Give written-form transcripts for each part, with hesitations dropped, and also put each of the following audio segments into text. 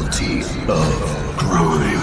guilty of crime.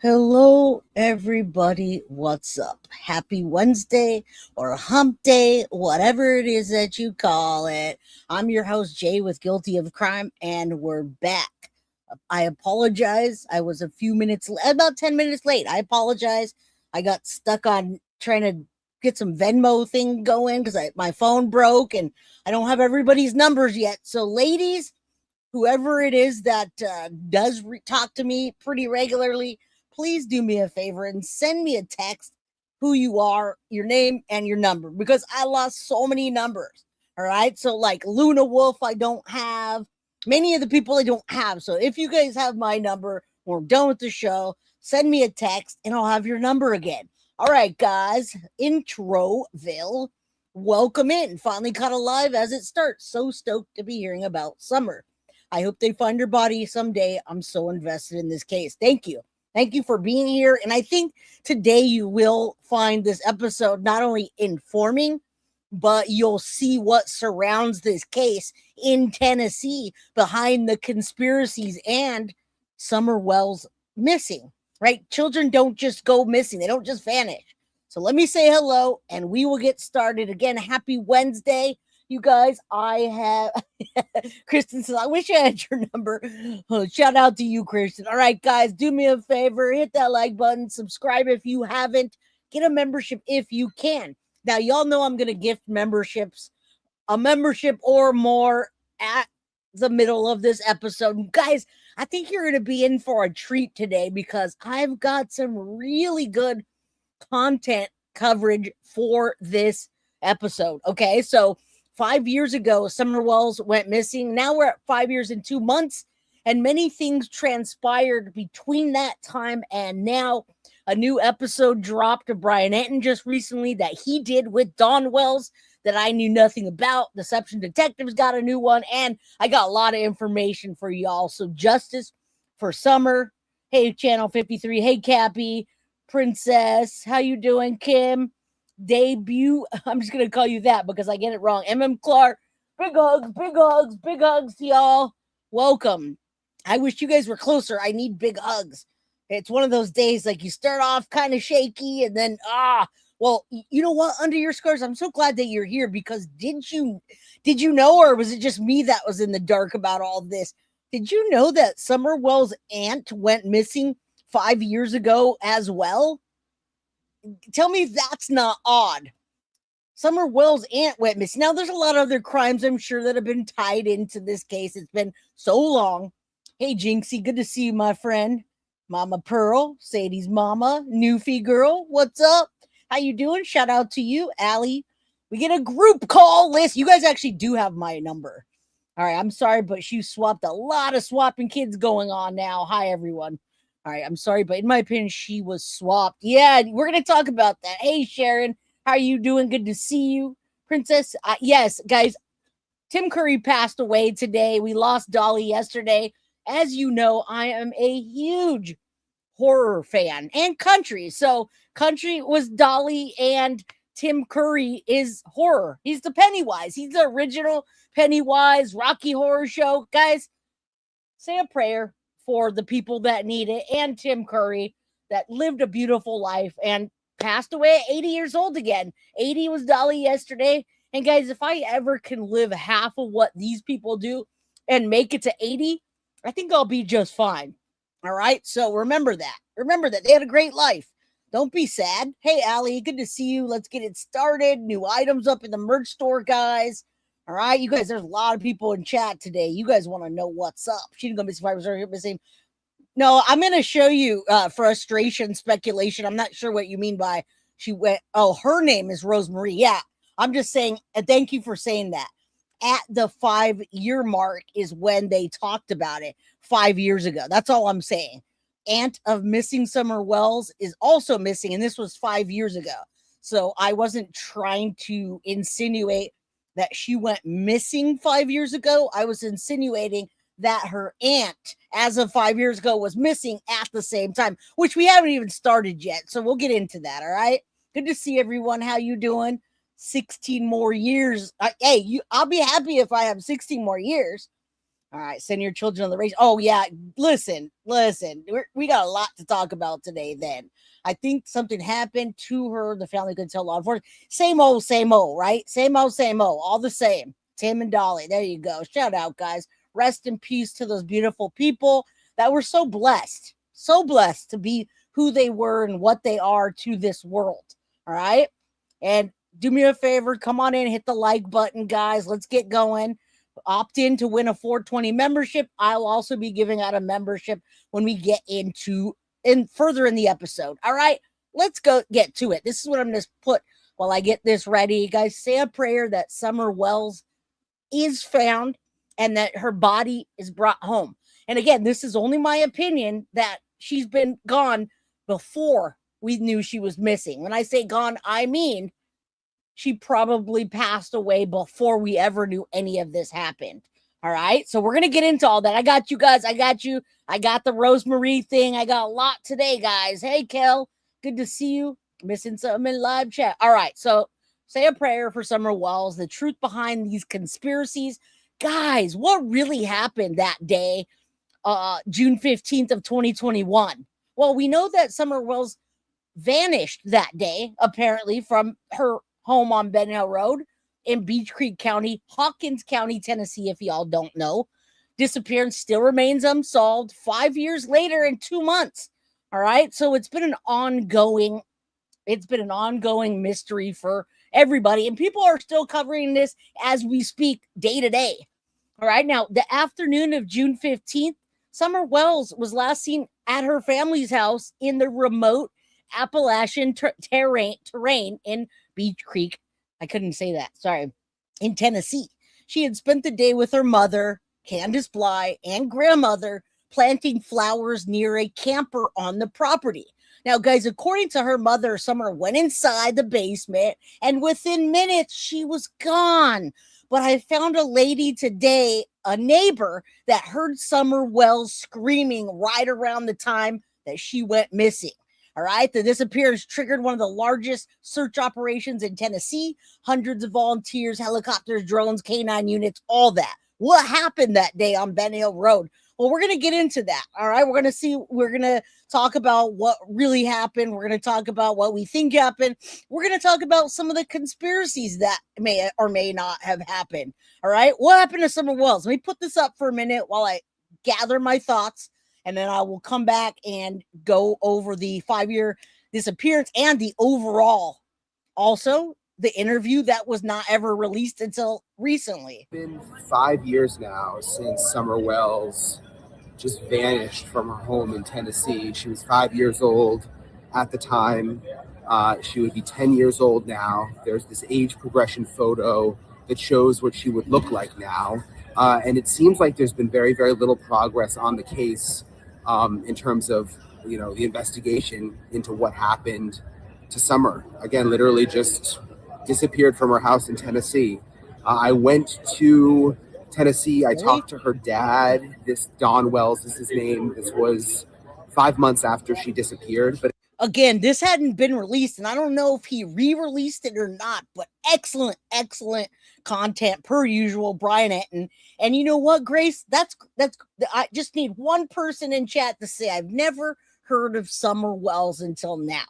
Hello, everybody. What's up? Happy Wednesday or hump day, whatever it is that you call it. I'm your host, Jay, with Guilty of Crime, and we're back. I apologize. I was a few minutes, about 10 minutes late. I apologize. I got stuck on trying to get some Venmo thing going because my phone broke and I don't have everybody's numbers yet. So, ladies, whoever it is that does talk to me pretty regularly, please do me a favor and send me a text who you are, your name, and your number, because I lost so many numbers. All right. So like Luna Wolf, I don't have. Many of the people I don't have. So if you guys have my number, we're done with the show, send me a text and I'll have your number again. All right, guys. Introville. Welcome in. Finally caught alive as it starts. So stoked to be hearing about summer. I hope they find your body someday. I'm so invested in this case. Thank you. Thank you for being here. And I think today you will find this episode not only informing, but you'll see what surrounds this case in Tennessee behind the conspiracies and Summer Wells missing, right? Children don't just go missing. They don't just vanish. So let me say hello and we will get started. Again, happy Wednesday. You guys, I have Kristen says, I wish I had your number. Oh, shout out to you, Kristen. All right, guys, do me a favor. Hit that like button. Subscribe if you haven't. Get a membership if you can. Now, y'all know I'm going to gift memberships, a membership or more at the middle of this episode. Guys, I think you're going to be in for a treat today because I've got some really good content coverage for this episode. Okay, so 5 years ago, Summer Wells went missing. Now we're at 5 years and 2 months, and many things transpired between that time and now. A new episode dropped of Brian Enton just recently that he did with Dawn Wells that I knew nothing about. Deception Detectives got a new one, and I got a lot of information for y'all. So justice for Summer. Hey, Channel 53. Hey, Cappy. Princess. How you doing, Kim? Debut. I'm just gonna call you that because I get it wrong. Clark. Big hugs to y'all. Welcome. I wish you guys were closer. I need big hugs. It's one of those days like you start off kind of shaky and then well, you know what? Under your scars, I'm so glad that you're here because did you know, or was it just me that was in the dark about all this? Did you know that Summer Wells' aunt went missing 5 years ago as well? Tell me that's not odd. Summer Wells' aunt went missing. Now, there's a lot of other crimes, I'm sure, that have been tied into this case. It's been so long. Hey, Jinxie, good to see you, my friend. Mama Pearl, Sadie's mama, Newfie girl, what's up? How you doing? Shout out to you, Allie. We get a group call list. You guys actually do have my number. All right, I'm sorry, but she swapped a lot of swapping kids going on now. Hi, everyone. All right, I'm sorry, but in my opinion, she was swapped. Yeah, we're going to talk about that. Hey, Sharon, how are you doing? Good to see you. Princess, yes, guys, Tim Curry passed away today. We lost Dolly yesterday. As you know, I am a huge horror fan and country. So country was Dolly and Tim Curry is horror. He's the Pennywise. He's the original Pennywise Rocky Horror Show. Guys, say a prayer for the people that need it and Tim Curry. that lived a beautiful life and passed away at 80 years old again. 80 was Dolly yesterday. And guys, if I ever can live half of what these people do and make it to 80, I think I'll be just fine. All right. So remember that. Remember that they had a great life. Don't be sad. Hey, Allie, good to see you. Let's get it started. New items up in the merch store, guys. All right. You guys, there's a lot of people in chat today. You guys want to know what's up. She didn't go missing. I was missing. No, I'm going to show you frustration, speculation. I'm not sure what you mean by she went. Oh, her name is Rosemary. Yeah. I'm just saying, thank you for saying that. At the 5-year mark is when they talked about it 5 years ago. That's all I'm saying. Aunt of missing Summer Wells is also missing, and this was 5 years ago. So I wasn't trying to insinuate that she went missing 5 years ago. I was insinuating that her aunt, as of 5 years ago, was missing at the same time, which we haven't even started yet. So we'll get into that, all right? Good to see everyone. How you doing? 16 more years. I'll be happy if I have 16 more years. All right, send your children on the race. Oh, yeah, listen. We got a lot to talk about today then. I think something happened to her. The family could tell law enforcement. Same old, right? Same old, all the same. Tim and Dolly, there you go. Shout out, guys. Rest in peace to those beautiful people that were so blessed to be who they were and what they are to this world. All right, and do me a favor, come on in, hit the like button, guys. Let's get going. Opt in to win a 420 membership. I'll also be giving out a membership when we get further in the episode. All right, let's go get to it. This is what I'm going to put while I get this ready. Guys, say a prayer that Summer Wells is found and that her body is brought home. And again, this is only my opinion that she's been gone before we knew she was missing. When I say gone, I mean she probably passed away before we ever knew any of this happened. All right. So we're going to get into all that. I got you guys. I got you. I got the Rosemary thing. I got a lot today, guys. Hey, Kel. Good to see you. Missing something in live chat. All right. So say a prayer for Summer Wells, the truth behind these conspiracies. Guys, what really happened that day, June 15th of 2021? Well, we know that Summer Wells vanished that day, apparently, from her home on Ben Hill Road in Beech Creek County, Hawkins County, Tennessee, if y'all don't know. Disappearance still remains unsolved 5 years later and 2 months. All right. So it's been an ongoing mystery for everybody. And people are still covering this as we speak day to day. All right. Now, the afternoon of June 15th, Summer Wells was last seen at her family's house in the remote Appalachian terrain in Beech Creek. I couldn't say that. Sorry. In Tennessee. She had spent the day with her mother, Candus Bly, and grandmother planting flowers near a camper on the property. Now, guys, according to her mother, Summer went inside the basement and within minutes she was gone. But I found a lady today, a neighbor, that heard Summer Wells screaming right around the time that she went missing. All right. The disappearance triggered one of the largest search operations in Tennessee. Hundreds of volunteers, helicopters, drones, canine units, all that. What happened that day on Ben Hill Road? Well, we're going to get into that. All right. We're going to talk about what really happened. We're going to talk about what we think happened. We're going to talk about some of the conspiracies that may or may not have happened. All right. What happened to Summer Wells? Let me put this up for a minute while I gather my thoughts. And then I will come back and go over the 5-year disappearance and the overall, also the interview that was not ever released until recently. It's been 5 years now since Summer Wells just vanished from her home in Tennessee. She was 5 years old at the time. She would be 10 years old now. There's this age progression photo that shows what she would look like now. And it seems like there's been very, very little progress on the case in terms of, the investigation into what happened to Summer. Again, literally just disappeared from her house in Tennessee. I went to Tennessee. I talked to her dad. This Don Wells is his name. This was 5 months after she disappeared. But again, this hadn't been released, and I don't know if he re-released it or not, but excellent content per usual, Brian Etten. And you know what, Grace? That's I just need one person in chat to say I've never heard of Summer Wells until now.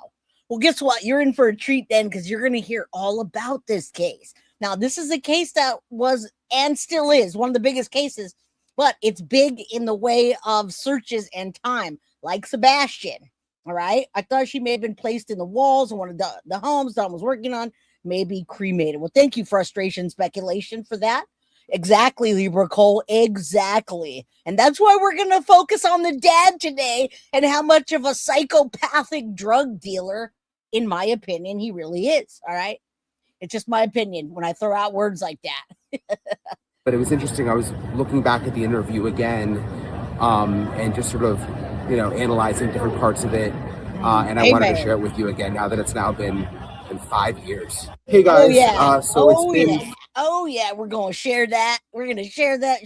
Well, guess what? You're in for a treat then, because you're going to hear all about this case. Now, this is a case that was and still is one of the biggest cases, but it's big in the way of searches and time, like Sebastian. All right. I thought she may have been placed in the walls of one of the homes Don was working on, maybe cremated. Well, thank you, frustration speculation, for that. Exactly, Libra Cole. Exactly. And that's why we're going to focus on the dad today and how much of a psychopathic drug dealer, in my opinion, he really is. All right. It's just my opinion when I throw out words like that. But it was interesting. I was looking back at the interview again, and just sort of, analyzing different parts of it. And I wanted to share it with you again now that it's now been 5 years. Hey guys. Oh, yeah. So it's been. Yeah. Oh, yeah. We're going to share that. We're going to share that,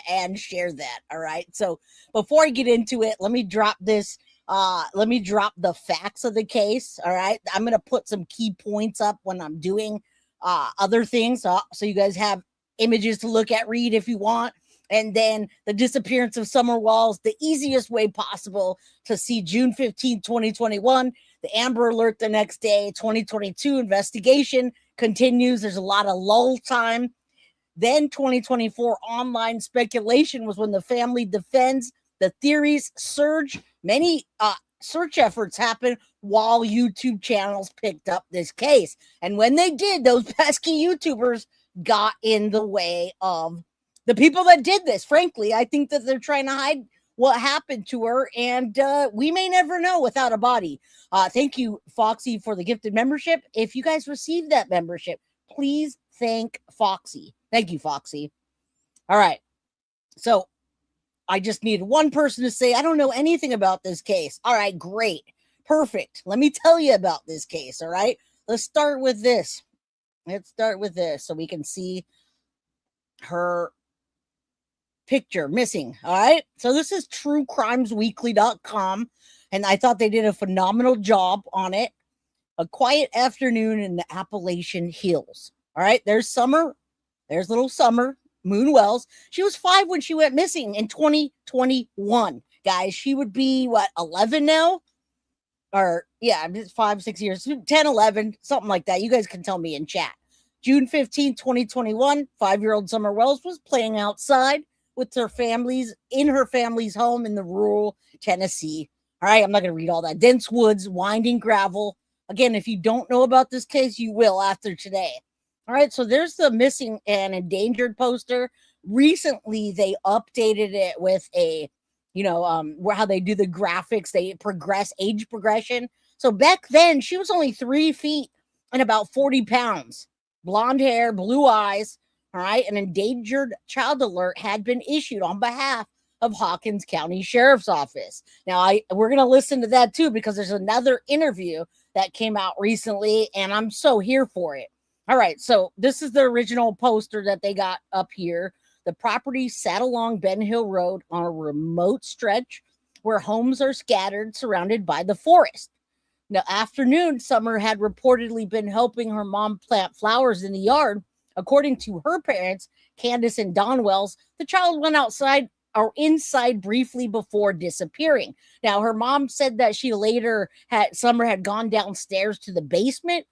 and share that. All right. So before I get into it, let me drop this. Let me drop the facts of the case. All right. I'm going to put some key points up when I'm doing other things. So you guys have images to look at, read if you want. And then the disappearance of Summer Wells, the easiest way possible to see June 15, 2021. The Amber Alert the next day, 2022 investigation continues. There's a lot of lull time. Then 2024 online speculation was when the family defends. The theories surge. Many search efforts happened while YouTube channels picked up this case. And when they did, those pesky YouTubers got in the way of the people that did this. Frankly, I think that they're trying to hide what happened to her, and we may never know without a body. Thank you, Foxy, for the gifted membership. If you guys received that membership, please thank Foxy. Thank you, Foxy. All right. So I just need one person to say, I don't know anything about this case. All right, great. Perfect. Let me tell you about this case. All right. Let's start with this. So we can see her picture missing. All right. So this is truecrimesweekly.com. And I thought they did a phenomenal job on it. A quiet afternoon in the Appalachian hills. All right. There's Summer. There's little Summer Moon Wells. She was 5 when she went missing in 2021. Guys, she would be 11 now? Or yeah, 5, 6 years, 10, 11, something like that. You guys can tell me in chat. June 15, 2021, 5-year-old Summer Wells was playing outside with her family's home in the rural Tennessee. All right, I'm not going to read all that. Dense woods, winding gravel. Again, if you don't know about this case, you will after today. All right, so there's the missing and endangered poster. Recently, they updated it with a, how they do the graphics. They age progression. So back then, she was only 3 feet and about 40 pounds. Blonde hair, blue eyes. All right, an endangered child alert had been issued on behalf of Hawkins County Sheriff's Office. Now, we're going to listen to that too, because there's another interview that came out recently, and I'm so here for it. All right, so this is the original poster that they got up here. The property sat along Ben Hill Road on a remote stretch where homes are scattered, surrounded by the forest. Now, afternoon, Summer had reportedly been helping her mom plant flowers in the yard. According to her parents, Candus and Don Wells, the child went outside or inside briefly before disappearing. Now, her mom said that Summer had gone downstairs to the basement,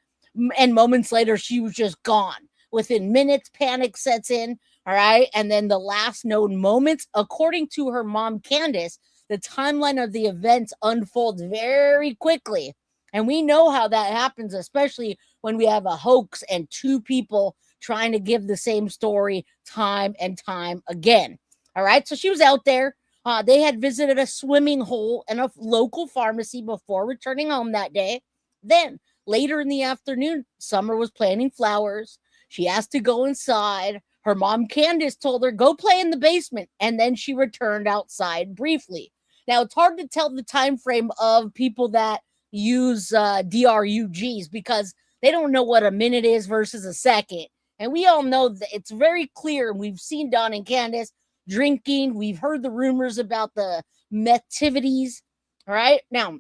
and moments later, she was just gone. Within minutes, panic sets in, all right? And then the last known moments, according to her mom, Candus, the timeline of the events unfolds very quickly. And we know how that happens, especially when we have a hoax and 2 people trying to give the same story time and time again. All right. So she was out there. They had visited a swimming hole and a local pharmacy before returning home that day. Then later in the afternoon, Summer was planting flowers. She asked to go inside. Her mom, Candus, told her, go play in the basement. And then she returned outside briefly. Now, it's hard to tell the time frame of people that use DRUGs because they don't know what a minute is versus a second. And we all know that it's very clear. We've seen Don and Candus drinking. We've heard the rumors about the metivities. All right. Now,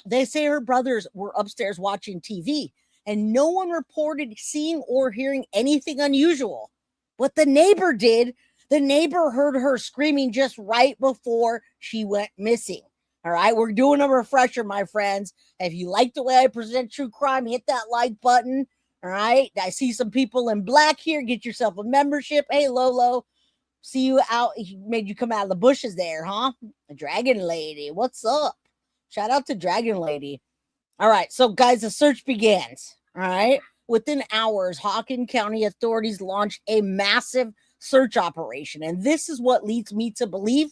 they say her brothers were upstairs watching TV and no one reported seeing or hearing anything unusual. What the neighbor did, the neighbor heard her screaming just right before she went missing. All right, we're doing a refresher, my friends. If you like the way I present true crime, hit that like button. All right, I see some people in black here. Get yourself a membership. Hey, Lolo, see you out. He made you come out of the bushes there, huh? The Dragon Lady, what's up? Shout out to Dragon Lady. All right, so guys, the search begins. All right, within hours, Hawkins County authorities launched a massive search operation, and this is what leads me to believe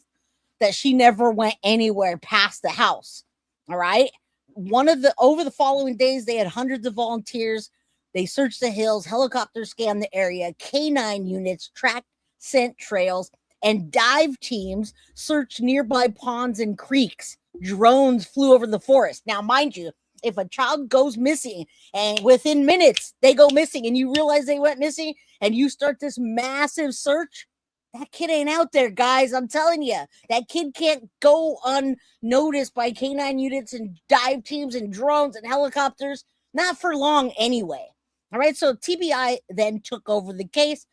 that she never went anywhere past the house. All right. Over the following days, they had hundreds of volunteers. They searched the hills, helicopters scanned the area, canine units tracked scent trails, and dive teams searched nearby ponds and creeks. Drones flew over the forest. Now, mind you, if a child goes missing and within minutes they go missing and you realize they went missing and you start this massive search, that kid ain't out there, guys. I'm telling you, that kid can't go unnoticed by canine units and dive teams and drones and helicopters. Not for long anyway. All right, so TBI then took over the case.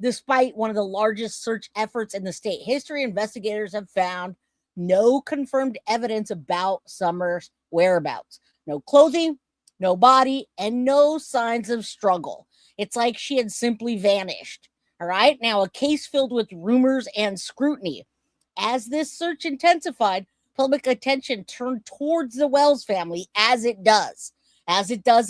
Despite one of the largest search efforts in the state history, investigators have found no confirmed evidence about Summer's whereabouts. No clothing, no body, and no signs of struggle. It's like she had simply vanished. All right, now a case filled with rumors and scrutiny. As this search intensified, public attention turned towards the Wells family, as it does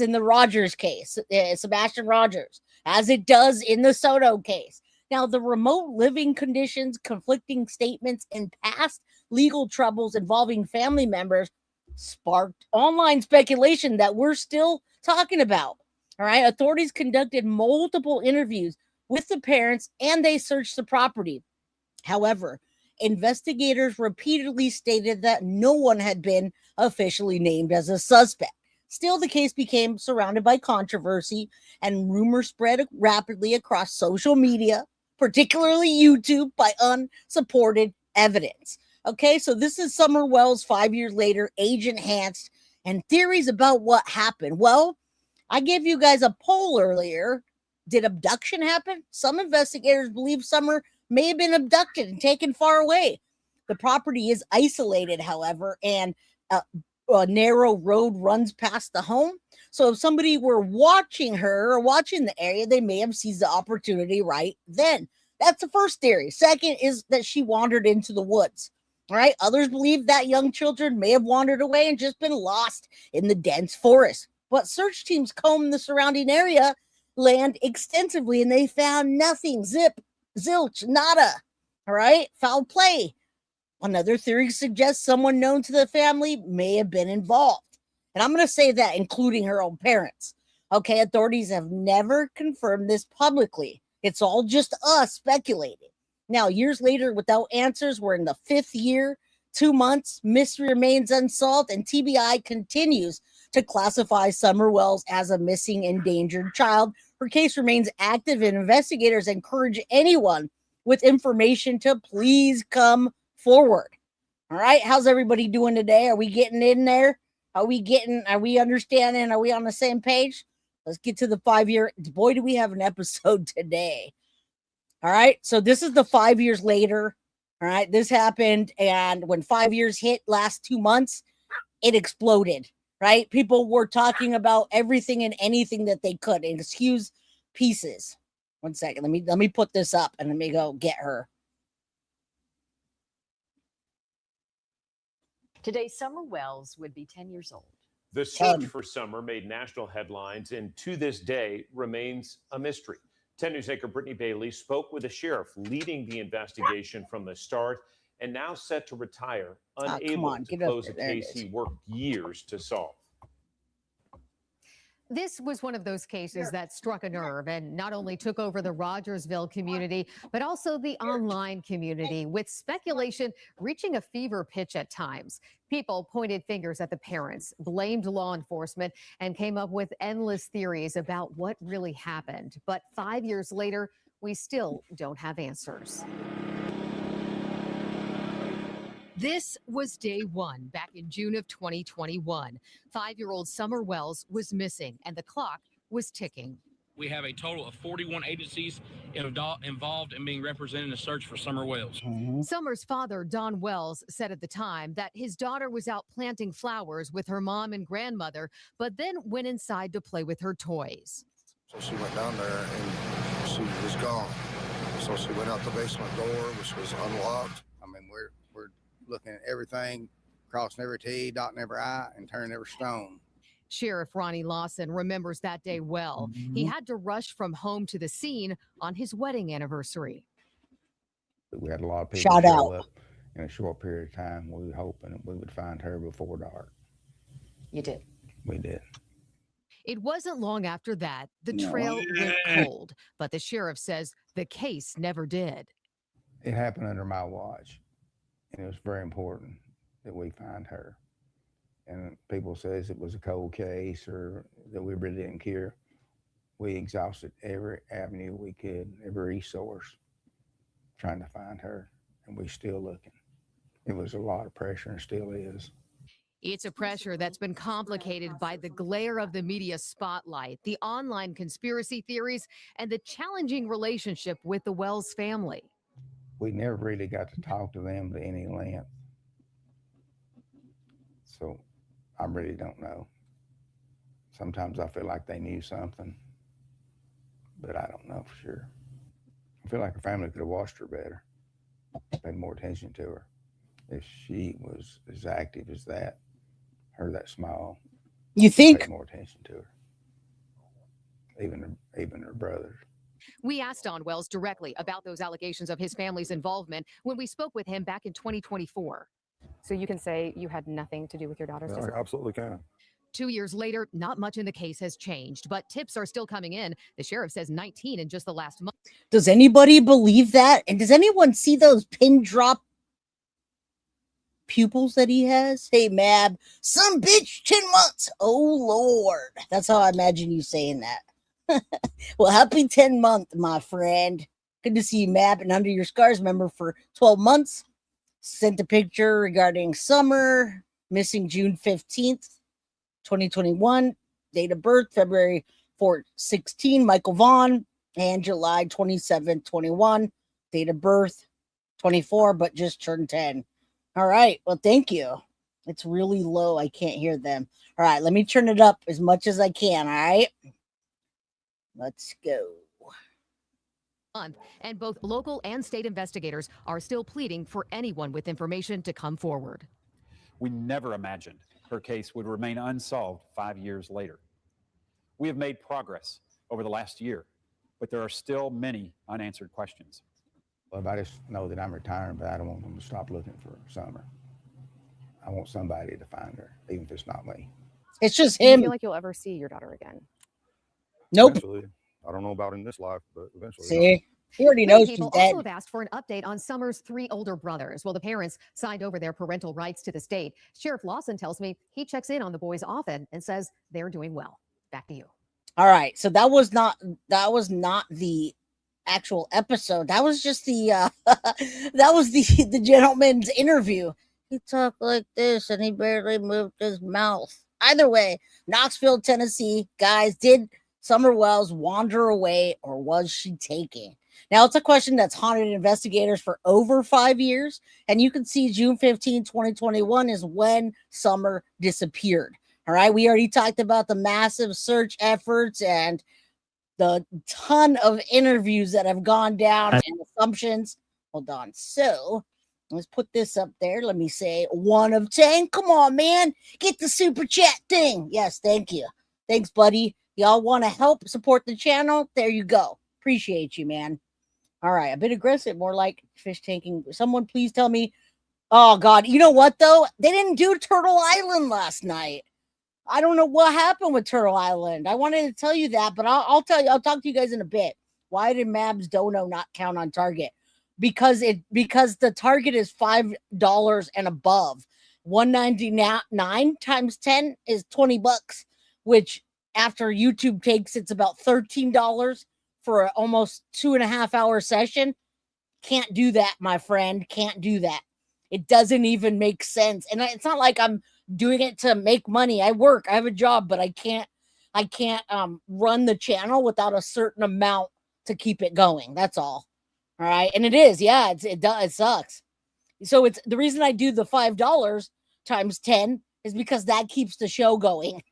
in the Rogers case, Sebastian Rogers, as it does in the Soto case. Now, the remote living conditions, conflicting statements, and past legal troubles involving family members sparked online speculation that we're still talking about. All right, authorities conducted multiple interviews with the parents and they searched the property. However, investigators repeatedly stated that no one had been officially named as a suspect. Still, the case became surrounded by controversy and rumors spread rapidly across social media, particularly YouTube, by unsupported evidence. Okay, so this is Summer Wells 5 years later, age enhanced, and theories about what happened. Well, I gave you guys a poll earlier. Did abduction happen? Some investigators believe Summer may have been abducted and taken far away. The property is isolated, however, and a narrow road runs past the home. So if somebody were watching her or watching the area, they may have seized the opportunity right then. That's the first theory. Second is that she wandered into the woods. All right. Others believe that young children may have wandered away and just been lost in the dense forest. But search teams combed the surrounding area land extensively and they found nothing. Zip, zilch, nada. All right. Foul play. Another theory suggests someone known to the family may have been involved. And I'm going to say that, including her own parents. Okay. Authorities have never confirmed this publicly. It's all just us speculating. Now, years later, without answers, we're in the 5th year, 2 months, mystery remains unsolved, and TBI continues to classify Summer Wells as a missing, endangered child. Her case remains active, and investigators encourage anyone with information to please come forward. All right, how's everybody doing today? Are we getting in there? Are we understanding? Are we on the same page? Let's get to the 5 year. Boy, do we have an episode today. All right, so this is the 5 years later. All right, this happened, and when 5 years hit last 2 months, it exploded, right? People were talking about everything and anything that they could, and excuse pieces. 1 second, let me put this up, and let me go get her. Today, Summer Wells would be 10 years old. The search for Summer made national headlines and to this day remains a mystery. 10 News anchor Brittany Bailey spoke with a sheriff leading the investigation from the start and now set to retire, unable to close a case he worked years to solve. This was one of those cases that struck a nerve and not only took over the Rogersville community, but also the online community, with speculation reaching a fever pitch at times. People pointed fingers at the parents, blamed law enforcement, and came up with endless theories about what really happened. But 5 years later, we still don't have answers. This was day one back in June of 2021. 5-year-old Summer Wells was missing and the clock was ticking. We have a total of 41 agencies involved in being represented in the search for Summer Wells. Summer's father, Don Wells, said at the time that his daughter was out planting flowers with her mom and grandmother, but then went inside to play with her toys. So she went down there and she was gone. So she went out the basement door, which was unlocked. I mean, we're looking at everything, crossing every T, dotting every I, and turning every stone. Sheriff Ronnie Lawson remembers that day well. He had to rush from home to the scene on his wedding anniversary. We had a lot of people Shout show out. up in a short period of time. We were hoping we would find her before dark. You did. We did. It wasn't long after that the trail went cold, but the sheriff says the case never did. It happened under my watch, and it was very important that we find her. And people says it was a cold case or that we really didn't care. We exhausted every avenue we could, every resource, trying to find her, and we're still looking. It was a lot of pressure and still is. It's a pressure that's been complicated by the glare of the media spotlight, the online conspiracy theories, and the challenging relationship with the Wells family. We never really got to talk to them to any length. So I really don't know. Sometimes I feel like they knew something, but I don't know for sure. I feel like her family could have watched her better, paid more attention to her. If she was as active as that, her that small, You think? paid more attention to her. Even her brothers. We asked Don Wells directly about those allegations of his family's involvement when we spoke with him back in 2024. So you can say you had nothing to do with your daughter's Yeah, disappearance? I absolutely can. 2 years later, not much in the case has changed, but tips are still coming in. The sheriff says 19 in just the last month. Does anybody believe that? And does anyone see those pin drop pupils that he has? Hey, Mab, some bitch, 10 months. Oh, Lord. That's how I imagine you saying that. Well, happy 10 month, my friend. Good to see you, Mab. And Under Your Scars member for 12 months. Sent a picture regarding Summer, missing June 15th, 2021. Date of birth, February 16, Michael Vaughn. And July 27, 21. Date of birth, 24, but just turned 10. All right. Well, thank you. It's really low. I can't hear them. All right. Let me turn it up as much as I can. All right. Let's go. And both local and state investigators are still pleading for anyone with information to come forward. We never imagined her case would remain unsolved 5 years later. We have made progress over the last year, but there are still many unanswered questions. Well, I just know that I'm retiring, but I don't want them to stop looking for Summer. I want somebody to find her, even if it's not me. It's just Do you him. feel like you'll ever see your daughter again? Nope. Eventually. I don't know about in this life, but eventually. See? He already Many knows she's people dead. also have asked for an update on Summer's 3 older brothers. Well, the parents signed over their parental rights to the state. Sheriff Lawson tells me he checks in on the boys often and says they're doing well. Back to you. All right. So that was not the actual episode. That was just the that was the gentleman's interview. He talked like this and he barely moved his mouth. Either way, Knoxville, Tennessee, guys, did Summer Wells wander away or was she taken? Now, it's a question that's haunted investigators for over 5 years, and you can see June 15, 2021 is when Summer disappeared. All right, we already talked about the massive search efforts and the ton of interviews that have gone down and assumptions. Hold on. So let's put this up there. Let me say 1 of 10. Come on, man. Get the super chat thing. Yes, thank you. Thanks, buddy. Y'all want to help support the channel? There you go. Appreciate you, man. All right, a bit aggressive, more like fish tanking. Someone please tell me. Oh, God. You know what, though? They didn't do Turtle Island last night. I don't know what happened with Turtle Island. I wanted to tell you that, but I'll tell you. I'll talk to you guys in a bit. Why did Mab's Dono not count on Target? Because the Target is $5 and above. $1.99 times 10 is $20, which after YouTube takes it's about $13 for an almost 2.5 hour session. Can't do that, my friend. Can't do that. It doesn't even make sense. And it's not like I'm doing it to make money. I work. I have a job, but I I can't run the channel without a certain amount to keep it going. That's all. All right. And it is. Yeah, it sucks. So it's the reason I do the $5 times 10 is because that keeps the show going.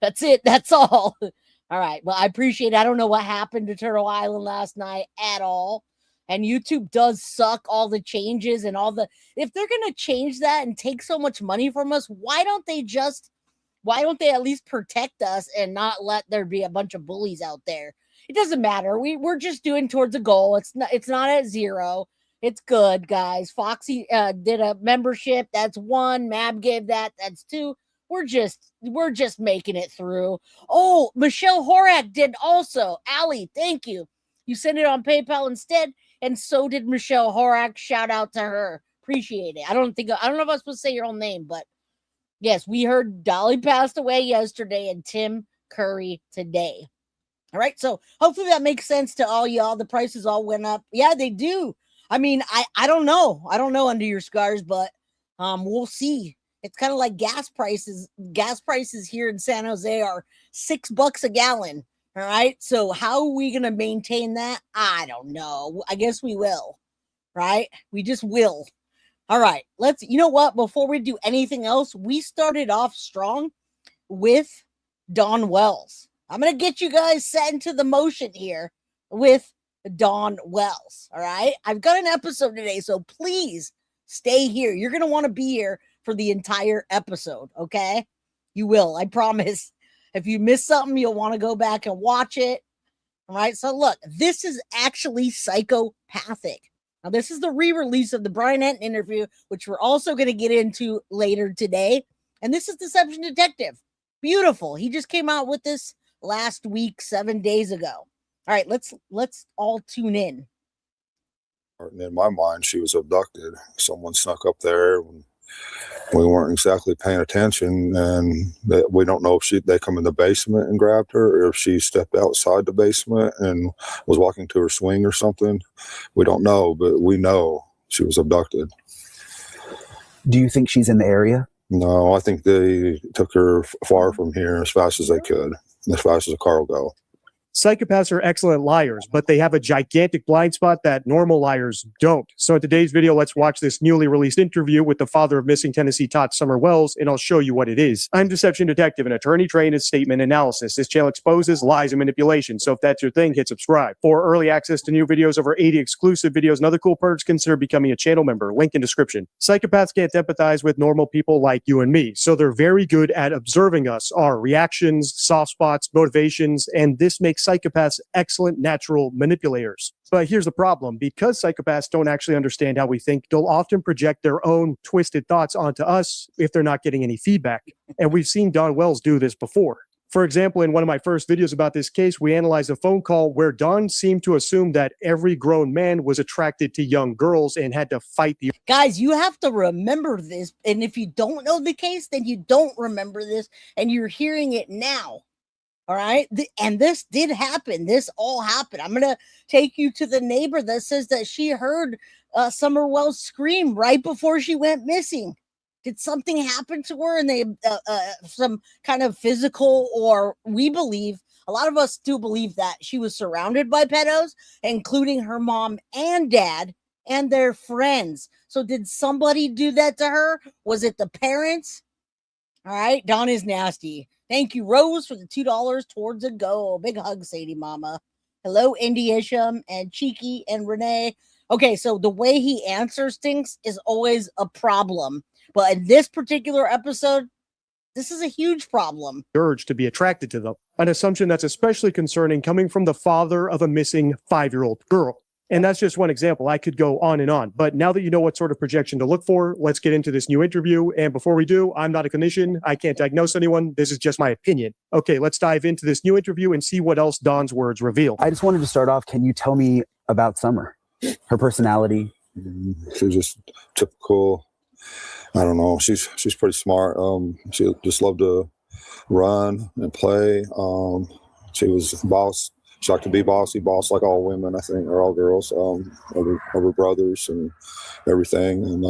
That's it. That's all. All right. Well, I appreciate it. I don't know what happened to Turtle Island last night at all. And YouTube does suck all the changes and all the, if they're going to change that and take so much money from us, why don't they at least protect us and not let there be a bunch of bullies out there? It doesn't matter. We're just doing towards a goal. It's not at 0. It's good, guys. Foxy did a membership. That's 1. Mab gave that. That's 2. We're just making it through. Oh, Michelle Horak did also. Allie, thank you. You sent it on PayPal instead, and so did Michelle Horak. Shout out to her. Appreciate it. I don't know if I was supposed to say your own name, but yes, we heard Dolly passed away yesterday and Tim Curry today. All right, so hopefully that makes sense to all y'all. The prices all went up. Yeah, they do. I mean, I don't know. I don't know under your scars, but we'll see. It's kind of like gas prices. Gas prices here in San Jose are $6 a gallon. All right, so how are we going to maintain that? I don't know. I guess we will, right? We just will. All right, you know what? Before we do anything else, we started off strong with Dawn Wells. I'm going to get you guys set into the motion here with Dawn Wells. All right. I've got an episode today, so please stay here. You're going to want to be here for the entire episode. Okay. You will. I promise. If you miss something, you'll want to go back and watch it. All right. So look, this is actually psychopathic. Now, this is the re-release of the Brian Enton interview, which we're also going to get into later today. And this is Deception Detective. Beautiful. He just came out with this last week, 7 days ago. All right, let's all tune in. In my mind, she was abducted. Someone snuck up there. We weren't exactly paying attention, and we don't know if they come in the basement and grabbed her, or if she stepped outside the basement and was walking to her swing or something. We don't know, but we know she was abducted. Do you think she's in the area? No, I think they took her far from here as fast as they could, as fast as a car will go. Psychopaths are excellent liars, but they have a gigantic blind spot that normal liars don't. So in today's video, let's watch this newly released interview with the father of missing Tennessee tot Summer Wells, and I'll show you what it is. I'm Deception Detective, an attorney trained in statement analysis. This channel exposes lies and manipulation, so if that's your thing, hit subscribe. For early access to new videos, over 80 exclusive videos, and other cool perks, consider becoming a channel member. Link in description. Psychopaths can't empathize with normal people like you and me, so they're very good at observing us, our reactions, soft spots, motivations, and this makes psychopaths excellent natural manipulators. But here's the problem. Because psychopaths don't actually understand how we think, they'll often project their own twisted thoughts onto us if they're not getting any feedback. And we've seen Dawn Wells do this before. For example, in one of my first videos about this case, we analyzed a phone call where Dawn seemed to assume that every grown man was attracted to young girls and had to fight the... Guys, you have to remember this. And if you don't know the case, then you don't remember this, and you're hearing it now. All right. And this did happen. This all happened. I'm going to take you to the neighbor that says that she heard Summer Wells scream right before she went missing. Did something happen to her? And they some kind of physical, or we believe, a lot of us do believe that she was surrounded by pedos, including her mom and dad and their friends. So did somebody do that to her? Was it the parents? All right. Dawn is nasty. Thank you, Rose, for the $2 towards a goal. Big hug, Sadie Mama. Hello, Indy Isham and Cheeky and Renee. Okay, so the way he answers things is always a problem. But in this particular episode, this is a huge problem. Urge to be attracted to them. An assumption that's especially concerning coming from the father of a missing 5-year-old girl. And that's just one example. I could go on and on. But now that you know what sort of projection to look for, let's get into this new interview. And before we do, I'm not a clinician. I can't diagnose anyone. This is just my opinion. Okay, let's dive into this new interview and see what else Dawn's words reveal. I just wanted to start off. Can you tell me about Summer? Her personality? She's just typical. I don't know. She's pretty smart. She just loved to run and play. She was a boss. She liked to be boss like all women, I think, or all girls, of her brothers and everything. And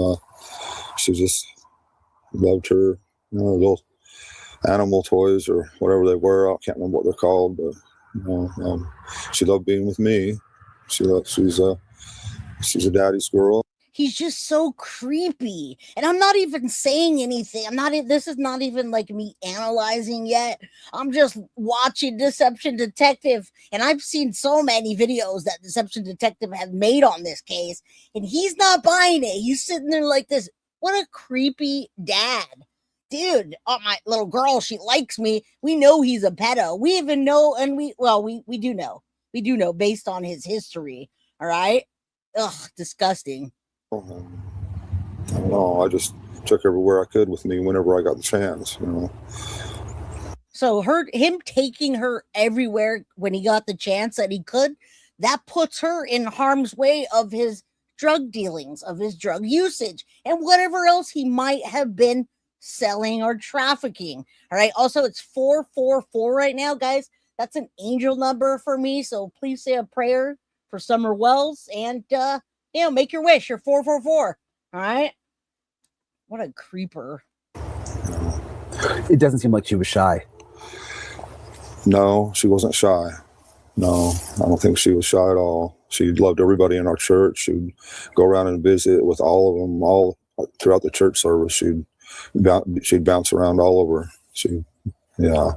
she just loved her, little animal toys or whatever they were. I can't remember what they're called, but she loved being with me. She's a daddy's girl. He's just so creepy. And I'm not even saying anything. This is not even like me analyzing yet. I'm just watching Deception Detective. And I've seen so many videos that Deception Detective has made on this case. And he's not buying it. He's sitting there like this. What a creepy dad. Dude, oh, my little girl, she likes me. We know he's a pedo. We even know, and we do know. We do know based on his history. All right? Ugh, disgusting. I don't know. I just took everywhere I could with me whenever I got the chance, So him taking her everywhere when he got the chance that he could, that puts her in harm's way of his drug dealings, of his drug usage, and whatever else he might have been selling or trafficking. All right. Also, it's 444 right now, guys. That's an angel number for me. So please say a prayer for Summer Wells and make your wish. You're 444. All right. What a creeper. It doesn't seem like she was shy. No, she wasn't shy. No, I don't think she was shy at all. She loved everybody in our church. She'd go around and visit with all of them, all throughout the church service. She'd bounce around all over. Yeah.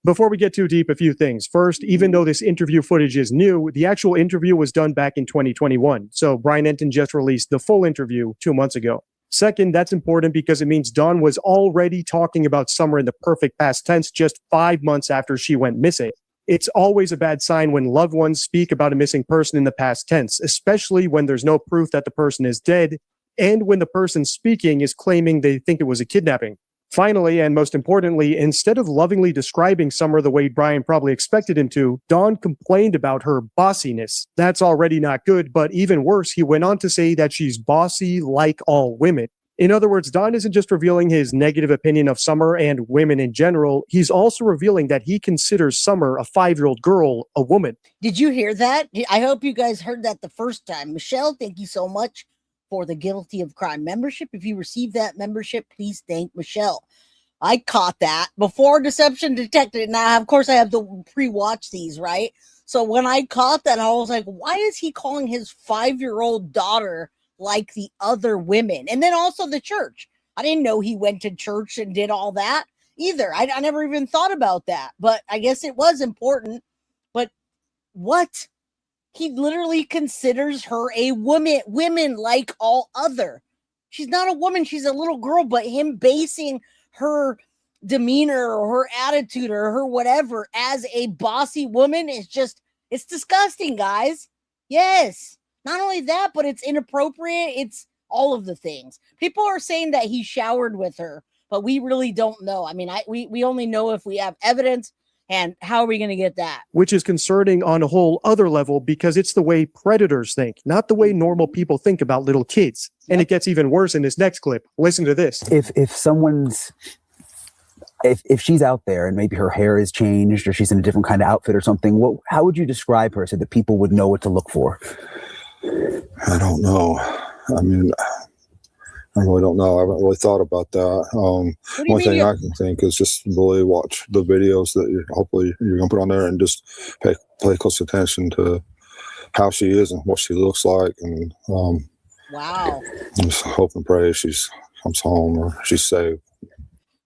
Before we get too deep, a few things. First, even though this interview footage is new, the actual interview was done back in 2021. So Brian Enton just released the full interview 2 months ago. Second, that's important because it means Dawn was already talking about Summer in the perfect past tense just 5 months after she went missing. It's always a bad sign when loved ones speak about a missing person in the past tense, especially when there's no proof that the person is dead and when the person speaking is claiming they think it was a kidnapping. Finally, and most importantly, instead of lovingly describing Summer the way Brian probably expected him to, Dawn complained about her bossiness. That's already not good, but even worse, he went on to say that she's bossy like all women. In other words, Don isn't just revealing his negative opinion of Summer and women in general. He's also revealing that he considers Summer, a 5-year-old girl, a woman. Did you hear that? I hope you guys heard that the first time. Michelle, thank you so much for the Guilty of Crime membership. If you received that membership, please thank Michelle. I caught that before Deception Detective. Now, of course, I have to pre-watch these, right? So when I caught that, I was like, why is he calling his 5-year-old daughter like the other women? And then also the church. I didn't know he went to church and did all that either. I never even thought about that, but I guess it was important. But what? He literally considers her a woman like all other. She's not a woman. She's a little girl, but him basing her demeanor or her attitude or her whatever as a bossy woman is just, it's disgusting, guys. Yes. Not only that, but it's inappropriate. It's all of the things. People are saying that he showered with her, but we really don't know. I mean, we only know if we have evidence. And how are we going to get that? Which is concerning on a whole other level because it's the way predators think, not the way normal people think about little kids. And it gets even worse in this next clip. Listen to this. If she's out there and maybe her hair is changed or she's in a different kind of outfit or something, how would you describe her so that people would know what to look for? I don't know. I mean, I really don't know. I haven't really thought about that. One thing I can think is just really watch the videos that hopefully you're going to put on there and just pay close attention to how she is and what she looks like. And wow. Just hope and pray she comes home or she's safe.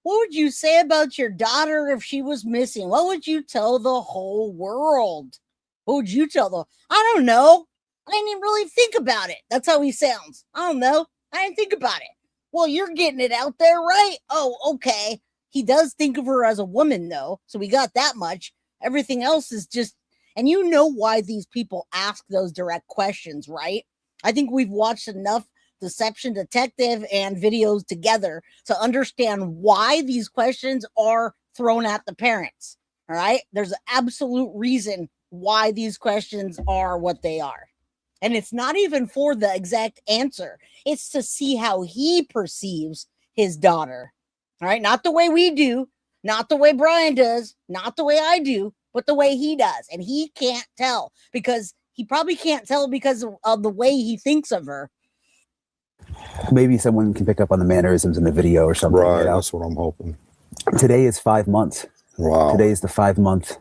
What would you say about your daughter if she was missing? What would you tell the whole world? What would you tell them? I don't know. I didn't even really think about it. That's how he sounds. I don't know. I didn't think about it. Well, you're getting it out there, right? Oh, okay. He does think of her as a woman, though. So we got that much. Everything else is just, and you know why these people ask those direct questions, right? I think we've watched enough Deception Detective and videos together to understand why these questions are thrown at the parents. All right. There's an absolute reason why these questions are what they are. And it's not even for the exact answer. It's to see how he perceives his daughter. All right. Not the way we do, not the way Brian does, not the way I do, but the way he does. And he can't tell because he probably can't tell because of the way he thinks of her. Maybe someone can pick up on the mannerisms in the video or something. Right. That's what I'm hoping. Today is 5 months. Wow. Today is the 5-month.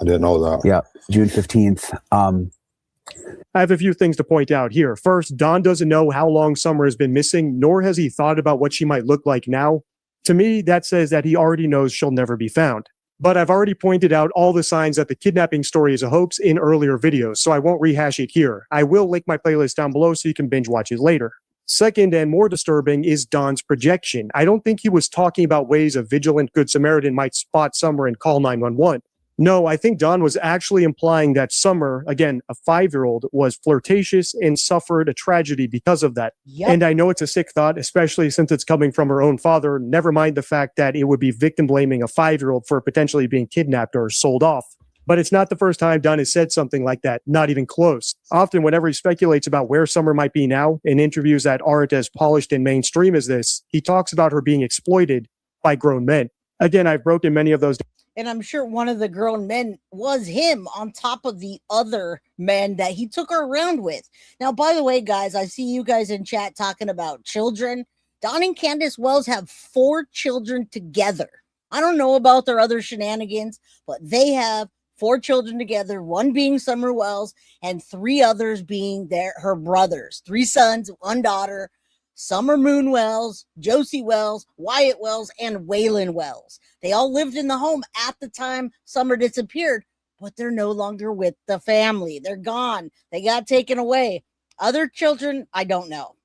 I didn't know that. Yeah, June 15th. I have a few things to point out here. First, Don doesn't know how long Summer has been missing, nor has he thought about what she might look like now. To me, that says that he already knows she'll never be found. But I've already pointed out all the signs that the kidnapping story is a hoax in earlier videos, so I won't rehash it here. I will link my playlist down below so you can binge watch it later. Second, and more disturbing, is Don's projection. I don't think he was talking about ways a vigilant Good Samaritan might spot Summer and call 911. No, I think Don was actually implying that Summer, again, a 5-year-old, was flirtatious and suffered a tragedy because of that. Yep. And I know it's a sick thought, especially since it's coming from her own father, never mind the fact that it would be victim blaming a 5-year-old for potentially being kidnapped or sold off. But it's not the first time Don has said something like that, not even close. Often, whenever he speculates about where Summer might be now, in interviews that aren't as polished and mainstream as this, he talks about her being exploited by grown men. Again, I've broken many of those. And I'm sure one of the grown men was him on top of the other men that he took her around with. Now, by the way, guys, I see you guys in chat talking about children. Don and Candus Wells have 4 children together. I don't know about their other shenanigans, but they have 4 children together, one being Summer Wells and 3 others being her brothers. 3 sons, 1 daughter. Summer Moon Wells, Josie Wells, Wyatt Wells, and Waylon Wells. They all lived in the home at the time Summer disappeared, but they're no longer with the family. They're gone. They got taken away. Other children, I don't know. All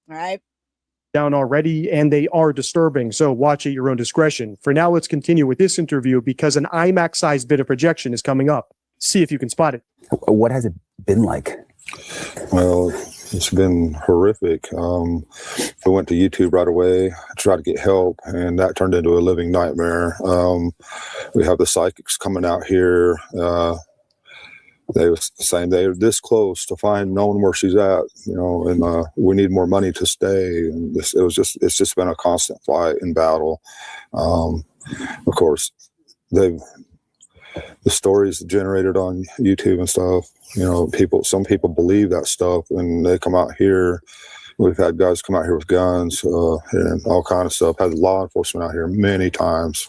right. Down already, and they are disturbing, so watch at your own discretion. For now, let's continue with this interview because an IMAX-sized bit of projection is coming up. See if you can spot it. What has it been like? Well, it's been horrific. I went to YouTube right away, tried to get help, and that turned into a living nightmare. We have the psychics coming out here. They were saying they're this close to knowing where she's at, and we need more money to stay. And it's just been a constant fight and battle. Of course, the stories generated on YouTube and stuff, some people believe that stuff, and they come out here. We've had guys come out here with guns and all kind of stuff. Had law enforcement out here many times,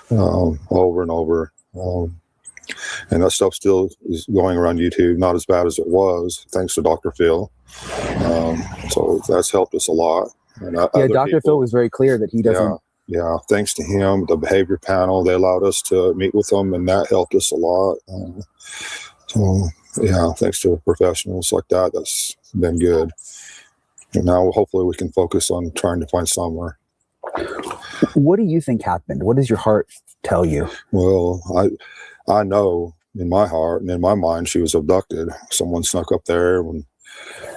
over and over. And that stuff still is going around YouTube, not as bad as it was, thanks to Dr. Phil. So that's helped us a lot. And Dr. Phil was very clear that he doesn't. Yeah, thanks to him, the behavior panel, they allowed us to meet with them, and that helped us a lot. Thanks to professionals like that, that's been good. And now hopefully we can focus on trying to find Summer. What do you think happened? What does your heart tell you? Well, I know in my heart and in my mind she was abducted. Someone snuck up there when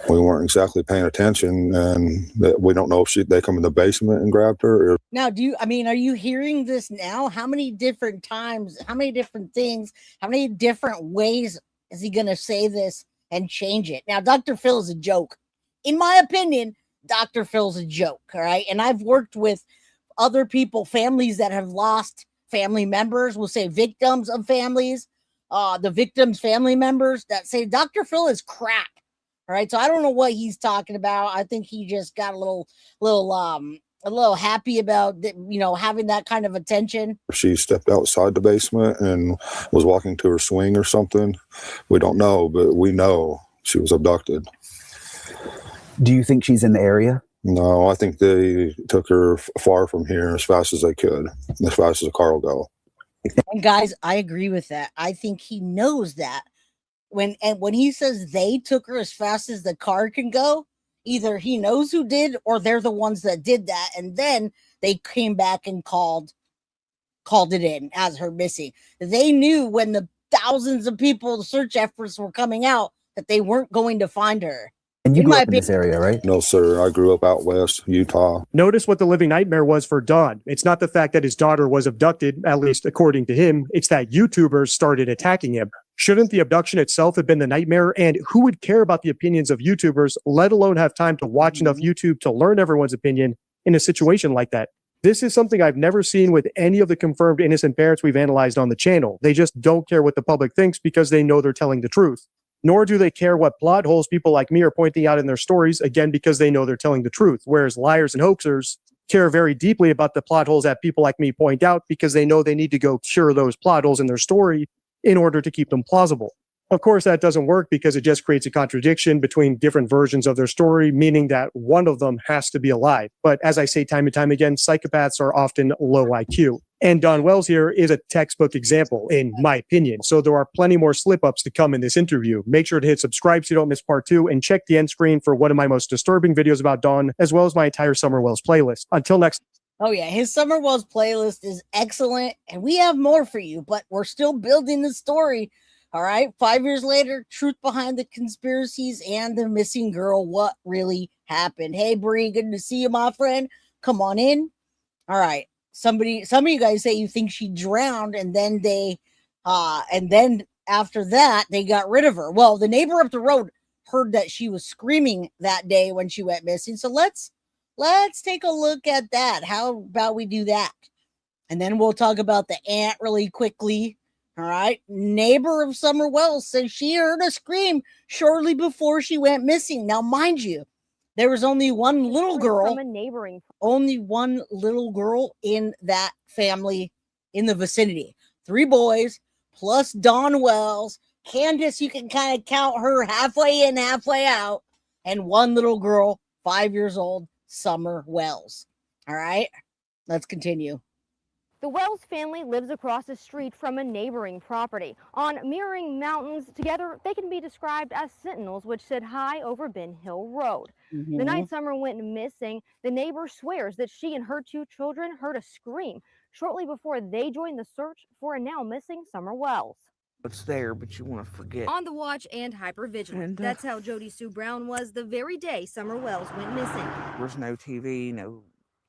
we weren't exactly paying attention, and we don't know if they come in the basement and grabbed her. Now, are you hearing this now? How many different times, how many different things, how many different ways is he going to say this and change it? Now, Dr. Phil is a joke. In my opinion, Dr. Phil's a joke, all right? And I've worked with other people, families that have lost family members, we'll say victims of families, the victims' family members that say Dr. Phil is crap. All right, so I don't know what he's talking about. I think he just got a little happy about having that kind of attention. She stepped outside the basement and was walking to her swing or something. We don't know, but we know she was abducted. Do you think she's in the area? No, I think they took her far from here as fast as they could, as fast as a car will go. And guys, I agree with that. I think he knows that. When he says they took her as fast as the car can go, either he knows who did or they're the ones that did that, and then they came back and called it in as her missing. They knew when the thousands of people, the search efforts were coming out, that they weren't going to find her. And you grew up in this area, right? No, sir. I grew up out west, Utah. Notice what the living nightmare was for Don. It's not the fact that his daughter was abducted, at least according to him. It's that YouTubers started attacking him. Shouldn't the abduction itself have been the nightmare? And who would care about the opinions of YouTubers, let alone have time to watch enough YouTube to learn everyone's opinion in a situation like that? This is something I've never seen with any of the confirmed innocent parents we've analyzed on the channel. They just don't care what the public thinks because they know they're telling the truth. Nor do they care what plot holes people like me are pointing out in their stories, again, because they know they're telling the truth. Whereas liars and hoaxers, care very deeply about the plot holes that people like me point out because they know they need to go cure those plot holes in their story in order to keep them plausible. Of course, that doesn't work because it just creates a contradiction between different versions of their story, meaning that one of them has to be a lie. But as I say time and time again, psychopaths are often low IQ. And Don Wells here is a textbook example, in my opinion. So there are plenty more slip-ups to come in this interview. Make sure to hit subscribe so you don't miss part 2, and check the end screen for one of my most disturbing videos about Dawn, as well as my entire Summer Wells playlist. Until next. Oh yeah, his Summer Wells playlist is excellent, and we have more for you, but we're still building the story. All right, 5 years later, truth behind the conspiracies and the missing girl. What really happened? Hey, Bree, good to see you, my friend. Come on in. All right, some of you guys say you think she drowned, and then after that they got rid of her. Well, the neighbor up the road heard that she was screaming that day when she went missing. So let's take a look at that. How about we do that, and then we'll talk about the aunt really quickly. All right. Neighbor of Summer Wells says she heard a scream shortly before she went missing. Now, mind you, there was only one little girl, only one little girl in that family in the vicinity. 3 boys plus Dawn Wells. Candus, you can kind of count her halfway in, halfway out. And one little girl, 5 years old, Summer Wells. All right. Let's continue. The Wells family lives across the street from a neighboring property. On mirroring mountains, together they can be described as sentinels which sit high over Ben Hill Road. The night Summer went missing, the neighbor swears that she and her 2 children heard a scream shortly before they joined the search for a now missing Summer Wells. It's there, but you want to forget. On the watch and hypervigilant. That's how Jody Sue Brown was the very day Summer Wells went missing. There's no TV, no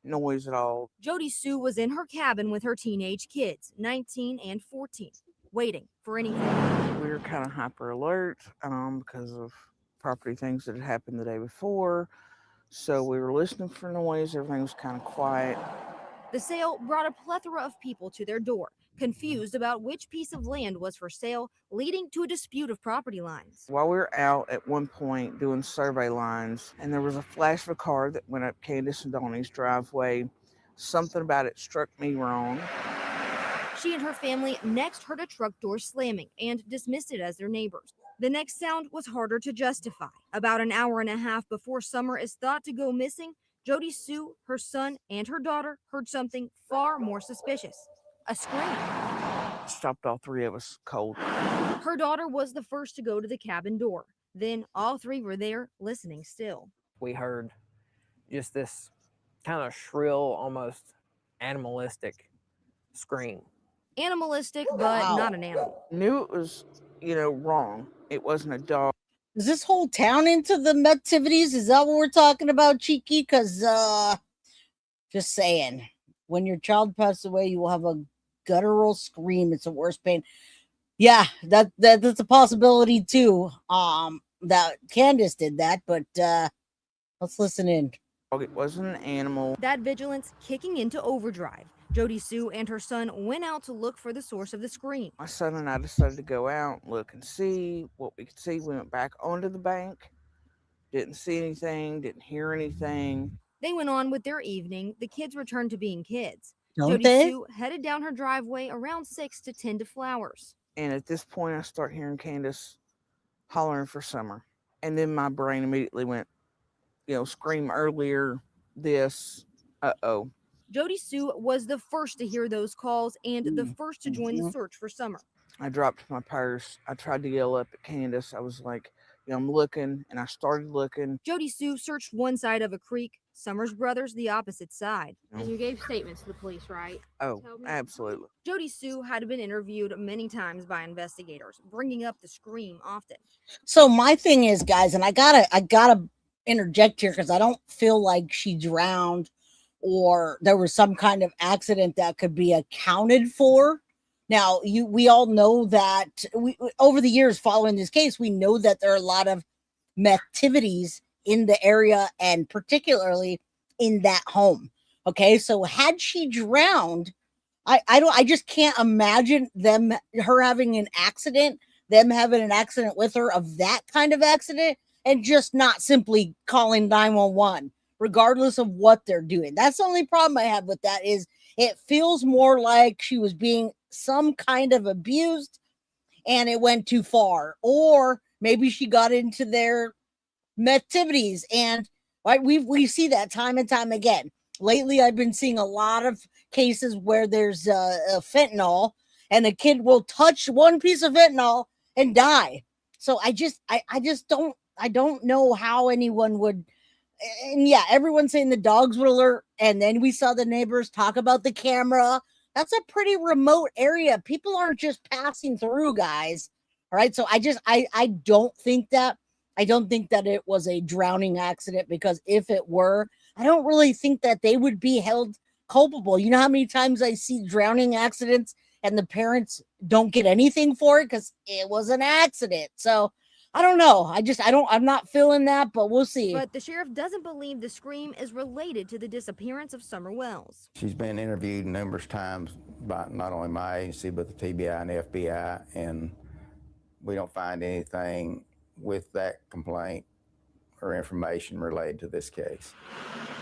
noise at all. Jody Sue was in her cabin with her teenage kids, 19 and 14, waiting for anything. We were kind of hyper alert because of property things that had happened the day before. So we were listening for noise. Everything was kind of quiet. The sale brought a plethora of people to their door, confused about which piece of land was for sale, leading to a dispute of property lines. While we were out at one point doing survey lines, and there was a flash of a car that went up Candus and Donnie's driveway. Something about it struck me wrong. She and her family next heard a truck door slamming and dismissed it as their neighbors. The next sound was harder to justify. About an hour and a half before Summer is thought to go missing, Jody Sue, her son, and her daughter heard something far more suspicious. A scream. Stopped all 3 of us cold. Her daughter was the first to go to the cabin door. Then all 3 were there, listening still. We heard just this kind of shrill, almost animalistic scream. Animalistic, but not an animal. Knew it was, wrong. It wasn't a dog. Is this whole town into the activities? Is that what we're talking about, Cheeky? Because, just saying, when your child passes away, you will have a guttural scream. It's the worst pain. Yeah, that's a possibility too. That Candus did that, but let's listen in. It wasn't an animal. That vigilance kicking into overdrive. Jody Sue and her son went out to look for the source of the scream. My son and I decided to go out, look and see what we could see. We went back onto the bank, didn't see anything, didn't hear anything. They went on with their evening. The kids returned to being kids. Don't Jody Sue headed down her driveway around 6 to tend to flowers. And at this point, I start hearing Candus hollering for Summer. And then my brain immediately went, scream earlier, this, uh-oh. Jody Sue was the first to hear those calls and the first to join the search for Summer. I dropped my purse. I tried to yell up at Candus. I was like, I'm looking, and I started looking. Jody Sue searched one side of a creek, Summer's brothers the opposite side. And you gave statements to the police, right? Oh, absolutely. Jody Sue had been interviewed many times by investigators, bringing up the scream often. So my thing is, guys, and I gotta interject here because I don't feel like she drowned or there was some kind of accident that could be accounted for. Now, we all know that over the years following this case, we know that there are a lot of activities in the area and particularly in that home. Okay, so had she drowned, I just can't imagine her having an accident, them having an accident with her of that kind of accident and just not simply calling 911. regardless of what they're doing. That's the only problem I have with that is it feels more like she was being some kind of abused and it went too far. Or maybe she got into their activities, and right, we see that time and time again. Lately, I've been seeing a lot of cases where there's fentanyl, and a kid will touch one piece of fentanyl and die. So I just don't know how anyone would. And yeah, everyone's saying the dogs would alert, and then we saw the neighbors talk about the camera. That's a pretty remote area. People aren't just passing through, guys. All right, so I don't think that. I don't think that it was a drowning accident, because if it were, I don't really think that they would be held culpable. You know how many times I see drowning accidents and the parents don't get anything for it because it was an accident. So I don't know. I'm not feeling that, but we'll see. But the sheriff doesn't believe the scream is related to the disappearance of Summer Wells. She's been interviewed numerous times by not only my agency, but the TBI and the FBI, and we don't find anything with that complaint or information related to this case.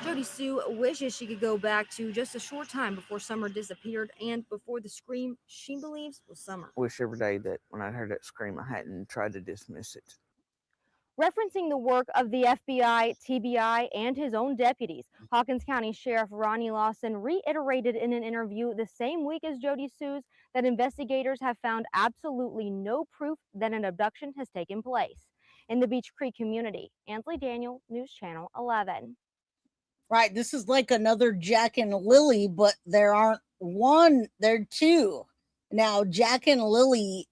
Jody Sue wishes she could go back to just a short time before Summer disappeared and before the scream she believes was Summer. Wish every day that when I heard that scream, I hadn't tried to dismiss it. Referencing the work of the FBI, TBI, and his own deputies, Hawkins County Sheriff Ronnie Lawson reiterated in an interview the same week as Jody Sue's that investigators have found absolutely no proof that an abduction has taken place in the Beech Creek community. Ansley Daniel, News Channel 11. Right, this is like another Jack and Lily, but there aren't one, there are two. Now, Jack and Lily,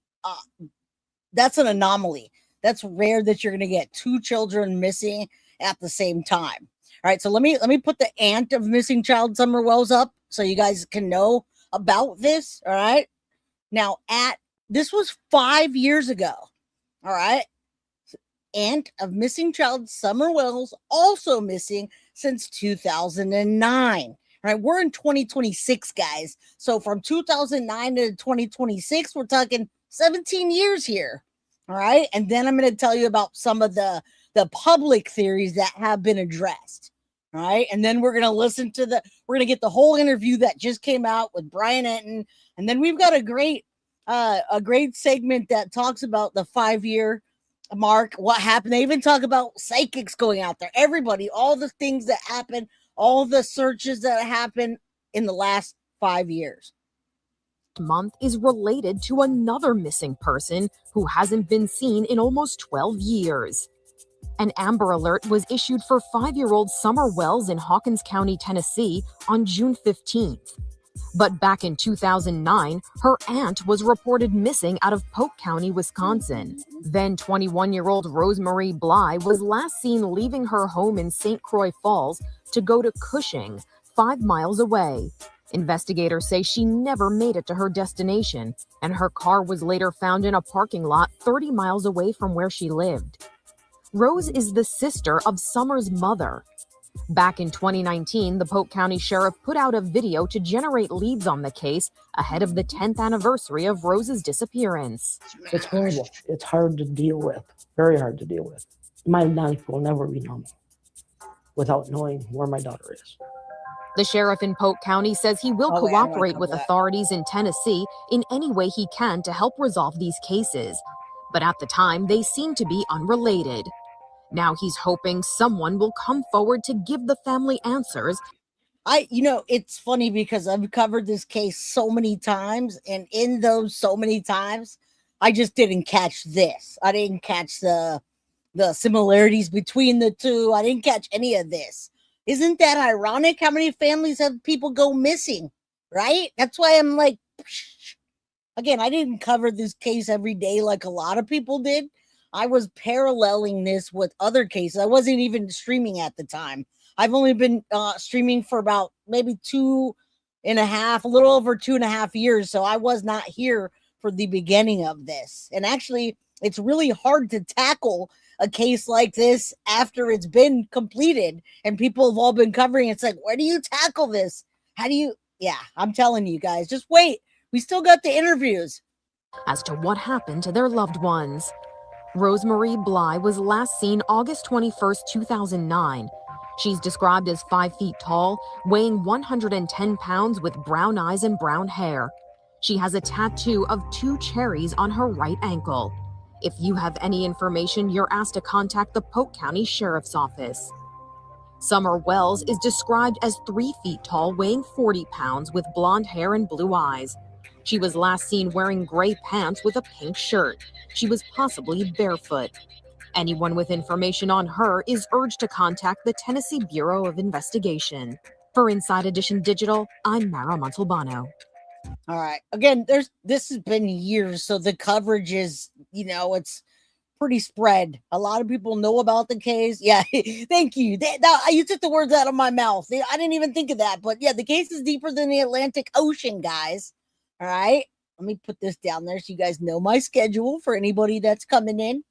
that's an anomaly. That's rare that you're going to get two children missing at the same time. All right, so let me put the aunt of missing child Summer Wells up so you guys can know about this. All right, now this was 5 years ago. All right, aunt of missing child Summer Wells also missing since 2009. All right, we're in 2026, guys. So from 2009 to 2026, we're talking 17 years here. All right, and then I'm going to tell you about some of the public theories that have been addressed. All right, and then we're going to get the whole interview that just came out with Brian Enton, and then we've got a great segment that talks about the 5-year mark, what happened. They even talk about psychics going out there, everybody, all the things that happened, all the searches that happened in the last 5 years. Month is related to another missing person who hasn't been seen in almost 12 years. An Amber Alert was issued for 5-year-old Summer Wells in Hawkins County, Tennessee on June 15th. But back in 2009, her aunt was reported missing out of Polk County, Wisconsin. Then 21-year-old Rosemary Bly was last seen leaving her home in St. Croix Falls to go to Cushing, 5 miles away. Investigators say she never made it to her destination, and her car was later found in a parking lot 30 miles away from where she lived. Rose is the sister of Summer's mother. Back in 2019, the Polk County Sheriff put out a video to generate leads on the case ahead of the 10th anniversary of Rose's disappearance. It's horrible. It's hard to deal with, very hard to deal with. My life will never be normal without knowing where my daughter is. The sheriff in Polk County says he will cooperate with authorities in Tennessee in any way he can to help resolve these cases. But at the time, they seem to be unrelated. Now he's hoping someone will come forward to give the family answers. It's funny because I've covered this case so many times, and in those so many times, I just didn't catch this. I didn't catch the similarities between the two. I didn't catch any of this. Isn't that ironic? How many families have people go missing, right? That's why I'm like, again, I didn't cover this case every day like a lot of people did. I was paralleling this with other cases. I wasn't even streaming at the time. I've only been streaming for about maybe a little over 2.5 years. So I was not here for the beginning of this. And actually, it's really hard to tackle a case like this after it's been completed and people have all been covering. It's like, where do you tackle this? I'm telling you guys, just wait. We still got the interviews. As to what happened to their loved ones. Rosemary Bly was last seen August 21st, 2009. She's described as 5 feet tall, weighing 110 pounds with brown eyes and brown hair. She has a tattoo of 2 cherries on her right ankle. If you have any information, you're asked to contact the Polk County Sheriff's Office. Summer Wells is described as 3 feet tall, weighing 40 pounds with blonde hair and blue eyes. She was last seen wearing gray pants with a pink shirt. She was possibly barefoot. Anyone with information on her is urged to contact the Tennessee Bureau of Investigation. For Inside Edition Digital, I'm Mara Montalbano. All right. Again, this has been years, so the coverage is, it's pretty spread. A lot of people know about the case. Yeah, thank you. You took the words out of my mouth. I didn't even think of that. But yeah, the case is deeper than the Atlantic Ocean, guys. All right. Let me put this down there so you guys know my schedule for anybody that's coming in.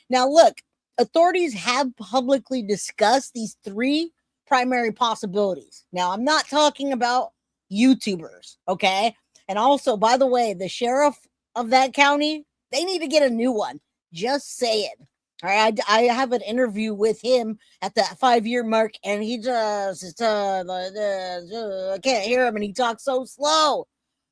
Now, look, authorities have publicly discussed these 3 primary possibilities. Now, I'm not talking about YouTubers, okay? And also, by the way, the sheriff of that county, they need to get a new one. Just saying. All right, I have an interview with him at that 5-year mark, and he just, I can't hear him, and he talks so slow.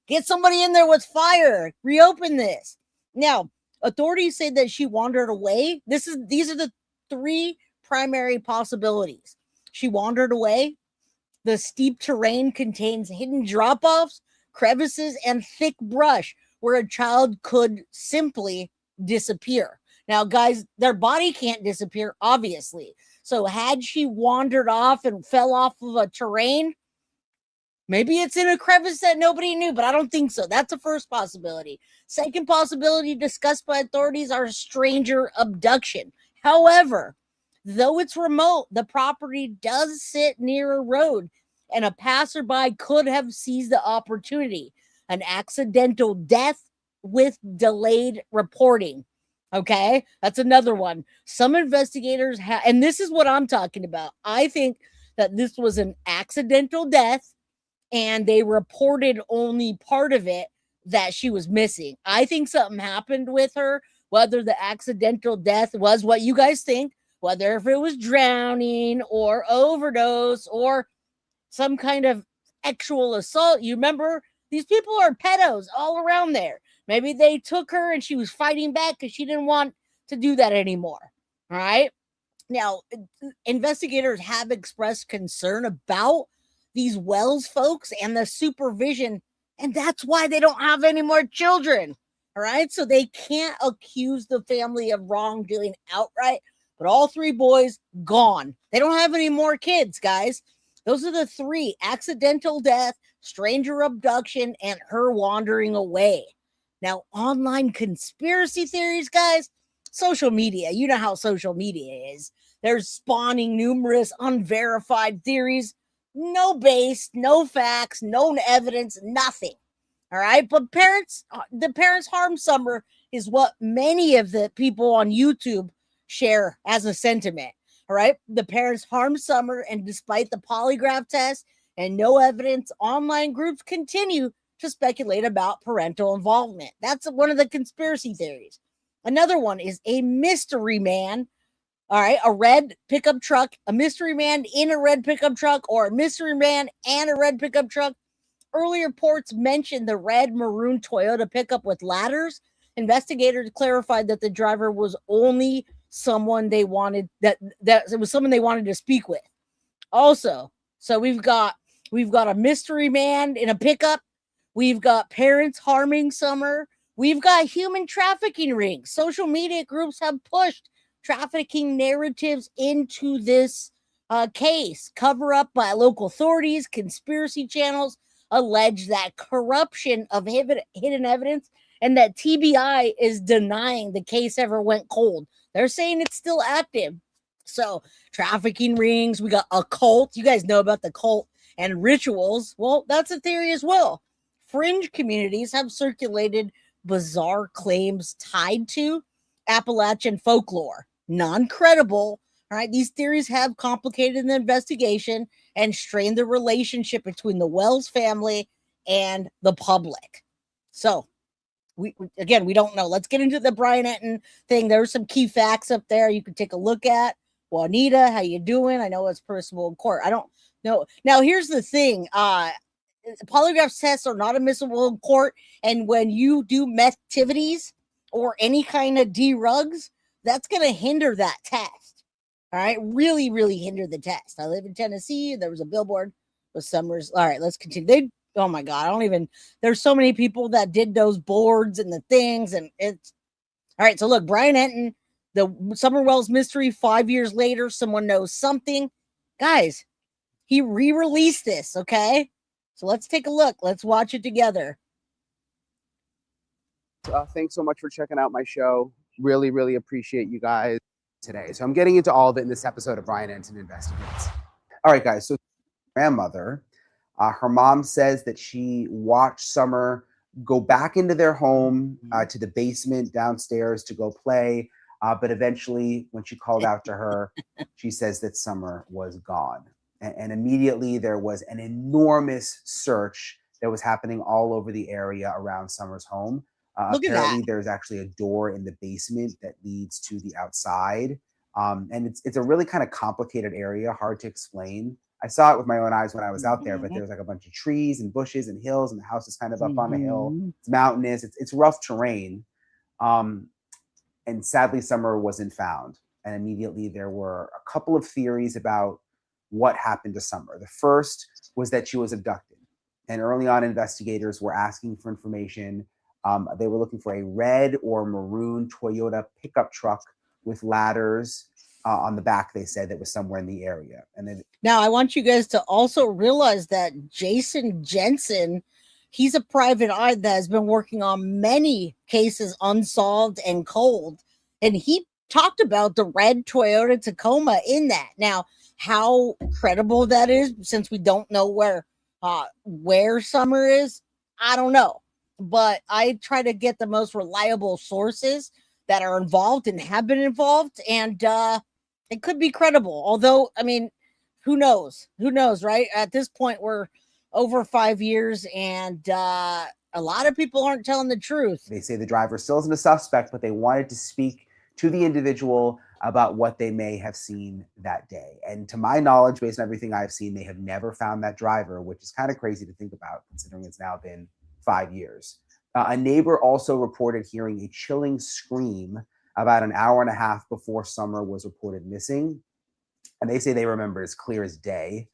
Get somebody in there with fire. Reopen this. Now, authorities say that she wandered away. These are the 3 primary possibilities. She wandered away. The steep terrain contains hidden drop-offs, crevices, and thick brush where a child could simply disappear. Now, guys, their body can't disappear, obviously. So had she wandered off and fell off of a terrain, maybe it's in a crevice that nobody knew, but I don't think so. That's the first possibility. Second possibility discussed by authorities are stranger abduction. However, though it's remote, the property does sit near a road, and a passerby could have seized the opportunity. An accidental death with delayed reporting. Okay, that's another one. Some investigators have, and this is what I'm talking about. I think that this was an accidental death, and they reported only part of it that she was missing. I think something happened with her, whether the accidental death was what you guys think, whether if it was drowning or overdose or some kind of sexual assault. You remember, these people are pedos all around there. Maybe they took her and she was fighting back because she didn't want to do that anymore. All right. Now, investigators have expressed concern about these Wells folks and the supervision, and that's why they don't have any more children. All right. So they can't accuse the family of wrongdoing outright, but all 3 boys gone. They don't have any more kids, guys. Those are the 3: accidental death, stranger abduction, and her wandering away. Now, online conspiracy theories, guys, social media, you know how social media is. They're spawning numerous unverified theories, no base, no facts, no evidence, nothing. All right. But the parents harm Summer is what many of the people on YouTube share as a sentiment. All right. The parents harmed Summer, and despite the polygraph test and no evidence, online groups continue to speculate about parental involvement. That's one of the conspiracy theories. Another one is a mystery man. All right. A red pickup truck, a mystery man in a red pickup truck, or a mystery man and a red pickup truck. Earlier reports mentioned the red maroon Toyota pickup with ladders. Investigators clarified that the driver was only someone they wanted, that it was someone they wanted to speak with. Also, so we've got a mystery man in a pickup. We've got parents harming Summer. We've got human trafficking rings. Social media groups have pushed trafficking narratives into this case. Cover up by local authorities, conspiracy channels allege that corruption of hidden evidence, and that TBI is denying the case ever went cold. They're saying it's still active. So trafficking rings, we got a cult. You guys know about the cult and rituals. Well, that's a theory as well. Fringe communities have circulated bizarre claims tied to Appalachian folklore. Non-credible. All right, these theories have complicated the investigation and strained the relationship between the Wells family and the public. So, we don't know. Let's get into the Brian Enton thing. There's some key facts up there you can take a look at. Juanita, how you doing? I know it's permissible in court. I don't know. Now, here's the thing. Polygraph tests are not admissible in court. And when you do meth activities or any kind of drugs, that's going to hinder that test. All right. Really, really hinder the test. I live in Tennessee. There was a billboard with Summers. All right, let's continue. Oh my God. There's so many people that did those boards and the things. And it's all right. So look, Brian Enton, the Summer Wells mystery, 5 years later, someone knows something. Guys, he re-released this, okay? So let's take a look. Let's watch it together. Thanks so much for checking out my show. Really, really appreciate you guys today. So I'm getting into all of it in this episode of Brian Enton Investigates. All right, guys. So grandmother, her mom says that she watched Summer go back into their home to the basement downstairs to go play. But eventually, when she called out to her, she says that Summer was gone. And immediately there was an enormous search that was happening all over the area around Summer's home. Apparently, there's actually a door in the basement that leads to the outside. And it's a really kind of complicated area, hard to explain. I saw it with my own eyes when I was out there, but there's like a bunch of trees and bushes and hills, and the house is kind of up on the hill. It's mountainous. It's rough terrain. And sadly, Summer wasn't found. And immediately there were a couple of theories about what happened to Summer. The first was that she was abducted. And early on, investigators were asking for information. They were looking for a red or maroon Toyota pickup truck with ladders on the back, they said, that was somewhere in the area. And then now I want you guys to also realize that Jason Jensen, he's a private eye that has been working on many cases unsolved and cold. And he talked about the red Toyota Tacoma in that. Now, how credible that is, since we don't know where Summer is, I don't know. But I try to get the most reliable sources that are involved and have been involved. And it could be credible. Although, I mean, who knows? Who knows, right? At this point, we're over 5 years, and a lot of people aren't telling the truth. They say the driver still isn't a suspect, but they wanted to speak to the individual about what they may have seen that day. And to my knowledge, based on everything I've seen, they have never found that driver, which is kind of crazy to think about, considering it's now been 5 years. A neighbor also reported hearing a chilling scream about an hour and a half before Summer was reported missing. And they say they remember it as clear as day.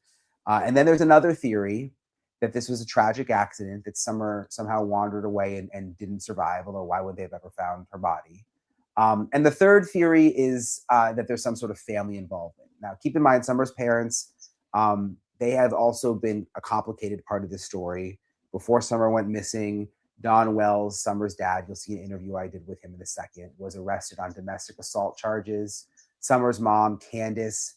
And then there's another theory that this was a tragic accident, that Summer somehow wandered away and didn't survive, although why would they have ever found her body? And the third theory is that there's some sort of family involvement. Now, keep in mind, Summer's parents, they have also been a complicated part of this story. Before Summer went missing, Don Wells, Summer's dad, you'll see an interview I did with him in a second, was arrested on domestic assault charges. Summer's mom, Candus,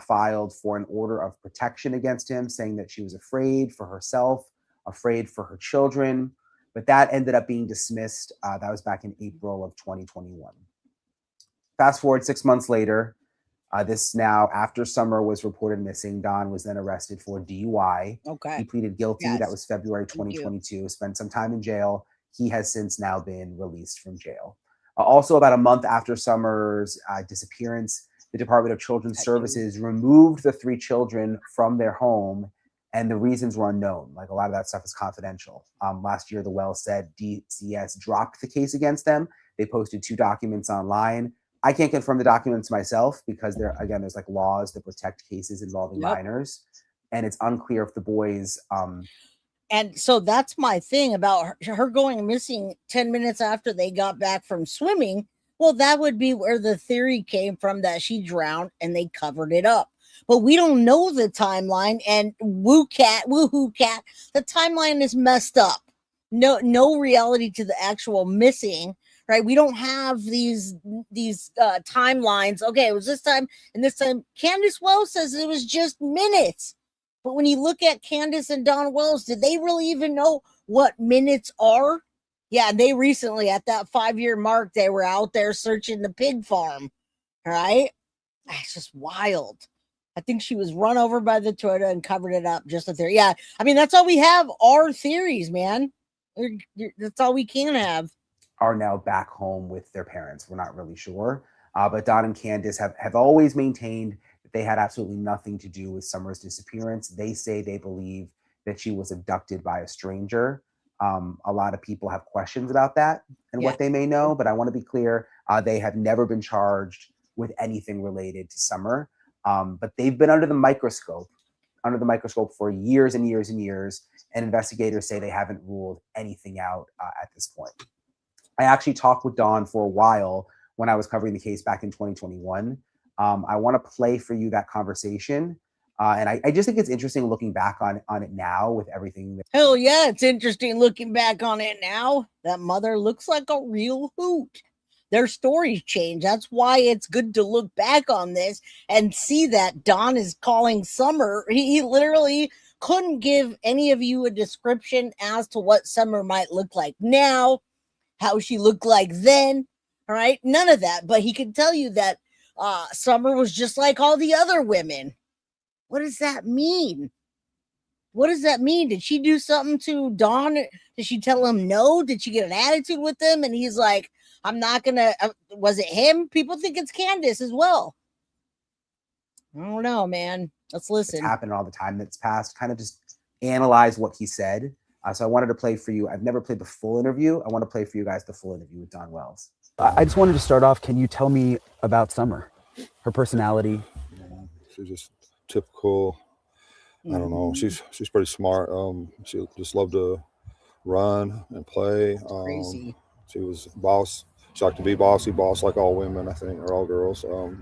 filed for an order of protection against him, saying that she was afraid for herself, afraid for her children. But that ended up being dismissed. That was back in April of 2021. Fast forward 6 months later, this now after Summer was reported missing, Don was then arrested for DUI. Okay. He pleaded guilty. Yes. That was February 2022. Spent some time in jail. He has since now been released from jail. Also, about a month after Summer's disappearance, the Department of Children's Services removed the 3 children from their home, and the reasons were unknown. Like, a lot of that stuff is confidential. Last year, the Wells said DCS dropped the case against them. They posted 2 documents online. I can't confirm the documents myself because there's like laws that protect cases involving minors, and it's unclear if the boys. And so that's my thing about her going missing 10 minutes after they got back from swimming. Well, that would be where the theory came from, that she drowned and they covered it up. But we don't know the timeline, and woohoo cat, the timeline is messed up. No reality to the actual missing. Right, we don't have these timelines. Okay, it was this time and this time. Candus Wells says it was just minutes, but when you look at Candus and Don Wells, did they really even know what minutes are? Yeah, they recently, at that 5-year mark, they were out there searching the pig farm. Right, it's just wild. I think she was run over by the Toyota and covered it up. Just a theory. Yeah, I mean, that's all we have. Our theories, man. That's all we can have. Are now back home with their parents. We're not really sure. But Don and Candus have always maintained that they had absolutely nothing to do with Summer's disappearance. They say they believe that she was abducted by a stranger. A lot of people have questions about that and what they may know, but I want to be clear, they have never been charged with anything related to Summer. But they've been under the microscope for years and years and years, and investigators say they haven't ruled anything out at this point. I actually talked with Dawn for a while when I was covering the case back in 2021. I want to play for you that conversation. And I just think it's interesting looking back on it now with everything. Hell yeah, it's interesting looking back on it now. That mother looks like a real hoot. Their stories change. That's why it's good to look back on this and see that Don is calling Summer. He literally couldn't give any of you a description as to what Summer might look like now, how she looked like then. All right, none of that. But he could tell you that Summer was just like all the other women. What does that mean? What does that mean? Did she do something to Don? Did she tell him no? Did she get an attitude with him? And he's like, I'm not going to, was it him? People think it's Candus as well. I don't know, man. Let's listen. It's happened all the time that's passed. Kind of just analyze what he said. So I wanted to play for you. I've never played the full interview. I want to play for you guys the full interview with Don Wells. I just wanted to start off. Can you tell me about Summer, her personality? She's just typical. I don't know. She's pretty smart. She just loved to run and play. Crazy. She was boss. She liked to be bossy, boss like all women, I think, or all girls, of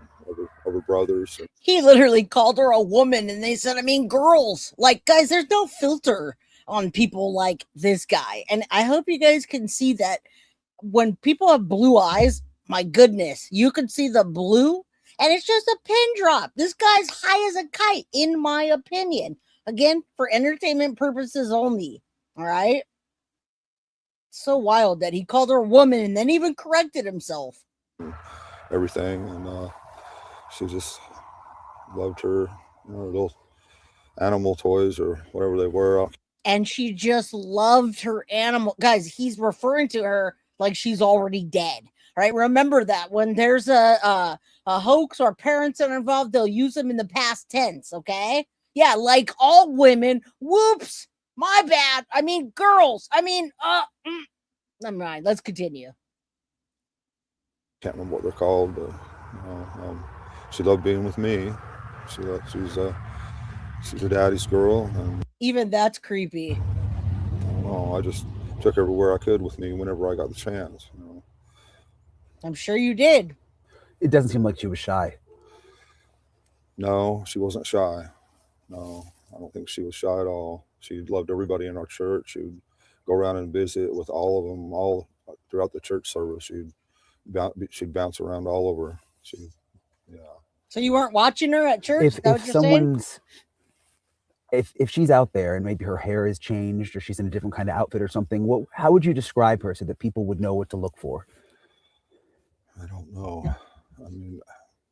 her brothers. He literally called her a woman, and they said, I mean, girls. Like, guys, there's no filter on people like this guy. And I hope you guys can see that when people have blue eyes, my goodness, you can see the blue, and it's just a pin drop. This guy's high as a kite, in my opinion. Again, for entertainment purposes only. All right? So wild that he called her a woman and then even corrected himself. Everything, and she just loved her, little animal toys or whatever they were. And she just loved her animal. Guys, he's referring to her like she's already dead. Right? Remember that when there's a hoax or parents are involved, they'll use them in the past tense. Okay? Yeah, like all women. Whoops. My bad. I mean, girls. I mean, never mind. Let's continue. Can't remember what they're called, but she loved being with me. She's her daddy's girl, and even that's creepy. I don't know. I just took her everywhere I could with me whenever I got the chance. I'm sure you did. It doesn't seem like she was shy. No, she wasn't shy. No, I don't think she was shy at all. She loved everybody in our church. She would go around and visit with all of them, all throughout the church service. She'd bounce around all over. So you weren't watching her at church? If someone's, if she's out there and maybe her hair is changed or she's in a different kind of outfit or something, how would you describe her so that people would know what to look for? I don't know. I mean,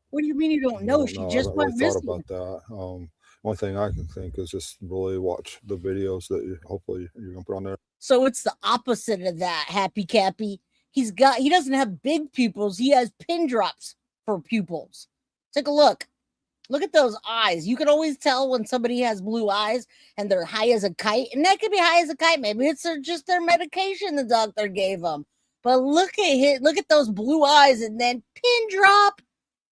what do you mean you don't know? She just went missing. I haven't really thought about that. One thing I can think is just really watch the videos that hopefully you're gonna put on there. So it's the opposite of that, Happy Cappy. He doesn't have big pupils. He has pin drops for pupils. Take a look. Look at those eyes. You can always tell when somebody has blue eyes and they're high as a kite. And that could be high as a kite. Maybe it's just their medication the doctor gave them. But look at it. Look at those blue eyes and then pin drop.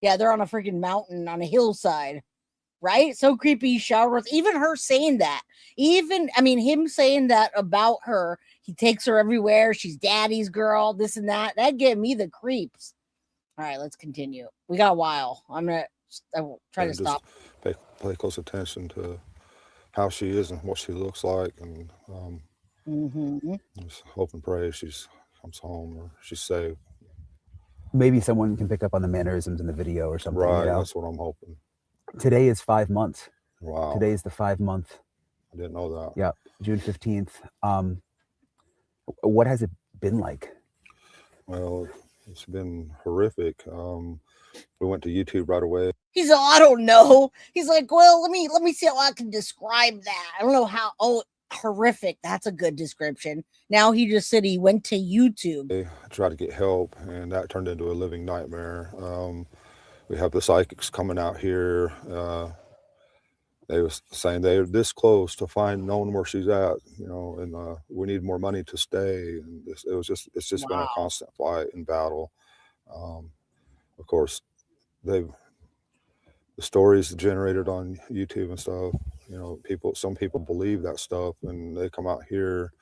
Yeah, they're on a freaking mountain on a hillside. Right? So creepy. Showers. Even her saying that. Him saying that about her. He takes her everywhere. She's daddy's girl. This and that. That gave me the creeps. All right, let's continue. We got a while. I will try to stop. Pay close attention to how she is and what she looks like, and just hope and pray she comes home or she's safe. Maybe someone can pick up on the mannerisms in the video or something. Right, that's what I'm hoping. Today is 5 months. Wow. Today is the 5-month. I didn't know that. Yeah, June 15th. What has it been like? Well, it's been horrific. We went to YouTube right away. He's like, I don't know. He's like, well, let me see how I can describe that. I don't know how. Oh, horrific. That's a good description. Now he just said he went to YouTube. They tried to get help, and that turned into a living nightmare. We have the psychics coming out here. They was saying they're this close to knowing where she's at, and we need more money to stay. And it's just been a constant fight and battle. Of course, the stories generated on YouTube and stuff, some people believe that stuff, and they come out here.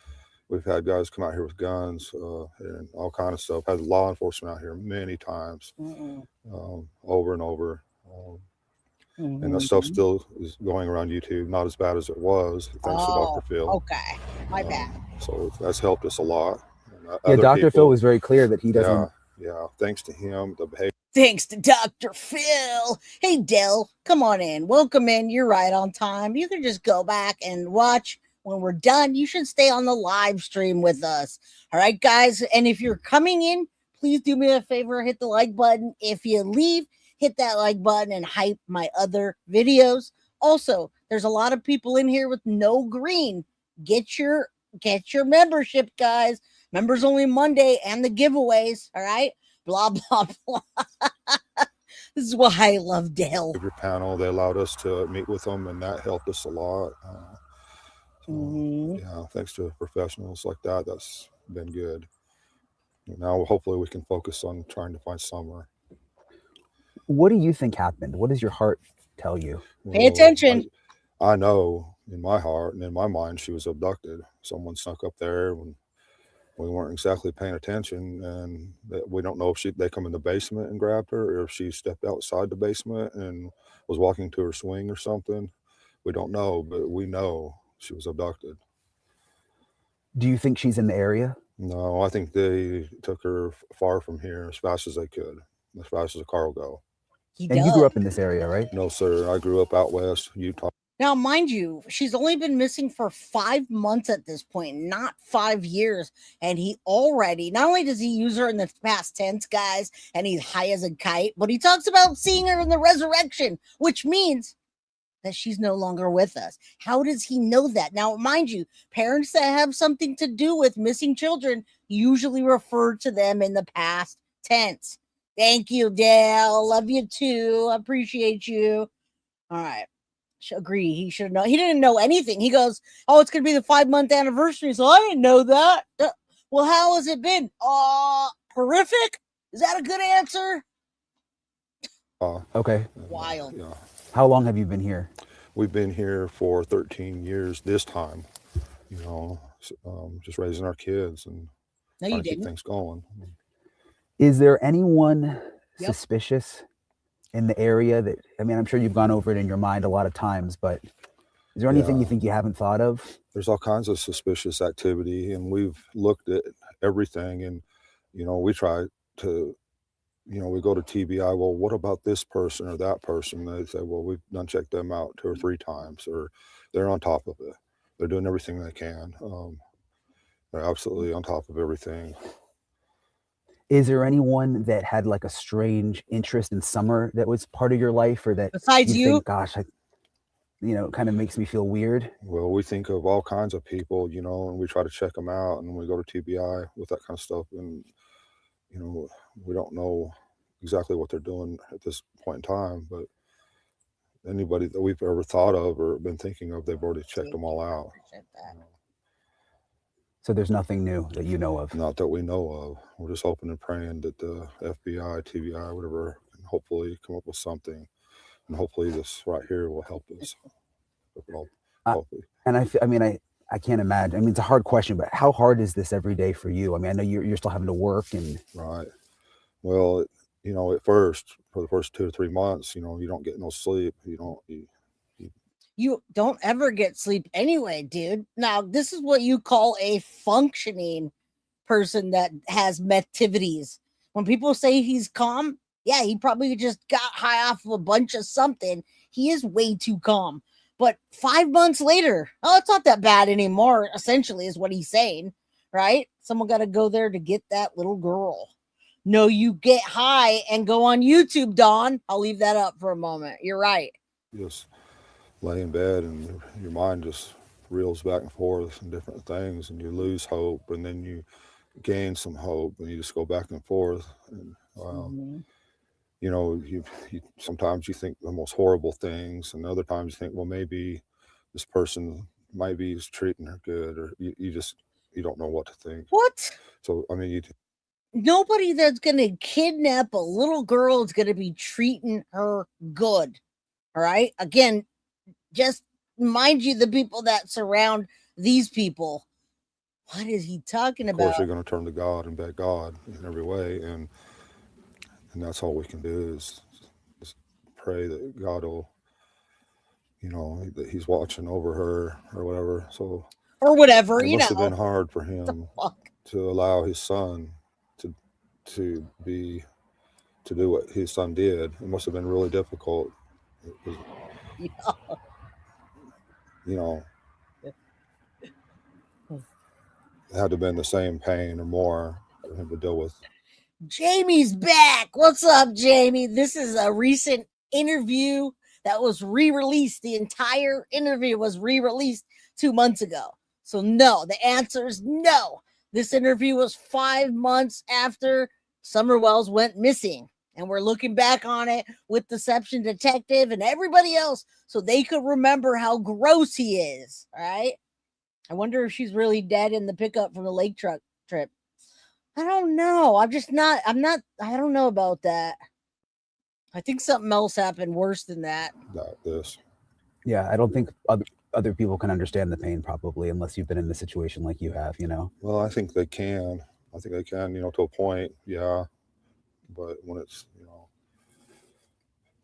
We've had guys come out here with guns and all kind of stuff. Had law enforcement out here many times, over and over. And that stuff still is going around YouTube, not as bad as it was, thanks to Dr. Phil. Okay, my bad. So that's helped us a lot. Yeah, Dr. Phil was very clear that he doesn't. Yeah, thanks to him, the behavior. Thanks to Dr. Phil. Hey, Dell, come on in. Welcome in. You're right on time. You can just go back and watch. When we're done, you should stay on the live stream with us. All right, guys. And if you're coming in, please do me a favor. Hit the like button. If you leave, hit that like button and hype my other videos. Also, there's a lot of people in here with no green. Get your membership, guys. Members only Monday and the giveaways. All right. Blah, blah, blah. This is why I love Dale. Your panel, they allowed us to meet with them, and that helped us a lot. Yeah, thanks to professionals like that, that's been good. Now, hopefully, we can focus on trying to find Summer. What do you think happened? What does your heart tell you? Pay attention. I know in my heart and in my mind she was abducted. Someone snuck up there when we weren't exactly paying attention, and we don't know if they come in the basement and grabbed her, or if she stepped outside the basement and was walking to her swing or something. We don't know, but we know she was abducted. Do you think she's in the area? No, I think they took her far from here as fast as they could, as fast as a car will go. You grew up in this area, right? No, sir. I grew up out west, Utah. Now, mind you, she's only been missing for 5 months at this point, not 5 years. And he already, not only does he use her in the past tense, guys, and he's high as a kite, but he talks about seeing her in the resurrection, which means that she's no longer with us. How does he know that? Now, mind you, parents that have something to do with missing children usually refer to them in the past tense. Thank you, Dale. Love you too. Appreciate you. All right. Agree. He should know. He didn't know anything. He goes, "Oh, it's gonna be the 5-month anniversary." So I didn't know that. Well, how has it been? Horrific. Is that a good answer? Okay. Wild. Yeah. How long have you been here? We've been here for 13 years this time. Just raising our kids and trying to keep things going. Is there anyone suspicious in the area that, I mean, I'm sure you've gone over it in your mind a lot of times, but is there anything you think you haven't thought of? There's all kinds of suspicious activity, and we've looked at everything, and, we try to, we go to TBI, well, what about this person or that person? They say, well, we've done checked them out 2 or 3 times, or they're on top of it. They're doing everything they can. They're absolutely on top of everything. Is there anyone that had like a strange interest in Summer that was part of your life, or that besides you think, gosh, it kind of makes me feel weird? Well, we think of all kinds of people, and we try to check them out, and we go to TBI with that kind of stuff, and we don't know exactly what they're doing at this point in time, but anybody that we've ever thought of or been thinking of, they've already checked them all out. So there's nothing new that you know of? Not that we know of. We're just hoping and praying that the FBI, TBI, whatever, can hopefully come up with something. And hopefully this right here will help us. And I can't imagine. I mean, it's a hard question, but how hard is this every day for you? I mean, I know you're still having to work and. Right. Well, at first, for the first 2 or 3 months, you don't get no sleep. You don't ever get sleep anyway, dude. Now, this is what you call a functioning person that has activities. When people say he's calm, yeah, he probably just got high off of a bunch of something. He is way too calm. But 5 months later, it's not that bad anymore, essentially, is what he's saying, right? Someone got to go there to get that little girl. No, you get high and go on YouTube, Dawn. I'll leave that up for a moment. You're right. Just lay in bed and your mind just reels back and forth and different things, and you lose hope, and then you gain some hope, and you just go back and forth. And you know, you sometimes you think the most horrible things, and other times you think, well, maybe this person might be treating her good, or you don't know what to think. What? So I mean, Nobody that's going to kidnap a little girl is going to be treating her good. All right. Again, just mind you, the people that surround these people. What is he talking of course, about? you're going to turn to God and beg God in every way, and that's all we can do is just pray that God will, you know, that He's watching over her or whatever. So or whatever, it you must know. have been hard for him to allow his son to do what his son did. It must have been really difficult. Yeah. You know, it had to have been the same pain or more for him to deal with. Jamie's back. What's up, Jamie? This is a recent interview that was re-released. The entire interview was re-released 2 months ago. So no, the answer is no. This interview was 5 months after Summer Wells went missing. And we're looking back on it with Deception Detective and everybody else so they could remember how gross he is. All right. I wonder if she's really dead in the pickup from the lake truck trip. I don't know. I don't know about that. I think something else happened worse than that. Yeah, I don't think other people can understand the pain probably unless you've been in a situation like you have, you know. Well, I think they can. You know, to a point, yeah. But when it's, you know,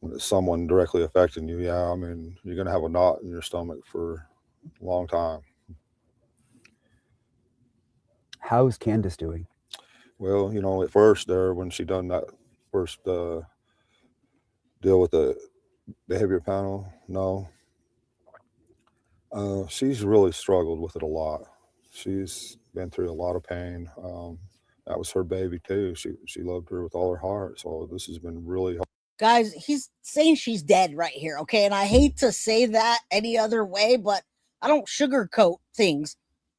when it's someone directly affecting you, yeah, I mean, you're going to have a knot in your stomach for a long time. How's Candus doing? Well, you know, at first there, when she done that first deal with the behavior panel, she's really struggled with it a lot. She's been through a lot of pain. That was her baby too. She loved her with all her heart. So this has been really hard. Guys, he's saying she's dead right here, okay? And I hate to say that any other way, but I don't sugarcoat things.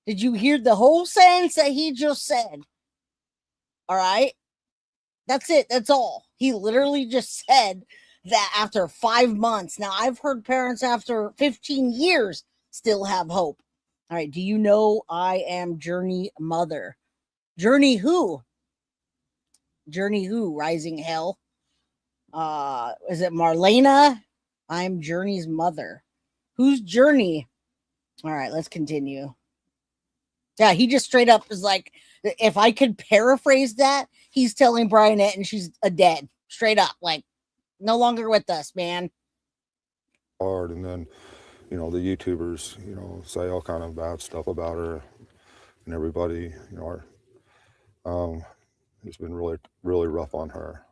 Did you hear the whole sentence that he just said? All right? That's it. That's all. He literally just said that after 5 months. Now, I've heard parents after 15 years still have hope. All right. Do you know I am Journey mother? Journey who? Journey who? Rising Hell? Is it Marlena? I'm Journey's mother. Who's Journey? All right, let's continue. Yeah, he just straight up is like, if I could paraphrase that, he's telling Brianette and she's a dead. Straight up, like, no longer with us, man. Hard, and then, you know, the YouTubers, you know, say all kind of bad stuff about her, and everybody, you know, it's been really, really rough on her.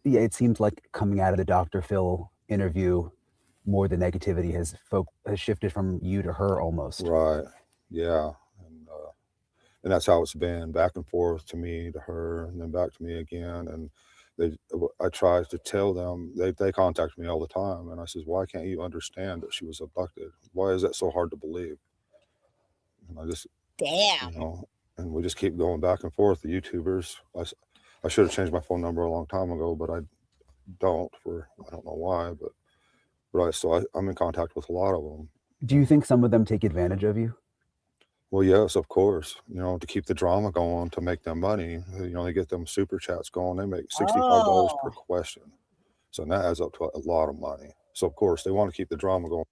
Yeah, it seems like coming out of the Dr. Phil interview, more the negativity has shifted from you to her almost. Right. Yeah. And that's how it's been, back and forth to me, to her, and then back to me again. And I tried to tell them, they contact me all the time, and I says, why can't you understand that she was abducted? Why is that so hard to believe? And I just, damn, you know, and we just keep going back and forth. The YouTubers, I should have changed my phone number a long time ago, but I don't, I don't know why, but so I'm in contact with a lot of them. Do you think some of them take advantage of you? Well, yes, of course. You know, to keep the drama going, to make them money. You know, they get them super chats going. They make $65 per question. So that adds up to a lot of money. So, of course, they want to keep the drama going.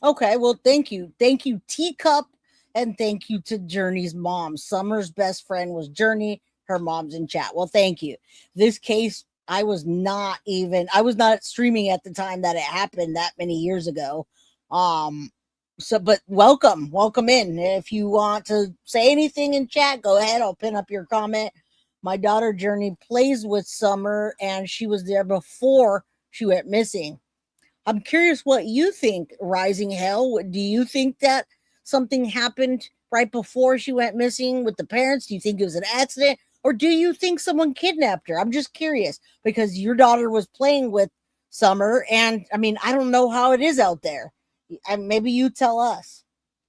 Okay, well, thank you. Thank you, Teacup, and thank you to Journey's mom. Summer's best friend was Journey. Her mom's in chat. Well, thank you. This case, I was not streaming at the time that it happened that many years ago. So, but welcome in. If you want to say anything in chat, go ahead. I'll pin up your comment. My daughter Journey plays with Summer, and she was there before she went missing. I'm curious what you think, Rising Hell. Do you think that something happened right before she went missing with the parents? Do you think it was an accident, or do you think someone kidnapped her? I'm just curious because your daughter was playing with Summer, and I mean, I don't know how it is out there. Maybe you tell us.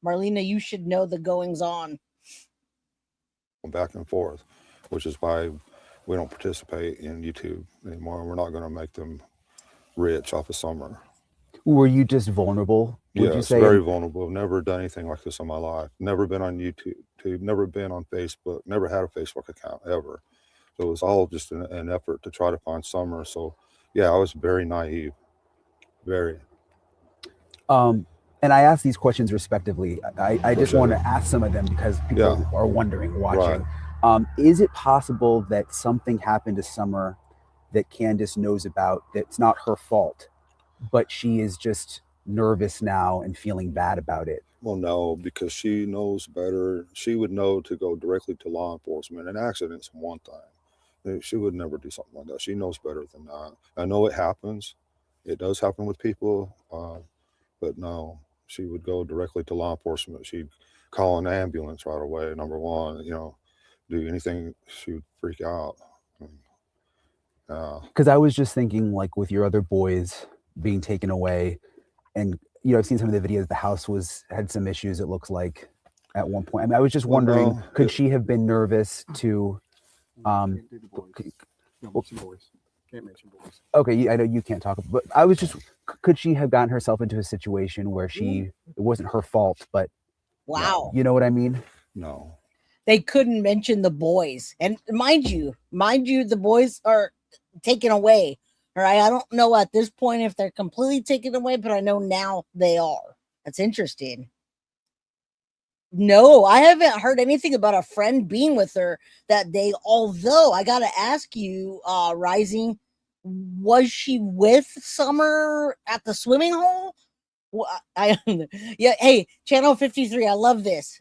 Marlena, you should know the goings on. Back and forth, which is why we don't participate in YouTube anymore. We're not going to make them rich off of Summer. Were you just vulnerable? Would you Yes, say? very vulnerable. Never done anything like this in my life. Never been on YouTube, never been on Facebook, never had a Facebook account ever. So it was all just an effort to try to find Summer. So yeah, I was very naive, very. And I ask these questions respectively. I just sure. want to ask some of them because people Yeah. are wondering, watching. Right. Is it possible that something happened to Summer that Candus knows about that's not her fault, but she is just nervous now and feeling bad about it? Well, no, because she knows better. She would know to go directly to law enforcement. An accident's one thing. She would never do something like that. She knows better than that. I know it happens. It does happen with people, but no, she would go directly to law enforcement. She'd call an ambulance right away, number one, do anything. She would freak out. Because I was just thinking, like, with your other boys being taken away, and I've seen some of the videos. The house had some issues. It looks like at one point. I mean, I was just wondering, could she have been nervous to? Can't mention boys. Okay, I know you can't talk, but I was just, could she have gotten herself into a situation where it wasn't her fault, but wow, you know what I mean? No. They couldn't mention the boys, and mind you, the boys are taken away. All right, I don't know at this point if they're completely taken away, but I know now they are. That's interesting. No, I haven't heard anything about a friend being with her that day. Although I gotta ask you, Rising, was she with Summer at the swimming hole? Well, yeah. Hey, Channel 53, I love this.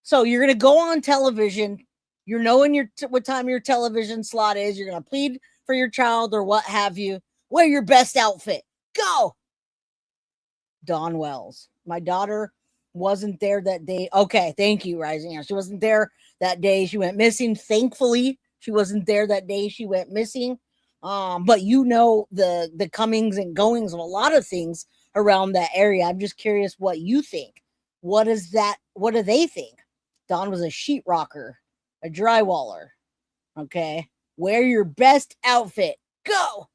So you're gonna go on television. You're knowing what time your television slot is. You're gonna plead for your child or what have you. Wear your best outfit. Go. Dawn Wells. My daughter wasn't there that day. Okay, thank you, Rising. She wasn't there that day. She went missing. Thankfully, she wasn't there that day. She went missing. But the comings and goings of a lot of things around that area. I'm just curious what you think. What do they think? Dawn was a sheetrocker, a drywaller. Okay. Wear your best outfit. Go.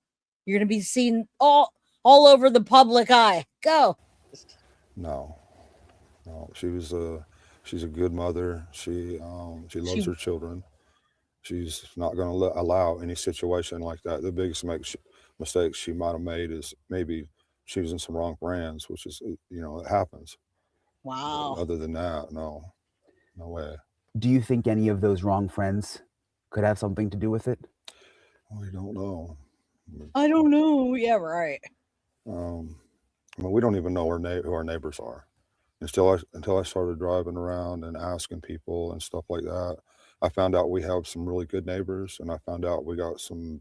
You're gonna be seen all over the public eye. Go. No, she's a good mother. She loves her children. She's not going to allow any situation like that. The biggest mistake she might have made is maybe she was in some wrong brands, which is, it happens. Wow. But other than that, no way. Do you think any of those wrong friends could have something to do with it? We don't know. I don't know. Yeah, right. We don't even know who our neighbors are. Until I started driving around and asking people and stuff like that, I found out we have some really good neighbors, and I found out we got some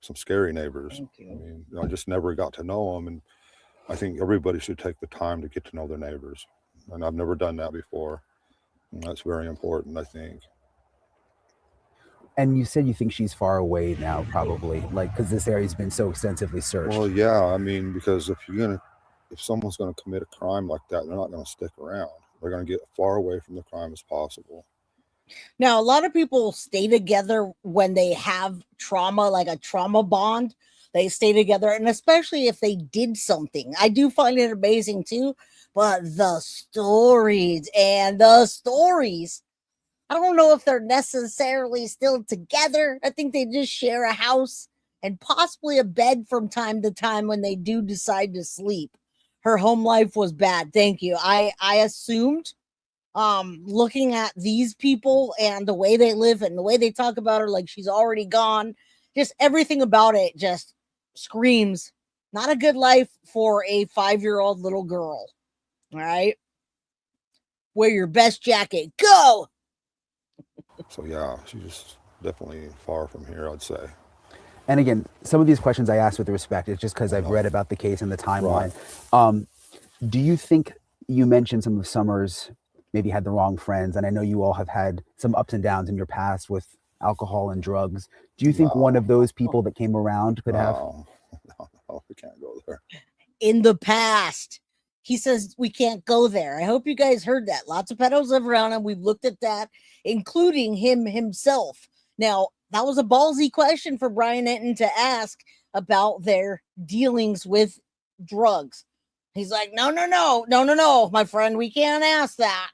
scary neighbors. Thank you. I mean, I just never got to know them, and I think everybody should take the time to get to know their neighbors. And I've never done that before, and that's very important, I think. And you said you think she's far away now, probably, because this area's been so extensively searched. Well, yeah, I mean, because if someone's gonna commit a crime like that, they're not gonna stick around. They're gonna get far away from the crime as possible. Now, a lot of people stay together when they have trauma, like a trauma bond. They stay together, and especially if they did something. I do find it amazing too, but the stories, I don't know if they're necessarily still together. I think they just share a house and possibly a bed from time to time when they do decide to sleep. Her home life was bad. Thank you. I assumed, looking at these people and the way they live and the way they talk about her, like she's already gone, just everything about it just screams not a good life for a 5-year-old little girl. All right. Wear your best jacket. Go. So yeah, she's definitely far from here, I'd say. And again, some of these questions I asked with respect, it's just because I've read about the case and the timeline. Right. Do you think, you mentioned some of Summer's maybe had the wrong friends, and I know you all have had some ups and downs in your past with alcohol and drugs. Do you think one of those people that came around could have? Oh, we can't go there. In the past. He says we can't go there. I hope you guys heard that. Lots of pedos live around him. We've looked at that, including him himself. Now, that was a ballsy question for Brian Enton to ask about their dealings with drugs. He's like, no, my friend, we can't ask that.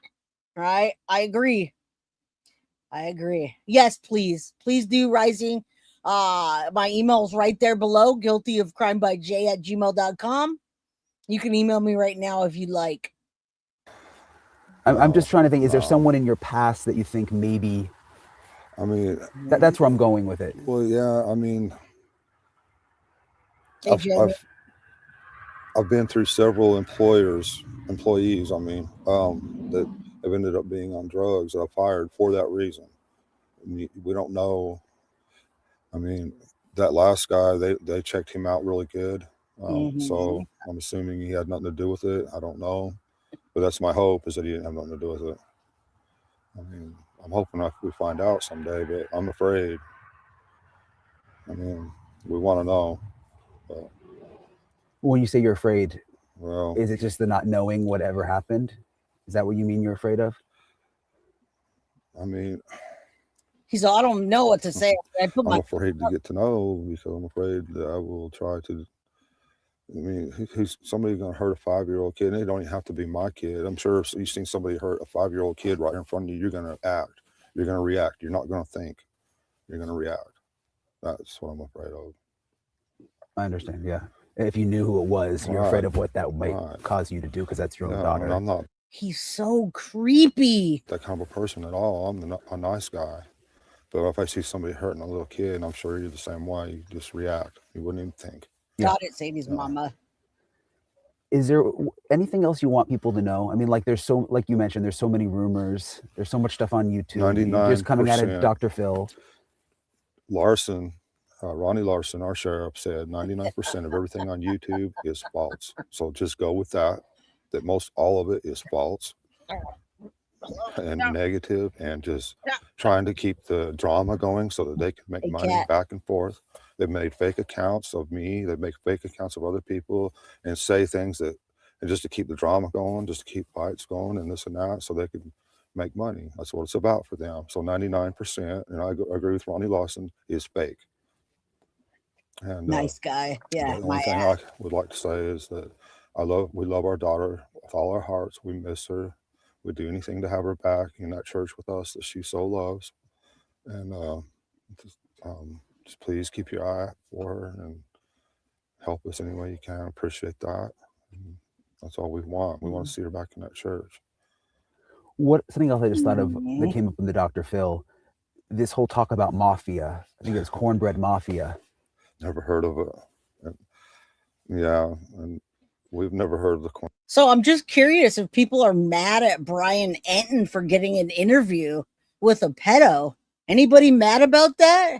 Right? I agree. Yes, please do, Rising. My email's right there below, guiltyofcrimebyj@gmail.com. You can email me right now if you'd like. I'm just trying to think, is there someone in your past that you think maybe? I mean, that's where I'm going with it. Well, yeah, I mean, Hey, I've been through several employees, I mean, that have ended up being on drugs that I fired for that reason. We don't know. I mean, that last guy, they checked him out really good. So I'm assuming he had nothing to do with it. I don't know. But that's my hope, is that he didn't have nothing to do with it. I mean, I'm hoping we find out someday, but I'm afraid. I mean, we want to know. But, when you say you're afraid, well, is it just the not knowing whatever happened? Is that what you mean you're afraid of? I mean, he's all, I don't know what to say. I'm afraid to get to know, because I'm afraid that I will try to. I mean, who's somebody going to hurt a 5-year-old kid? And they don't even have to be my kid. I'm sure if you've seen somebody hurt a 5-year-old kid right in front of you, you're going to act. You're going to react. You're not going to think. You're going to react. That's what I'm afraid of. I understand. Yeah. If you knew who it was, you're afraid of what that might cause you to do, because that's your own daughter. I'm not. He's so creepy. That kind of a person at all. I'm a nice guy. But if I see somebody hurting a little kid, I'm sure you're the same way. You just react. You wouldn't even think. Got it, Sadie's mama. Is there anything else you want people to know? I mean, like like you mentioned, there's so many rumors. There's so much stuff on YouTube. 99%. Just coming out of Dr. Phil. Larson, Ronnie Larson, our sheriff, said 99% of everything on YouTube is false. So just go with that most all of it is false and negative, and just trying to keep the drama going so that they can make money back and forth. They've made fake accounts of me. They make fake accounts of other people and say things and just to keep the drama going, just to keep fights going and this and that, so they can make money. That's what it's about for them. So 99%, and I agree with Ronnie Lawson, is fake. And nice guy. Yeah. The only thing I would like to say is that we love our daughter with all our hearts. We miss her. We'd do anything to have her back in that church with us that she so loves. And just please keep your eye out for her and help us any way you can. Appreciate that. And that's all we want. We want to see her back in that church. Something else I just thought of that came up in the Dr. Phil, this whole talk about mafia. I think it's cornbread mafia. Never heard of it. Yeah, and we've never heard of the corn. So I'm just curious if people are mad at Brian Enton for getting an interview with a pedo. Anybody mad about that?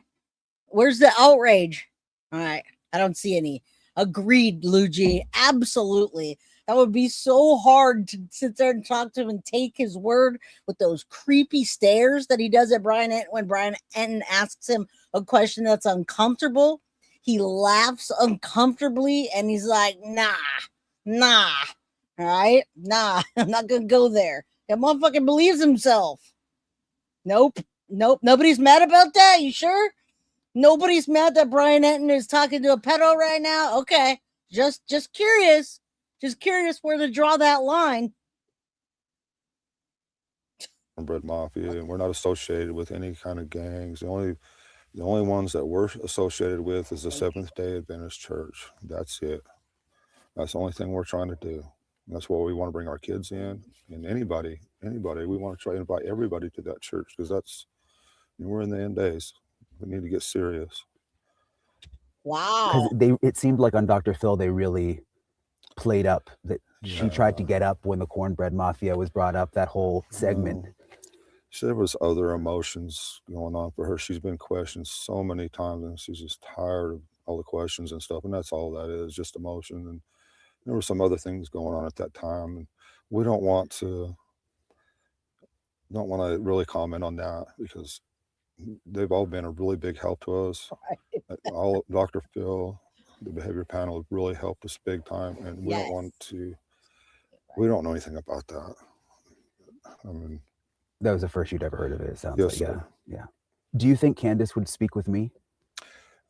Where's the outrage? All right, I don't see any. Agreed, Luigi. Absolutely. That would be so hard to sit there and talk to him and take his word with those creepy stares that he does at Brian Enton when Brian Enton asks him a question that's uncomfortable. He laughs uncomfortably and he's like, nah. All right, nah, I'm not gonna go there. That motherfucker believes himself. Nope. Nobody's mad about that. You sure? Nobody's mad that Brian Enton is talking to a pedo right now. Okay, just curious. Just curious where to draw that line. Cornbread Mafia, and we're not associated with any kind of gangs. The only ones that we're associated with is the Seventh-day Adventist Church. That's it. That's the only thing we're trying to do. And that's where we want to bring our kids in, and anybody. We want to try to invite everybody to that church, because we're in the end days. We need to get serious. Wow. Because it seemed like on Dr. Phil, they really played up that she tried to get up when the cornbread mafia was brought up, that whole segment. There was other emotions going on for her. She's been questioned so many times, and she's just tired of all the questions and stuff. And that's all that is, just emotion. And there were some other things going on at that time, and we don't want to really comment on that, because they've all been a really big help to us. All Dr. Phil, the behavior panel really helped us big time, and we Yes. don't want to. We don't know anything about that. I mean, That was the first you'd ever heard of it. It sounds yes, like, sir. yeah. Do you think Candus would speak with me?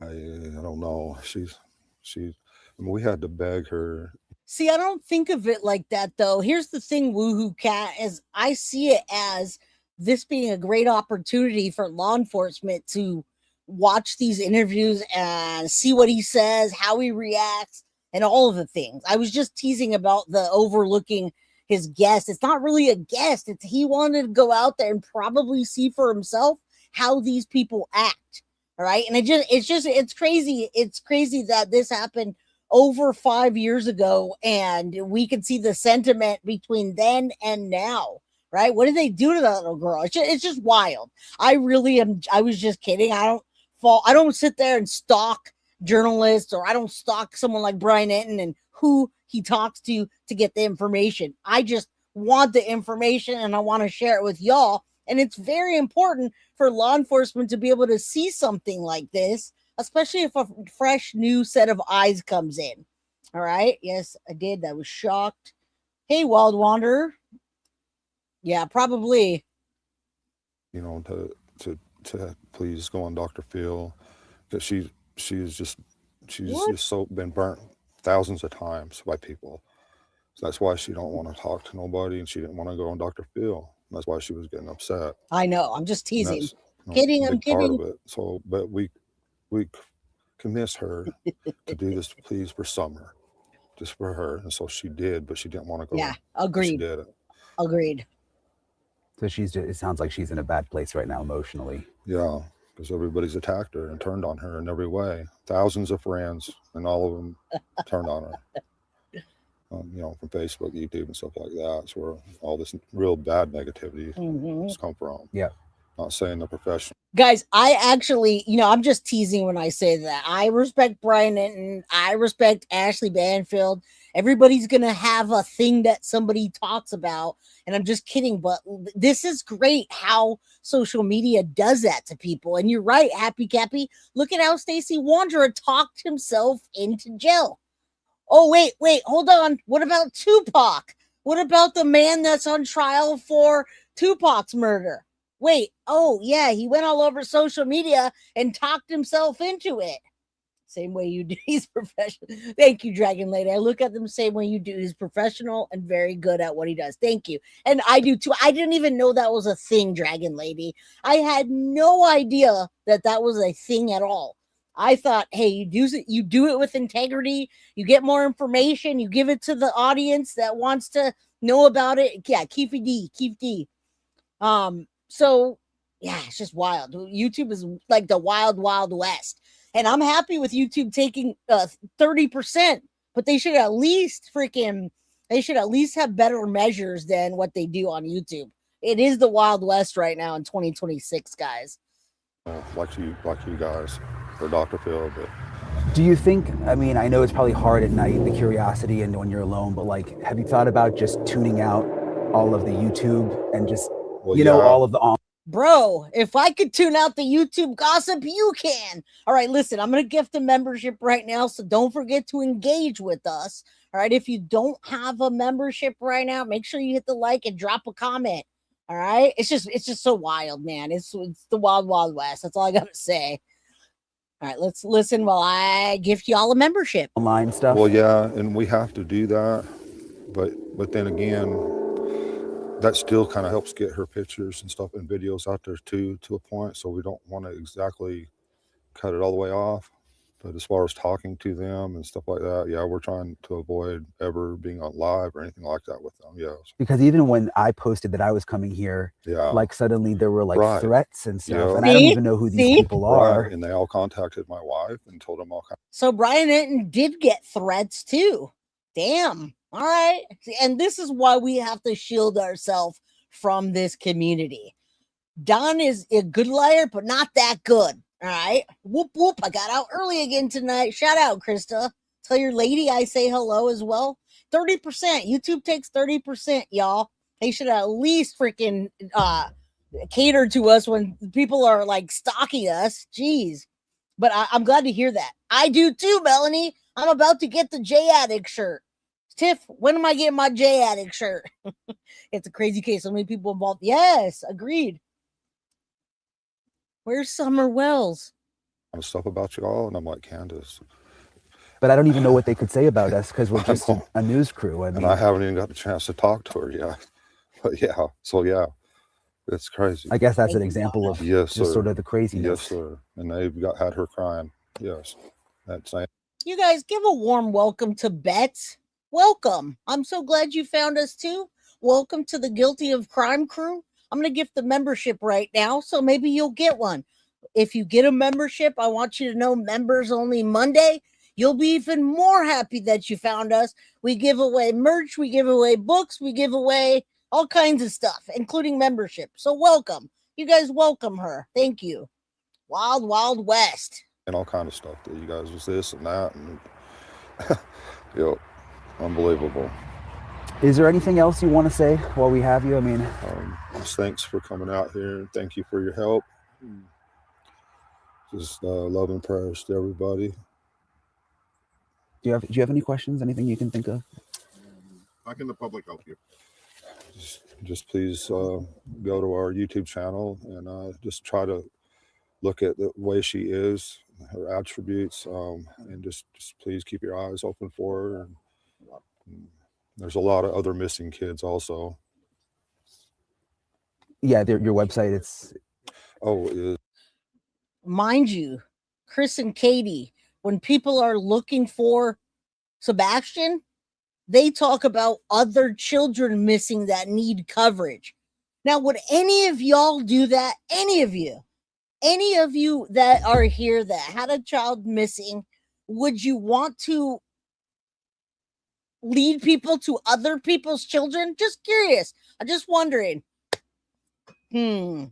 I don't know. I mean, we had to beg her. See, I don't think of it like that, though. Here's the thing, Woohoo Cat, is I see it as this being a great opportunity for law enforcement to watch these interviews and see what he says, how he reacts, and all of the things. I was just teasing about the overlooking his guest. It's not really a guest. It's he wanted to go out there and probably see for himself how these people act. All right. And it's crazy. It's crazy that this happened over 5 years ago, and we can see the sentiment between then and now. Right? What did they do to that little girl? It's just wild. I really am. I was just kidding. I don't sit there and stalk journalists, or I don't stalk someone like Brian Enton and who he talks to get the information. I just want the information, and I want to share it with y'all. And it's very important for law enforcement to be able to see something like this, especially if a fresh new set of eyes comes in. All right. Yes, I did. I was shocked. Hey, Wild Wanderer. Yeah, probably. You know, to please go on Dr. Phil, because she's just so been burnt thousands of times by people. So that's why she don't want to talk to nobody, and she didn't want to go on Dr. Phil. That's why she was getting upset. I know. I'm just teasing. Kidding. I'm kidding. Part of it. So, but we convinced her to do this, please, for summer, just for her, and so she did. But she didn't want to go. Yeah, agreed. She did it. Agreed. So it sounds like she's in a bad place right now emotionally. Yeah, because everybody's attacked her and turned on her in every way. Thousands of friends, and all of them turned on her. You know, from Facebook, YouTube, and stuff like that. That's where all this real bad negativity has come from. Yeah. Not saying the professional. Guys, I actually, I'm just teasing when I say that. I respect Brian Enton. I respect Ashley Banfield. Everybody's going to have a thing that somebody talks about. And I'm just kidding. But this is great how social media does that to people. And you're right, Happy Cappy. Look at how Stacey Wanderer talked himself into jail. Oh, wait, hold on. What about Tupac? What about the man that's on trial for Tupac's murder? Wait, oh, yeah, he went all over social media and talked himself into it. Same way you do. He's professional. Thank you, Dragon Lady. I look at them the same way you do. He's professional and very good at what he does. Thank you. And I do too. I didn't even know that was a thing, Dragon Lady. I had no idea that was a thing at all. I thought, hey, you do it with integrity. You get more information. You give it to the audience that wants to know about it. Yeah, keep D. So yeah, it's just wild. YouTube is like the wild, wild west. And I'm happy with YouTube taking 30%, but they should at least have better measures than what they do on YouTube. It is the Wild West right now in 2026, guys. Like you guys, or Dr. Phil, but Do you think, I mean, I know it's probably hard at night, the curiosity and when you're alone, but like, have you thought about just tuning out all of the YouTube and just, all of the Bro, if I could tune out the YouTube gossip, you can. All right, listen, I'm going to gift a membership right now, so don't forget to engage with us. All right, if you don't have a membership right now, make sure you hit the like and drop a comment. All right, it's just so wild, man. It's the wild, wild west. That's all I got to say. All right, let's listen while I gift y'all a membership. Online stuff. Well, yeah, and we have to do that, but then again, that still kind of helps get her pictures and stuff and videos out there too, to a point. So we don't want to exactly cut it all the way off. But as far as talking to them and stuff like that, yeah, we're trying to avoid ever being on live or anything like that with them. Yes. Because even when I posted that I was coming here, like suddenly there were like threats and stuff, Yeah. and I don't even know who these people are. Right. And they all contacted my wife and told them all kinds. So Brian Enton did get threats too. Damn. All right. And this is why we have to shield ourselves from this community. Don is a good liar, but not that good. All right. Whoop, whoop. I got out early again tonight. Shout out, Krista. Tell your lady I say hello as well. 30%. YouTube takes 30%, y'all. They should at least freaking cater to us when people are like stalking us. Jeez. But I'm glad to hear that. I do too, Melanie. I'm about to get the J Addict shirt. Tiff, when am I getting my J Addict shirt? It's a crazy case. So many people involved. Yes, agreed. Where's Summer Wells? Stuff about you all, and I'm like, Candus. But I don't even know what they could say about us because we're just a news crew. And I haven't even got the chance to talk to her yet. But yeah, so yeah, it's crazy. I guess that's an example of yes, just sir. sort of the craziness. Yes, sir. And they've had her crying. Yes, that's it. You guys give a warm welcome to Bets. Welcome. I'm so glad you found us too. Welcome to the Guilty of Crime crew. I'm going to gift the membership right now, so maybe you'll get one. If you get a membership, I want you to know members only Monday. You'll be even more happy that you found us. We give away merch, we give away books, we give away all kinds of stuff, including membership. So welcome. You guys welcome her. Thank you. Wild, Wild West. And all kind of stuff that you guys was this and that. And yep, unbelievable. Is there anything else you want to say while we have you? I mean, just thanks for coming out here, and thank you for your help. Just love and prayers to everybody. Do you have any questions? Anything you can think of? How can the public help you? Just please go to our YouTube channel and just try to look at the way she is, her attributes, and just please keep your eyes open for her. And there's a lot of other missing kids also. Yeah, your website. It's mind you, Chris and Katie, when people are looking for Sebastian, they talk about other children missing that need coverage. Now, would any of y'all do that? Any of you that are here that had a child missing, would you want to lead people to other people's children? Just curious. I'm just wondering. All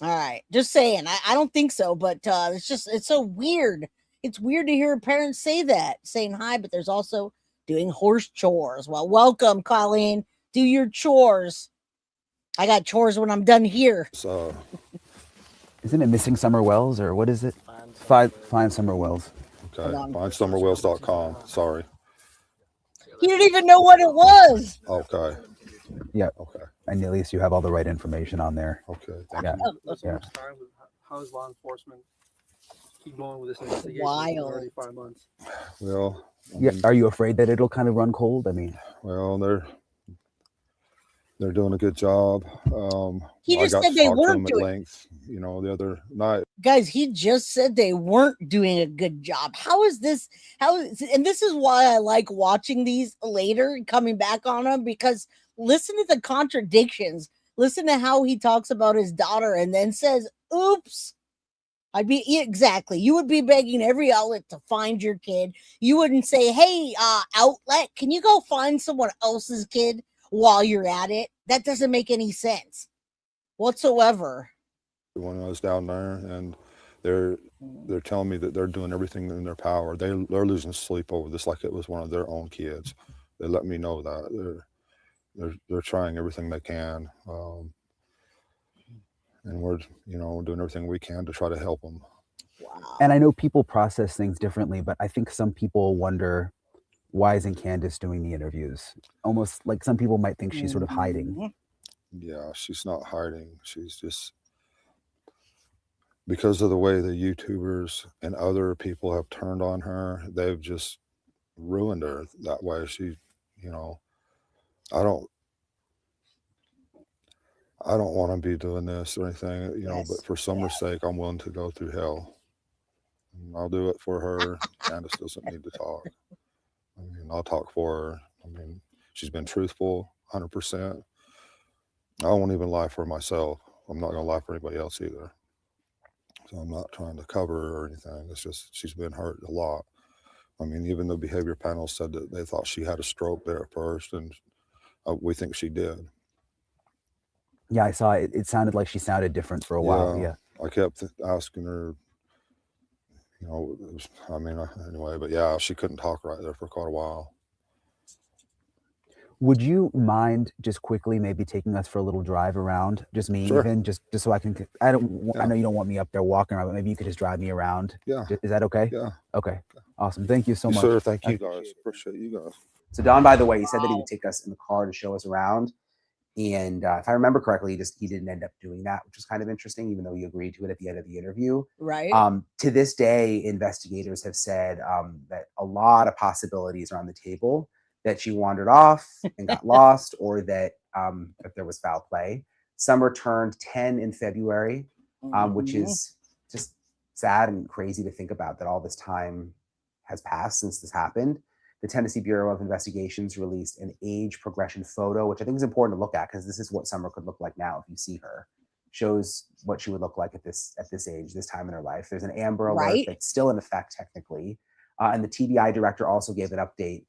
right. Just saying. I don't think so, but it's so weird. It's weird to hear parents say that, saying hi, but there's also doing horse chores. Well, welcome, Colleen. Do your chores. I got chores when I'm done here. So, isn't it Missing Summer Wells or what is it? Find Summer Wells. Okay. FindSummerWells.com. Sorry. He didn't even know what it was. Okay. Yeah. Okay. And at least you have all the right information on there. Okay. Yeah. Yeah. How is law enforcement keep going with this investigation? Wild. It's already 5 months. Well, yeah. Are you afraid that it'll kind of run cold? I mean, well, they're doing a good job. He just said they weren't doing length, the other night. Guys, he just said they weren't doing a good job. And this is why I like watching these later and coming back on them, because listen to the contradictions. Listen to how he talks about his daughter and then says, oops. Exactly. You would be begging every outlet to find your kid. You wouldn't say, hey, outlet, can you go find someone else's kid while you're at it? That doesn't make any sense whatsoever. When I was down there, and they're telling me that they're doing everything in their power. They're losing sleep over this like it was one of their own kids. They let me know that they're trying everything they can, and we're doing everything we can to try to help them. Wow. And I know people process things differently, but I think some people wonder, why isn't Candus doing the interviews? Almost like some people might think she's sort of hiding. Yeah, she's not hiding. She's just, because of the way the YouTubers and other people have turned on her, they've just ruined her that way. She, I don't want to be doing this or anything, but for Summer's sake, I'm willing to go through hell. And I'll do it for her. Candus doesn't need to talk. I mean, I'll talk for her. I mean, she's been truthful, 100%. I won't even lie for myself. I'm not going to lie for anybody else either. So I'm not trying to cover her or anything. It's just she's been hurt a lot. I mean, even the behavior panel said that they thought she had a stroke there at first, and we think she did. Yeah, I saw it. It sounded like she sounded different for a while. Yeah. I kept asking her, anyway, but yeah, she couldn't talk right there for quite a while. Would you mind just quickly maybe taking us for a little drive around? Just me, Sure. even just so I can. I know you don't want me up there walking around, but maybe you could just drive me around. Yeah. Is that okay? Yeah. Okay. Awesome. Thank you so Yes, much. sir. Thank you guys. Appreciate you guys. So Don, by the way, he said that he would take us in the car to show us around. And if I remember correctly, he didn't end up doing that, which was kind of interesting, even though he agreed to it at the end of the interview. Right. To this day, investigators have said that a lot of possibilities are on the table, that she wandered off and got lost, or that there was foul play. Summer turned 10 in February, which is just sad and crazy to think about, that all this time has passed since this happened. The Tennessee Bureau of Investigations released an age progression photo, which I think is important to look at, because this is what Summer could look like now if you see her. Shows what she would look like at this age, this time in her life. There's an Amber Alert that's still in effect technically. And the TBI director also gave an update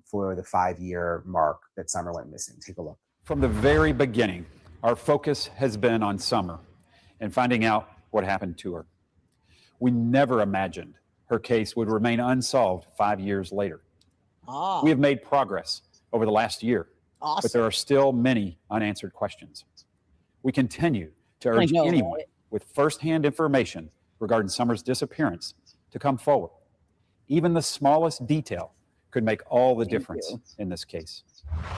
for the 5-year mark that Summer went missing. Take a look. From the very beginning, our focus has been on Summer and finding out what happened to her. We never imagined her case would remain unsolved 5 years later. We have made progress over the last year, but there are still many unanswered questions. We continue to urge anyone with firsthand information regarding Summer's disappearance to come forward. Even the smallest detail could make all the difference in this case.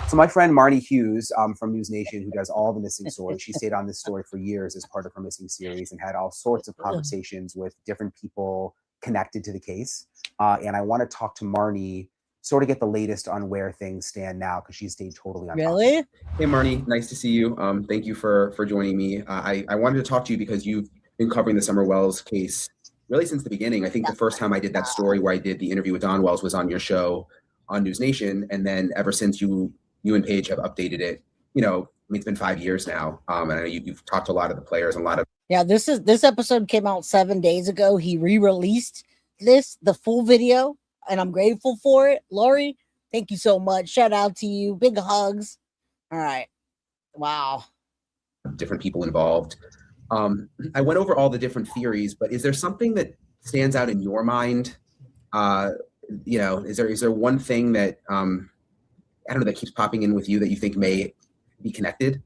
So my friend Marnie Hughes from News Nation, who does all the missing stories, she stayed on this story for years as part of her missing series and had all sorts of conversations with different people connected to the case. And I want to talk to Marnie, sort of get the latest on where things stand now, because she stayed totally on top of it. Hey, Marnie, nice to see you. Thank you for joining me. I wanted to talk to you because you've been covering the Summer Wells case really since the beginning. I think the first time I did that story where I did the interview with Don Wells was on your show on News Nation. And then ever since you and Paige have updated it, it's been 5 years now. And I know you've talked to a lot of the players and a lot of. Yeah, this episode came out 7 days ago. He re-released the full video, and I'm grateful for it. Lori, thank you so much. Shout out to you. Big hugs. All right. Wow. Different people involved. I went over all the different theories, but is there something that stands out in your mind? Is there one thing that that keeps popping in with you that you think may be connected?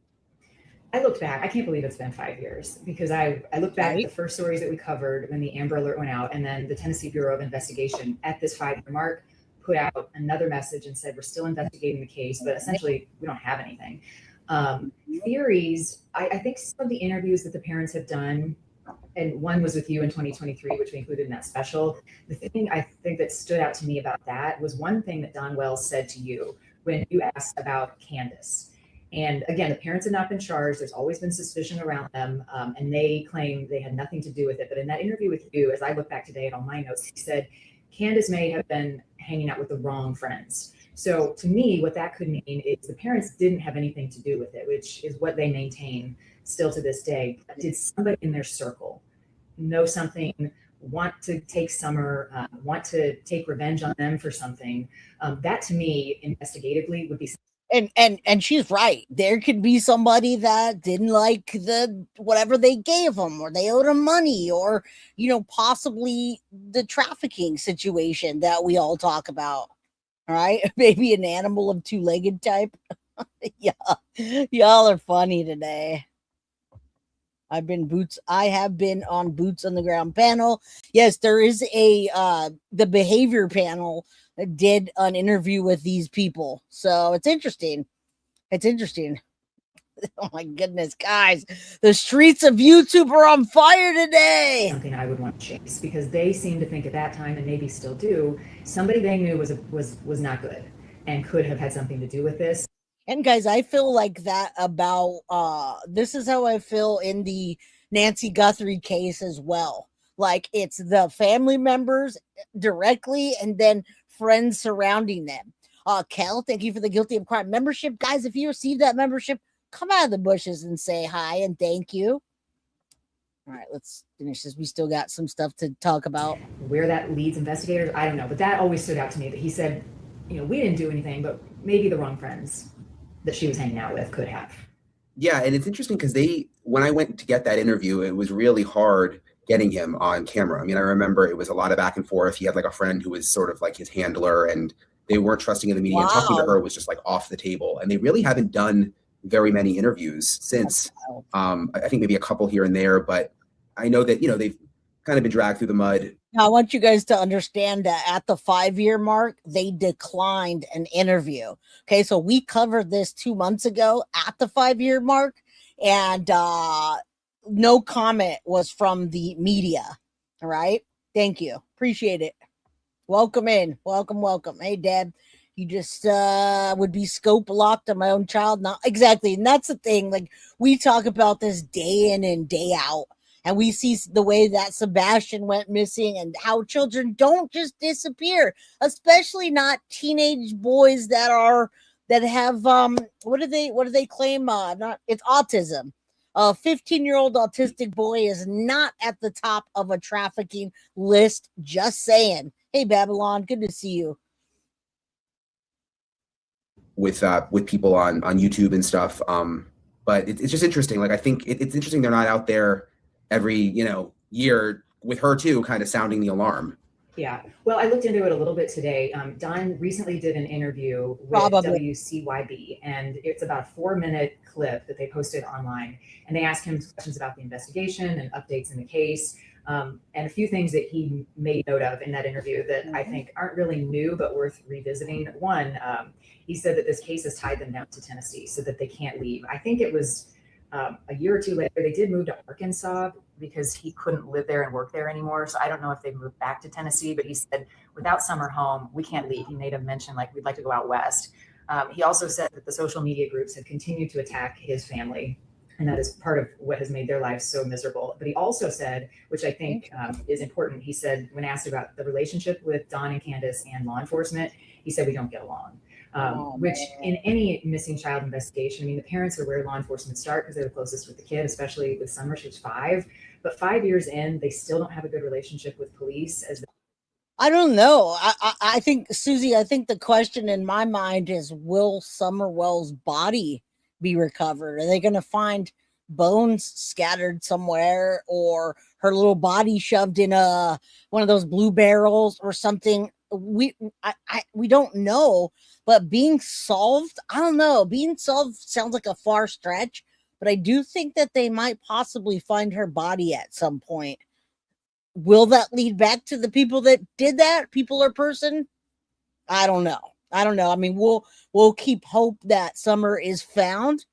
I looked back. I can't believe it's been 5 years, because I looked back at the first stories that we covered when the Amber Alert went out, and then the Tennessee Bureau of Investigation at this 5-year mark put out another message and said, we're still investigating the case, but essentially we don't have anything. Theories, I think some of the interviews that the parents have done, and one was with you in 2023, which we included in that special. The thing I think that stood out to me about that was one thing that Don Wells said to you when you asked about Candus. And again, the parents had not been charged. There's always been suspicion around them, and they claim they had nothing to do with it. But in that interview with you, as I look back today at all my notes, he said Candus may have been hanging out with the wrong friends. So to me, what that could mean is the parents didn't have anything to do with it, which is what they maintain still to this day. Did somebody in their circle know something, want to take Summer, want to take revenge on them for something? That to me, investigatively, would be. And she's right. There could be somebody that didn't like whatever they gave them, or they owed them money, or possibly the trafficking situation that we all talk about. All right, maybe an animal of two-legged type. Yeah, y'all are funny today. I have been on Boots on the Ground panel. Yes, there is the behavior panel that did an interview with these people. So it's interesting. Oh my goodness, guys. The streets of YouTube are on fire today. Something I would want to chase, because they seem to think at that time, and maybe still do, somebody they knew was not good and could have had something to do with this. And guys, I feel like that about this is how I feel in the Nancy Guthrie case as well. Like, it's the family members directly, and then friends surrounding them. Kel, thank you for the Guilty of Crime membership. Guys, if you receive that membership, come out of the bushes and say hi and thank you. All right, let's finish this. We still got some stuff to talk about. Where that leads investigators, I don't know. But that always stood out to me, that he said, we didn't do anything, but maybe the wrong friends that she was hanging out with could have. Yeah, and it's interesting because when I went to get that interview, it was really hard getting him on camera. I mean, I remember it was a lot of back and forth. He had like a friend who was sort of like his handler, and They weren't trusting in the media. And talking to her was just like off the table. And they really haven't done very many interviews since. I think maybe a couple here and there, but I know that, they've kind of been dragged through the mud. Now, I want you guys to understand that at the 5-year mark, they declined an interview. Okay, so we covered this 2 months ago at the 5-year mark, and no comment was from the media. All right, thank you, appreciate it. Welcome in, welcome. Hey, Deb, you just would be scope locked on my own child. Not exactly, and that's the thing. Like, we talk about this day in and day out. And we see the way that Sebastian went missing and how children don't just disappear, especially not teenage boys that have what do they claim? It's autism. A 15-year-old autistic boy is not at the top of a trafficking list. Just saying. Hey, Babylon, good to see you. With people on YouTube and stuff. But it's just interesting. Like, I think it's interesting they're not out there every year with her too, kind of sounding the alarm. Yeah, well, I looked into it a little bit today. Don recently did an interview with WCYB, and it's about a 4-minute clip that they posted online, and they asked him questions about the investigation and updates in the case, and a few things that he made note of in that interview that I think aren't really new but worth revisiting. One, he said that this case has tied them down to Tennessee so that they can't leave. I think it was a year or two later, they did move to Arkansas because he couldn't live there and work there anymore. So I don't know if they moved back to Tennessee, but he said, without Summer home, we can't leave. He made a mention like, we'd like to go out west. He also said that the social media groups have continued to attack his family, and that is part of what has made their lives so miserable. But he also said, which I think is important, he said, when asked about the relationship with Don and Candus and law enforcement, he said, we don't get along. Which in any missing child investigation, I mean, the parents are where law enforcement start because they're the closest with the kid, especially with Summer. She was 5, but 5 years in, they still don't have a good relationship with police. I don't know. I think, Susie, I think the question in my mind is, will Summerwell's body be recovered? Are they going to find bones scattered somewhere, or her little body shoved in one of those blue barrels or something? We don't know. But being solved, I don't know. Being solved sounds like a far stretch, but I do think that they might possibly find her body at some point. Will that lead back to the people that did that, people or person? I don't know. I mean, we'll keep hope that Summer is found,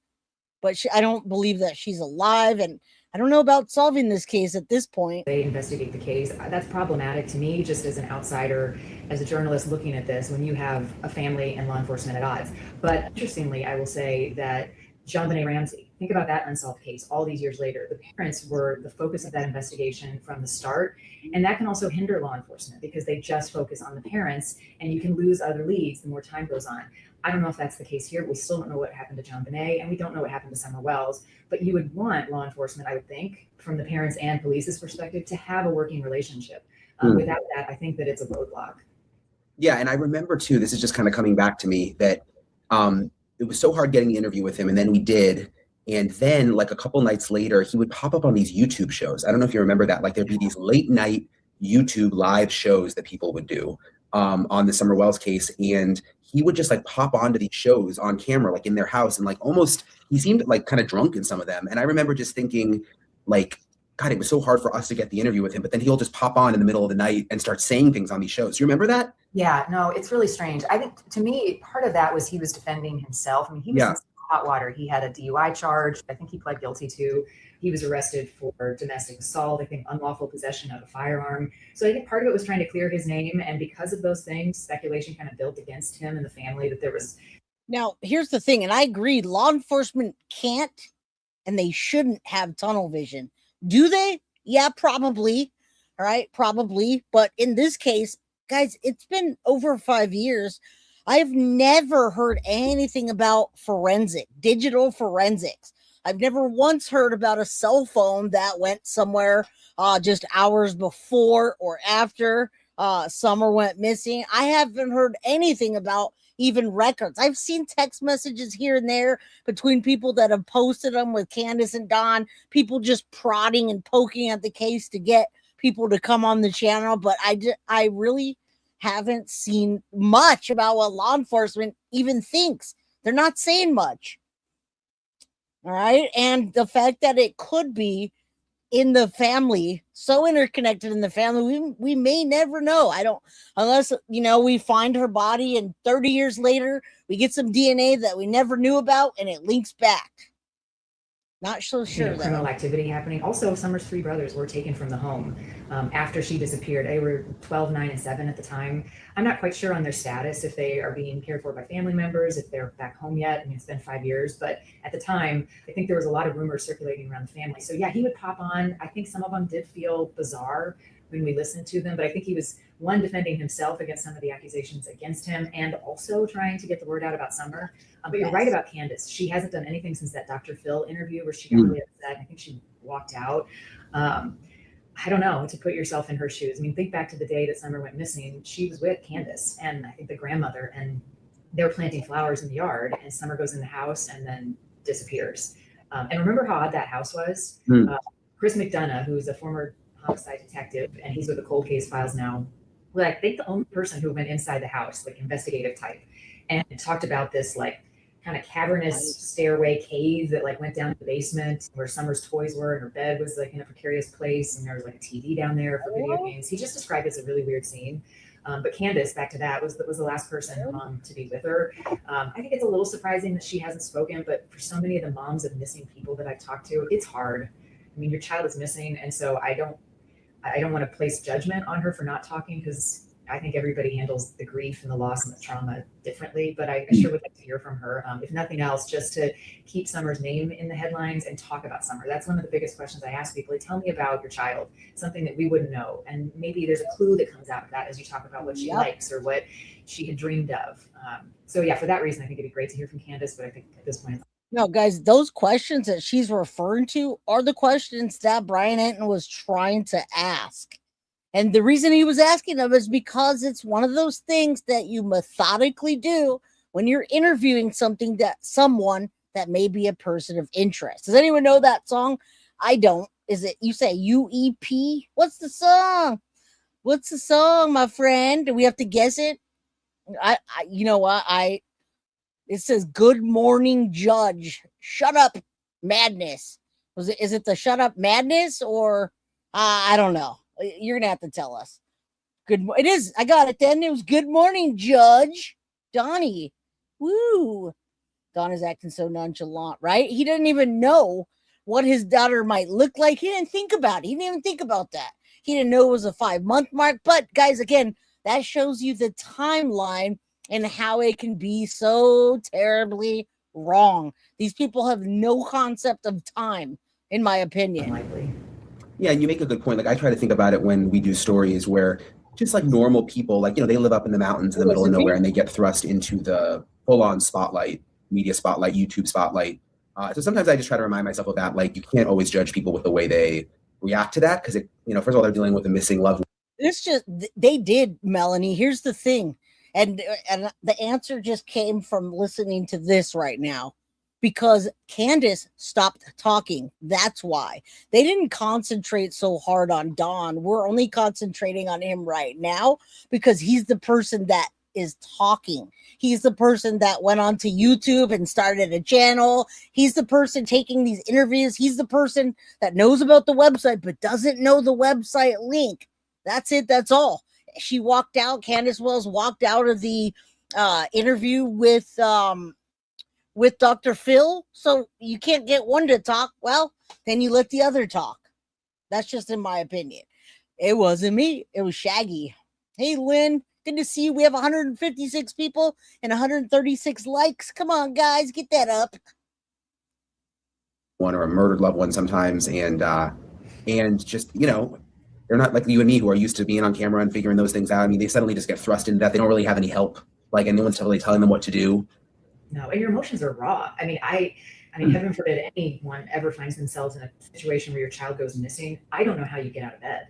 but I don't believe that she's alive, and I don't know about solving this case at this point. They investigate the case. That's problematic to me, just as an outsider, as a journalist looking at this, when you have a family and law enforcement at odds. But interestingly, I will say that JonBenet Ramsey, think about that unsolved case all these years later. The parents were the focus of that investigation from the start. And that can also hinder law enforcement because they just focus on the parents, and you can lose other leads the more time goes on. I don't know if that's the case here. We still don't know what happened to JonBenet, and we don't know what happened to Summer Wells. But you would want law enforcement, I would think, from the parents and police's perspective, to have a working relationship. Without that, I think that it's a roadblock. Yeah, and I remember too, this is just kind of coming back to me, that it was so hard getting the interview with him, and then we did. And then like a couple nights later, he would pop up on these YouTube shows. I don't know if you remember that. Like, there'd be these late night YouTube live shows that people would do on the Summer Wells case. And he would just like pop onto these shows on camera, like in their house, and like almost, he seemed like kind of drunk in some of them. And I remember just thinking, like, God, it was so hard for us to get the interview with him, but then he'll just pop on in the middle of the night and start saying things on these shows. You remember that? Yeah, no, it's really strange. I think, to me, part of that was he was defending himself. I mean, he was in hot water. He had a DUI charge. I think he pled guilty to. He was arrested for domestic assault, I think unlawful possession of a firearm. So I think part of it was trying to clear his name. And because of those things, speculation kind of built against him and the family that there was. Now, here's the thing, and I agree, law enforcement can't and they shouldn't have tunnel vision. Do they? Yeah, probably. All right, probably. But in this case, guys, it's been over 5 years. I've never heard anything about digital forensics. I've never once heard about a cell phone that went somewhere just hours before or after Summer went missing. I haven't heard anything about even records. I've seen text messages here and there between people that have posted them with Candus and Don, people just prodding and poking at the case to get people to come on the channel. But I really haven't seen much about what law enforcement even thinks. They're not saying much. All right. And the fact that it could be in the family, so interconnected in the family, we may never know. Unless, we find her body and 30 years later, we get some DNA that we never knew about and it links back. Not so sure. Criminal activity happening. Also, Summer's 3 brothers were taken from the home after she disappeared. They were 12, 9, and 7 at the time. I'm not quite sure on their status, if they are being cared for by family members, if they're back home yet. I mean, it's been 5 years, but at the time, I think there was a lot of rumors circulating around the family. So yeah, he would pop on. I think some of them did feel bizarre when we listened to them, but I think he was, one, defending himself against some of the accusations against him, and also trying to get the word out about Summer. But you're right about Candus. She hasn't done anything since that Dr. Phil interview where she got really upset. I think she walked out. I don't know, to put yourself in her shoes. I mean, think back to the day that Summer went missing. She was with Candus and I think the grandmother, and they were planting flowers in the yard, and Summer goes in the house and then disappears. And remember how odd that house was? Chris McDonough, who's a former homicide detective, and he's with the cold case files now, was, I think, the only person who went inside the house, like investigative type, and talked about this like kind of cavernous stairway cave that like went down to the basement where Summer's toys were, and her bed was like in a precarious place, and there was like a TV down there for video games. He just described it as a really weird scene. But Candus, back to that, was the last person to be with her. I think it's a little surprising that she hasn't spoken, but for so many of the moms of missing people that I've talked to, it's hard. I mean, your child is missing, and so I don't want to place judgment on her for not talking, because I think everybody handles the grief and the loss and the trauma differently, but I sure would like to hear from her. If nothing else, just to keep Summer's name in the headlines and talk about Summer. That's one of the biggest questions I ask people. Tell me about your child, something that we wouldn't know. And maybe there's a clue that comes out of that as you talk about what she likes or what she had dreamed of. So yeah, for that reason, I think it'd be great to hear from Candus, but I think at this point, no, guys, those questions that she's referring to are the questions that Brian Hinton was trying to ask. And the reason he was asking them is because it's one of those things that you methodically do when you're interviewing someone that may be a person of interest. Does anyone know that song? I don't. Is it, you say UEP? What's the song? What's the song, my friend? Do we have to guess it? You know what? It says Good Morning Judge. Shut Up Madness. Is it the Shut Up Madness, or I don't know. You're gonna have to tell us. It is. I got it then. It was Good Morning Judge. Donnie. Woo. Don is acting so nonchalant, right? He didn't even know what his daughter might look like. He didn't think about it. He didn't even think about that. He didn't know it was a 5-month mark. But guys, again, that shows you the timeline and how it can be so terribly wrong. These people have no concept of time, in my opinion. Unlikely. Yeah, and you make a good point. Like, I try to think about it when we do stories where just like normal people, like, they live up in the mountains in the middle of nowhere, and they get thrust into the full-on spotlight, media spotlight, YouTube spotlight. So sometimes I just try to remind myself of that. Like, you can't always judge people with the way they react to that, because first of all, they're dealing with a missing loved one. They did, Melanie. Here's the thing. And the answer just came from listening to this right now, because Candus stopped talking. That's why they didn't concentrate so hard on Don. We're only concentrating on him right now because he's the person that is talking. He's the person that went onto YouTube and started a channel. He's the person taking these interviews. He's the person that knows about the website but doesn't know the website link. That's it. That's all. She walked out. Candus Wells walked out of the interview with Dr. Phil. So you can't get one to talk. Well, then you let the other talk. That's just in my opinion. It wasn't me. It was Shaggy. Hey, Lynn, good to see you. We have 156 people and 136 likes. Come on, guys, get that up. One or a murdered loved one sometimes, and just, they're not like you and me who are used to being on camera and figuring those things out. I mean, they suddenly just get thrust into that. They don't really have any help, and no one's really telling them what to do. No, and your emotions are raw. I mean, heaven forbid anyone ever finds themselves in a situation where your child goes missing. I don't know how you get out of bed.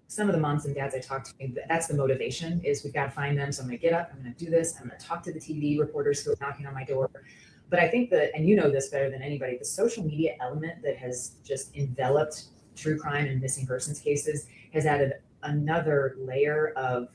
Some of the moms and dads I talk to, that's the motivation, is we've got to find them. So I'm going to get up, I'm going to do this. I'm going to talk to the TV reporters who are knocking on my door. But I think that, and you know this better than anybody, the social media element that has just enveloped true crime and missing persons cases has added another layer of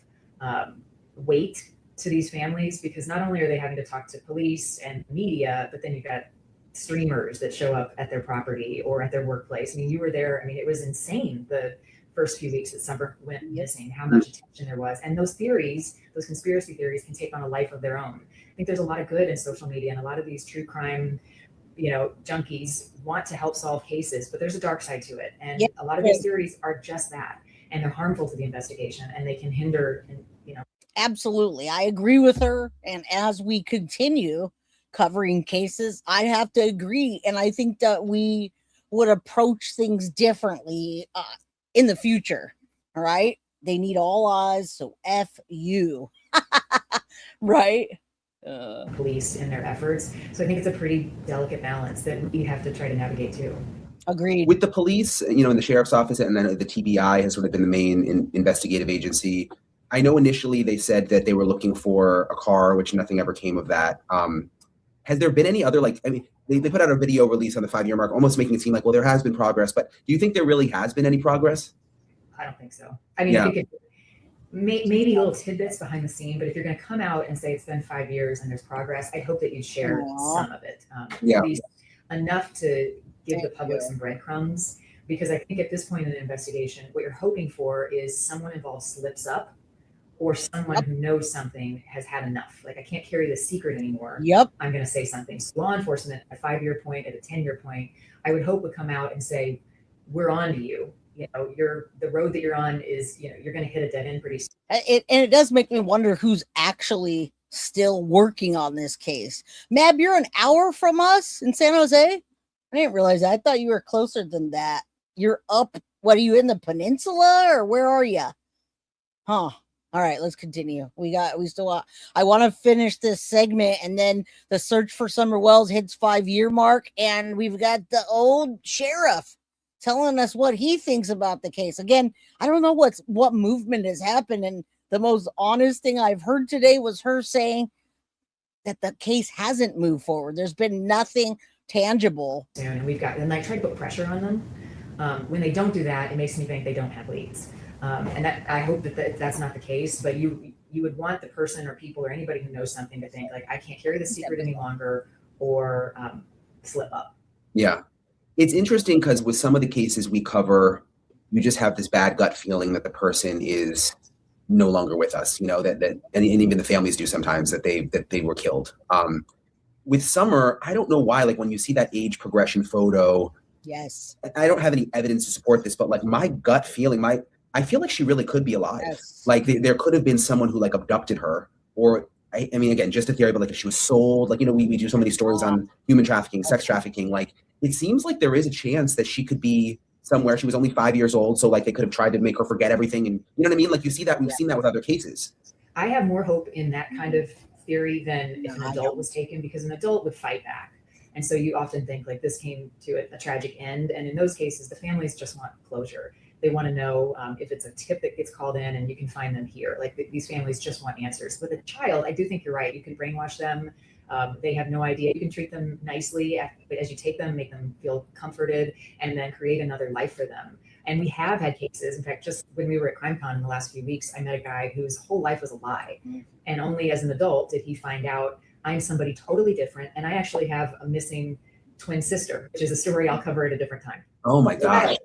weight to these families, because not only are they having to talk to police and media, but then you've got streamers that show up at their property or at their workplace. I mean, you were there. I mean, it was insane the first few weeks that Summer went missing, how much attention there was. And those theories, those conspiracy theories, can take on a life of their own. I think there's a lot of good in social media, and a lot of these true crime, junkies want to help solve cases, but there's a dark side to it. And a lot of these theories are just that, and they're harmful to the investigation, and they can hinder, Absolutely. I agree with her. And as we continue covering cases, I have to agree. And I think that we would approach things differently in the future. All right. They need all eyes. So F you. Right. Police in their efforts. So I think it's a pretty delicate balance that we have to try to navigate too. Agreed. With the police, in the sheriff's office, and then the TBI has sort of been the main investigative agency. I know initially they said that they were looking for a car, which nothing ever came of that. Has there been any other, they put out a video release on the 5-year mark, almost making it seem like, well, there has been progress, but do you think there really has been any progress? I don't think so. I mean, I think maybe little tidbits behind the scene, but if you're going to come out and say it's been 5 years and there's progress, I hope that you'd share some of it. At least enough to give the public some breadcrumbs, because I think at this point in the investigation, what you're hoping for is someone involved slips up, or someone who knows something has had enough. Like, I can't carry this secret anymore. Yep. I'm going to say something. So law enforcement at a 5-year point, at a 10-year point, I would hope would come out and say, we're on to you. The road that you're on is, you're going to hit a dead end pretty soon. And it does make me wonder who's actually still working on this case. Mab, you're an hour from us in San Jose? I didn't realize that. I thought you were closer than that. You're up. What, are you in the peninsula, or where are you? Huh. All right, let's continue. I want to finish this segment, and then the search for Summer Wells hits 5-year mark, and we've got the old sheriff telling us what he thinks about the case. Again, I don't know what movement has happened, and the most honest thing I've heard today was her saying that the case hasn't moved forward. There's been nothing tangible. And I try to put pressure on them. When they don't do that, it makes me think they don't have leads. And that, I hope that's not the case, but you would want the person or people or anybody who knows something to think, like, I can't carry the secret any longer, or slip up. Yeah. It's interesting because with some of the cases we cover, you just have this bad gut feeling that the person is no longer with us, and even the families do sometimes, that they were killed. With Summer, I don't know why, like, when you see that age progression photo, yes, I don't have any evidence to support this, but like my gut feeling, I feel like she really could be alive. Yes. Like there could have been someone who like abducted her, or I mean, again, just a theory, but like if she was sold, like, we do so many stories on human trafficking, sex trafficking. Like, it seems like there is a chance that she could be somewhere. She was only 5 years old. So like they could have tried to make her forget everything. And you know what I mean? Like, you see that, we've seen that with other cases. I have more hope in that kind of theory than if an adult was taken, because an adult would fight back. And so you often think, like, this came to a tragic end. And in those cases, the families just want closure. They want to know if it's a tip that gets called in and you can find them here. Like, these families just want answers. With a child, I do think you're right. You can brainwash them. They have no idea. You can treat them nicely as you take them, make them feel comforted, and then create another life for them. And we have had cases. In fact, just when we were at CrimeCon in the last few weeks, I met a guy whose whole life was a lie. And only as an adult did he find out, I'm somebody totally different. And I actually have a missing twin sister, which is a story I'll cover at a different time. Oh my gosh.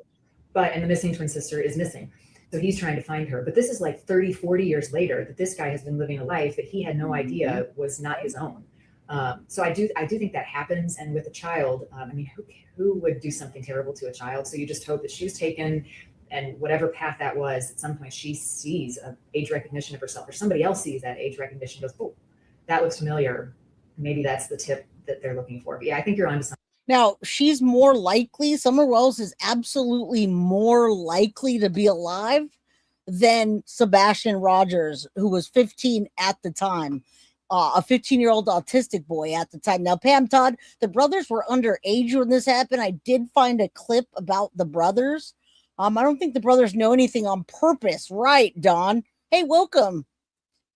And the missing twin sister is missing. So he's trying to find her. But this is like 30, 40 years later that this guy has been living a life that he had no idea was not his own. So I do think that happens. And with a child, I mean, who would do something terrible to a child? So you just hope that she was taken, and whatever path that was, at some point she sees an age recognition of herself, or somebody else sees that age recognition, goes, oh, that looks familiar. Maybe that's the tip that they're looking for. But yeah, I think you're onto something. Now, she's more likely, Summer Wells is absolutely more likely to be alive than Sebastian Rogers, who was 15 at the time, a 15-year-old autistic boy at the time. Now, Pam, Todd, the brothers were underage when this happened. I did find a clip about the brothers. I don't think the brothers know anything on purpose. Right, Don? Hey, welcome.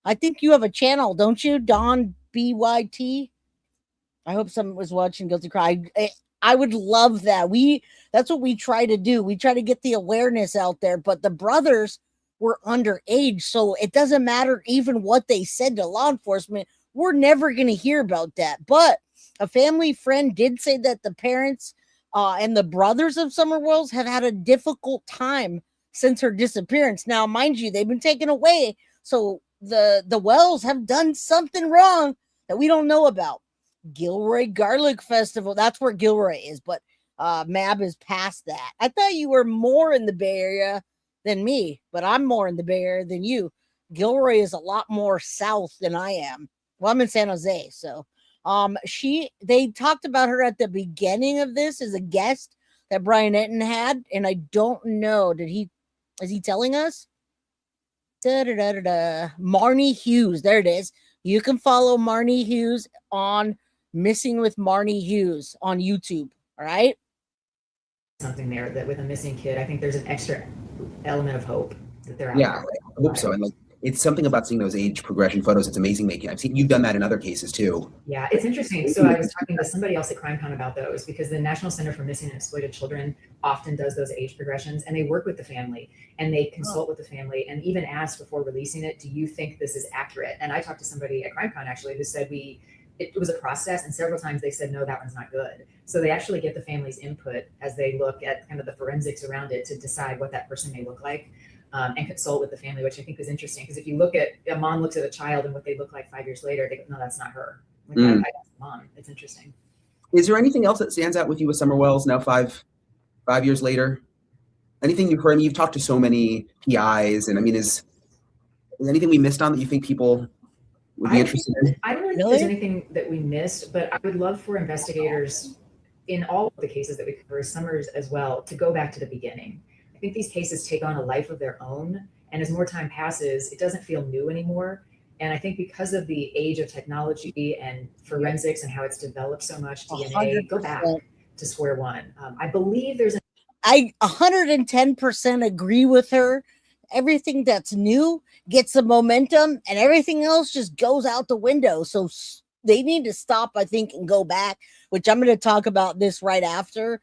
I think you have a channel, don't you? Don BYT? I hope someone was watching Guilty Cry. I would love that. That's what we try to do. We try to get the awareness out there. But the brothers, were underage. So it doesn't matter even what they said to law enforcement. We're never going to hear about that. But a family friend did say that the parents and the brothers of Summer Wells have had a difficult time since her disappearance. Now, mind you, they've been taken away. So the Wells have done something wrong that we don't know about. Gilroy Garlic Festival. That's where Gilroy is, but Mab is past that. I thought you were more in the Bay Area than me, but I'm more in the Bay Area than you. Gilroy is a lot more south than I am. Well, I'm in San Jose, so they talked about her at the beginning of this as a guest that Brian Etten had, and I don't know, is he telling us? Marnie Hughes, there it is. You can follow Marnie Hughes on Missing with Marnie Hughes on YouTube. All right. Something there that with a missing kid, I think there's an extra element of hope that they're out Yeah, there. I hope so. And like, it's something about seeing those age progression photos. It's amazing making. I've seen you've done that in other cases too. Yeah, it's interesting. So I was talking to somebody else at CrimeCon about those because the National Center for Missing and Exploited Children often does those age progressions, and they work with the family and they consult with the family and even ask before releasing it, do you think this is accurate? And I talked to somebody at CrimeCon actually who said it was a process, and several times they said, no, that one's not good. So they actually get the family's input as they look at kind of the forensics around it to decide what that person may look like. And consult with the family, which I think is interesting. Because if you look at a mom looks at a child and what they look like 5 years later, they go, no, that's not her. Like, I that's the mom. It's interesting. Is there anything else that stands out with you with Summer Wells now 5 years later? Anything you've heard? I mean, you've talked to so many PIs, and I mean, is anything we missed on that you think people would be interested in? I don't really think there's anything that we missed, but I would love for investigators in all of the cases that we cover, Summers as well, to go back to the beginning. I think these cases take on a life of their own. And as more time passes, it doesn't feel new anymore. And I think because of the age of technology and forensics and how it's developed so much, DNA, 100%. go back to square one. I believe there's I 110% agree with her. Everything that's new gets the momentum and everything else just goes out the window. So they need to stop, I think, and go back, which I'm going to talk about this right after.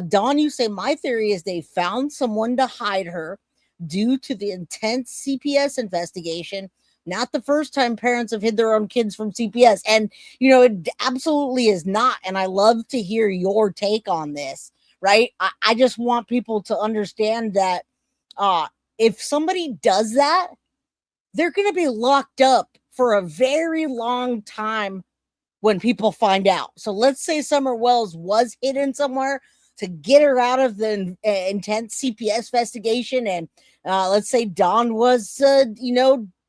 Dawn, you say, my theory is they found someone to hide her due to the intense CPS investigation. Not the first time parents have hid their own kids from CPS. And, you know, it absolutely is not. And I love to hear your take on this, right? I just want people to understand that if somebody does that, they're going to be locked up for a very long time when people find out. So let's say Summer Wells was hidden somewhere to get her out of the intense CPS investigation. And let's say Don was,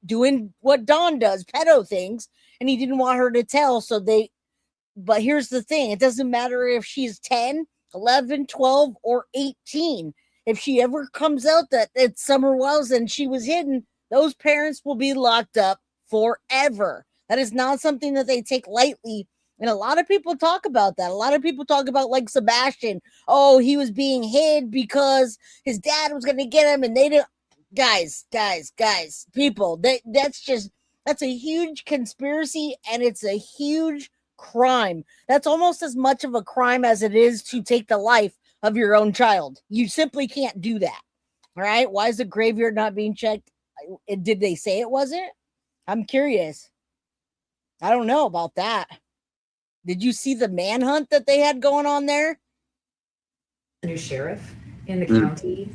doing what Don does, pedo things, and he didn't want her to tell. But here's the thing. It doesn't matter if she's 10, 11, 12, or 18. If she ever comes out that it's Summer Wells and she was hidden, those parents will be locked up forever. That is not something that they take lightly. And a lot of people talk about that. A lot of people talk about, like, Sebastian. Oh, he was being hid because his dad was going to get him and they didn't. Guys, people, that's a huge conspiracy and it's a huge crime. That's almost as much of a crime as it is to take the life of your own child. You simply can't do that. All right. Why is the graveyard not being checked? Did they say it wasn't? I'm curious. I don't know about that. Did you see the manhunt that they had going on there? a new sheriff in the county.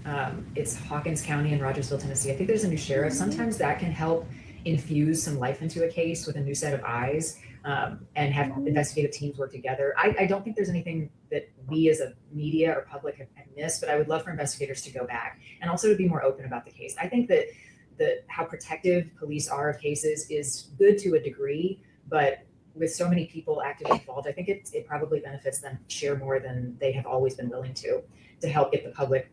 It's Hawkins County in Rogersville, Tennessee. I think there's a new sheriff. Sometimes that can help infuse some life into a case with a new set of eyes, and have investigative teams work together. I don't think there's anything that we as a media or public have missed, but I would love for investigators to go back and also to be more open about the case. I think that how protective police are of cases is good to a degree, but with so many people actively involved, I think it probably benefits them to share more than they have always been willing to help get the public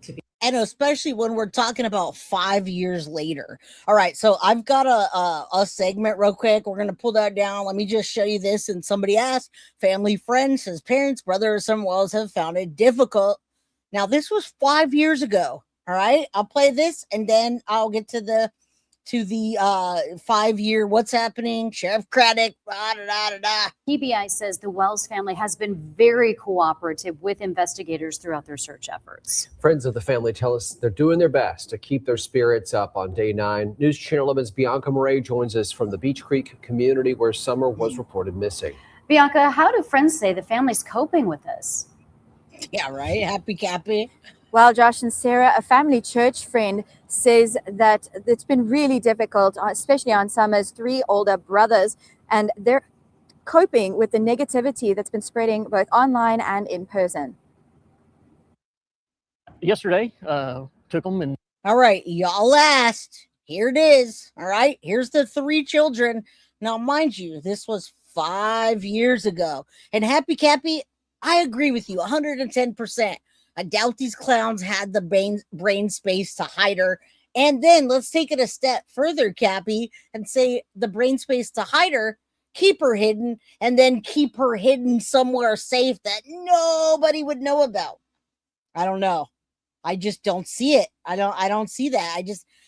to be. And especially when we're talking about 5 years later. All right, so I've got a segment real quick. We're going to pull that down. Let me just show you this. And somebody asked, family friend says parents, brother, or someone else have found it difficult. Now, this was 5 years ago. All right, I'll play this and then I'll get to the to the 5-year what's happening, Sheriff Craddock, PBI says the Wells family has been very cooperative with investigators throughout their search efforts. Friends of the family tell us they're doing their best to keep their spirits up on day 9. News Channel 11's Bianca Murray joins us from the Beech Creek community where Summer was reported missing. Bianca, how do friends say the family's coping with this? Yeah, right. Happy Cappy. Well, Josh and Sarah, a family church friend says that it's been really difficult, especially on Summer's 3 older brothers, and they're coping with the negativity that's been spreading both online and in person. Yesterday, took them and... All right, y'all asked. Here it is. All right, here's the 3 children. Now, mind you, this was 5 years ago. And Happy Cappy, I agree with you 110%. I doubt these clowns had the brain space to hide her. And then let's take it a step further, Cappy, and say the brain space to hide her, keep her hidden, and then keep her hidden somewhere safe that nobody would know about. I don't know. I just don't see it. I don't see that.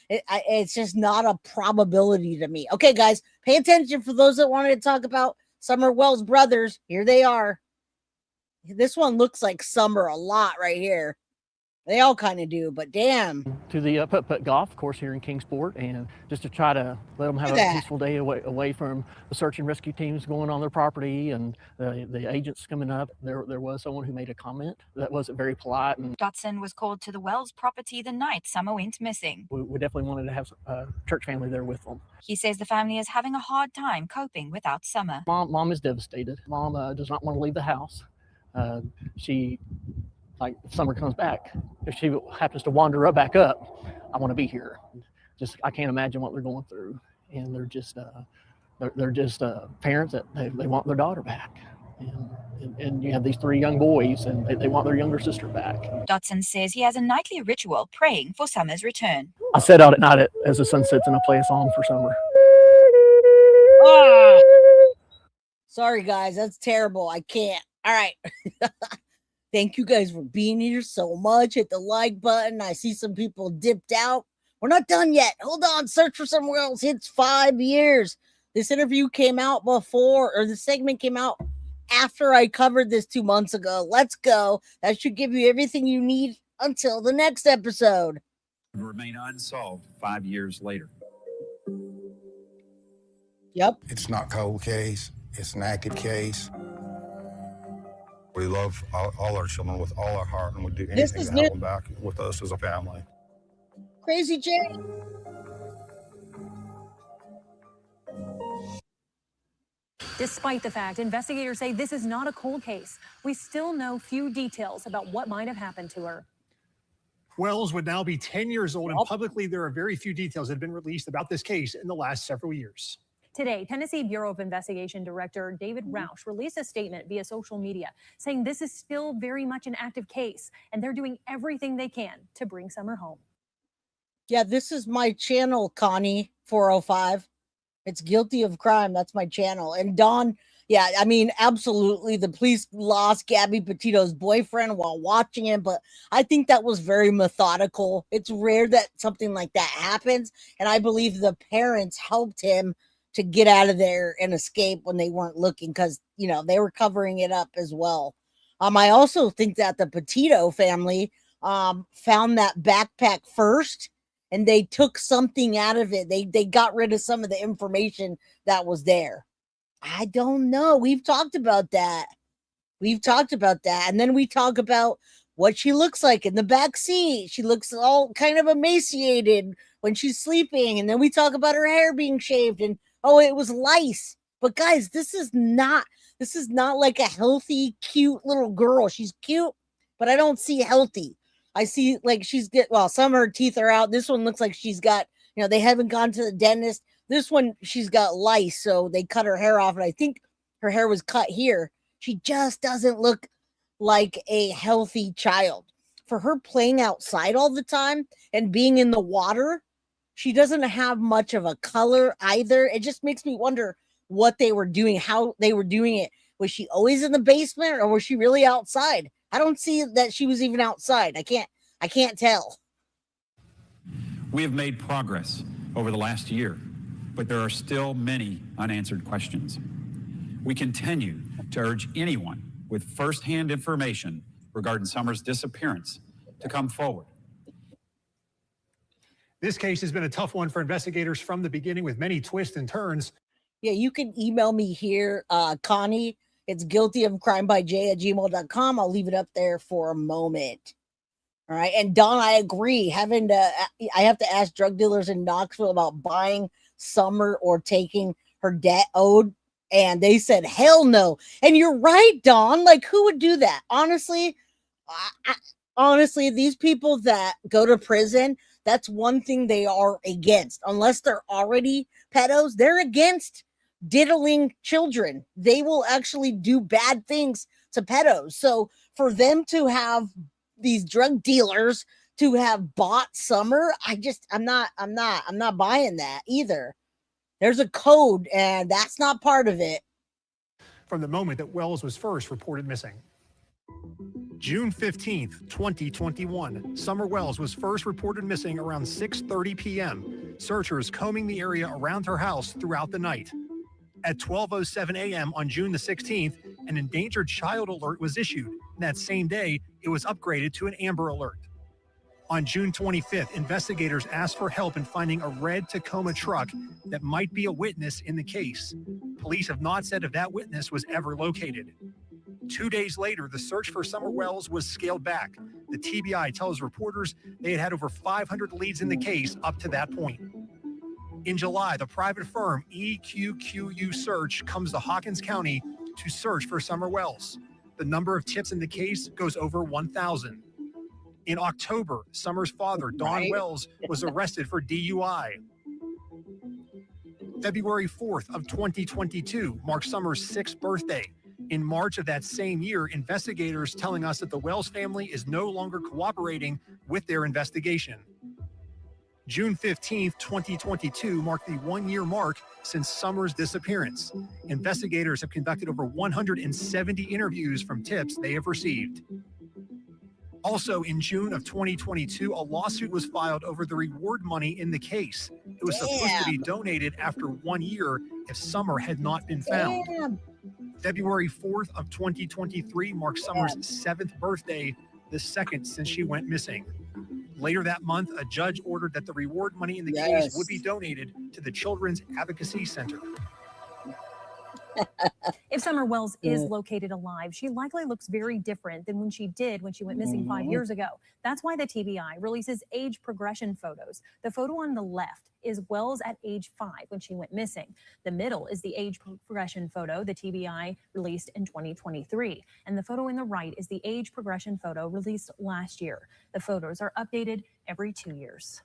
It's just not a probability to me. Okay, guys, pay attention for those that wanted to talk about Summer Wells' brothers. Here they are. This one looks like Summer a lot right here. They all kind of do, but damn. To the putt-putt golf course here in Kingsport, and just to try to let them have a peaceful day away from the search and rescue teams going on their property and the agents coming up. There was someone who made a comment that wasn't very polite. And Dotson was called to the Wells property the night Summer went missing. We definitely wanted to have a church family there with them. He says the family is having a hard time coping without Summer. Mom is devastated. Mom does not want to leave the house. She, like, if Summer comes back, if she happens to wander back up, I want to be here. I can't imagine what they're going through, and they're just parents that they want their daughter back, and you have these 3 young boys, and they want their younger sister back. Dotson says he has a nightly ritual praying for Summer's return. I set out at night as the sun sets, and I play a song for Summer. Ah! Sorry, guys, that's terrible. I can't. All right. Thank you guys for being here so much. Hit the like button. I see some people dipped out. We're not done yet. Hold on. Search for Somewhere Else. It's 5 years. This interview came out before, or the segment came out after I covered this 2 months ago. Let's go. That should give you everything you need until the next episode. Remain unsolved 5 years later. Yep. It's not cold case. It's an active case. We love all our children with all our heart, and we do anything to help them back with us as a family. Crazy Jay. Despite the fact investigators say this is not a cold case, we still know few details about what might have happened to her. Wells would now be 10 years old, and publicly there are very few details that have been released about this case in the last several years. Today, Tennessee Bureau of Investigation Director David Rausch released a statement via social media saying this is still very much an active case and they're doing everything they can to bring Summer home. Yeah, this is my channel, Connie 405. It's Guilty of Crime. That's my channel. And Dawn, yeah, I mean, absolutely. The police lost Gabby Petito's boyfriend while watching him, but I think that was very methodical. It's rare that something like that happens. And I believe the parents helped him to get out of there and escape when they weren't looking because, you know, they were covering it up as well. I also think that the Petito family found that backpack first and they took something out of it. They got rid of some of the information that was there. I don't know. We've talked about that. And then we talk about what she looks like in the back seat. She looks all kind of emaciated when she's sleeping. And then we talk about her hair being shaved and, oh, it was lice. But guys, this is not like a healthy, cute little girl. She's cute, but I don't see healthy. I see like some of her teeth are out. This one looks like she's got, you know, they haven't gone to the dentist. This one, she's got lice, so they cut her hair off. And I think her hair was cut here. She just doesn't look like a healthy child. For her playing outside all the time and being in the water, she doesn't have much of a color either. It just makes me wonder what they were doing, how they were doing it. Was she always in the basement or was she really outside? I don't see that she was even outside. I can't tell. We have made progress over the last year, but there are still many unanswered questions. We continue to urge anyone with firsthand information regarding Summer's disappearance to come forward. This case has been a tough one for investigators from the beginning, with many twists and turns. Yeah, you can email me here, Connie. It's guiltyofcrimebyj@gmail.com. I'll leave it up there for a moment. All right. And Don, I agree. I have to ask drug dealers in Knoxville about buying Summer or taking her debt owed. And they said, hell no. And you're right, Don. Like, who would do that? Honestly, honestly, these people that go to prison, that's one thing they are against. Unless they're already pedos, they're against diddling children. They will actually do bad things to pedos. So for them to have these drug dealers to have bought Summer, I'm not buying that either. There's a code, and that's not part of it. From the moment that Wells was first reported missing. June 15th, 2021, Summer Wells was first reported missing around 6:30 p.m. Searchers combing the area around her house throughout the night. At 12:07 a.m. on June the 16th, an endangered child alert was issued. And that same day, it was upgraded to an Amber Alert. On June 25th, investigators asked for help in finding a red Tacoma truck that might be a witness in the case. Police have not said if that witness was ever located. 2 days later, the search for Summer Wells was scaled back. The TBI tells reporters they had over 500 leads in the case up to that point. In July, the private firm EQQU Search comes to Hawkins County to search for Summer Wells. The number of tips in the case goes over 1,000. In October, Summer's father, Don Wells, was arrested for DUI. February 4th of 2022 marks Summer's 6th birthday. In March of that same year, investigators telling us that the Wells family is no longer cooperating with their investigation. June 15th, 2022 marked the 1-year mark since Summer's disappearance. Investigators have conducted over 170 interviews from tips they have received. Also, in June of 2022, a lawsuit was filed over the reward money in the case. It was supposed to be donated after 1 year if Summer had not been found. February 4th of 2023 marks Summer's 7th birthday, the second since she went missing. Later that month, a judge ordered that the reward money in the case would be donated to the Children's Advocacy Center. If Summer Wells is located alive, she likely looks very different than when she went missing 5 years ago. That's why the TBI releases age progression photos. The photo on the left is Wells at age 5 when she went missing. The middle is the age progression photo the TBI released in 2023. And the photo in the right is the age progression photo released last year. The photos are updated every 2 years.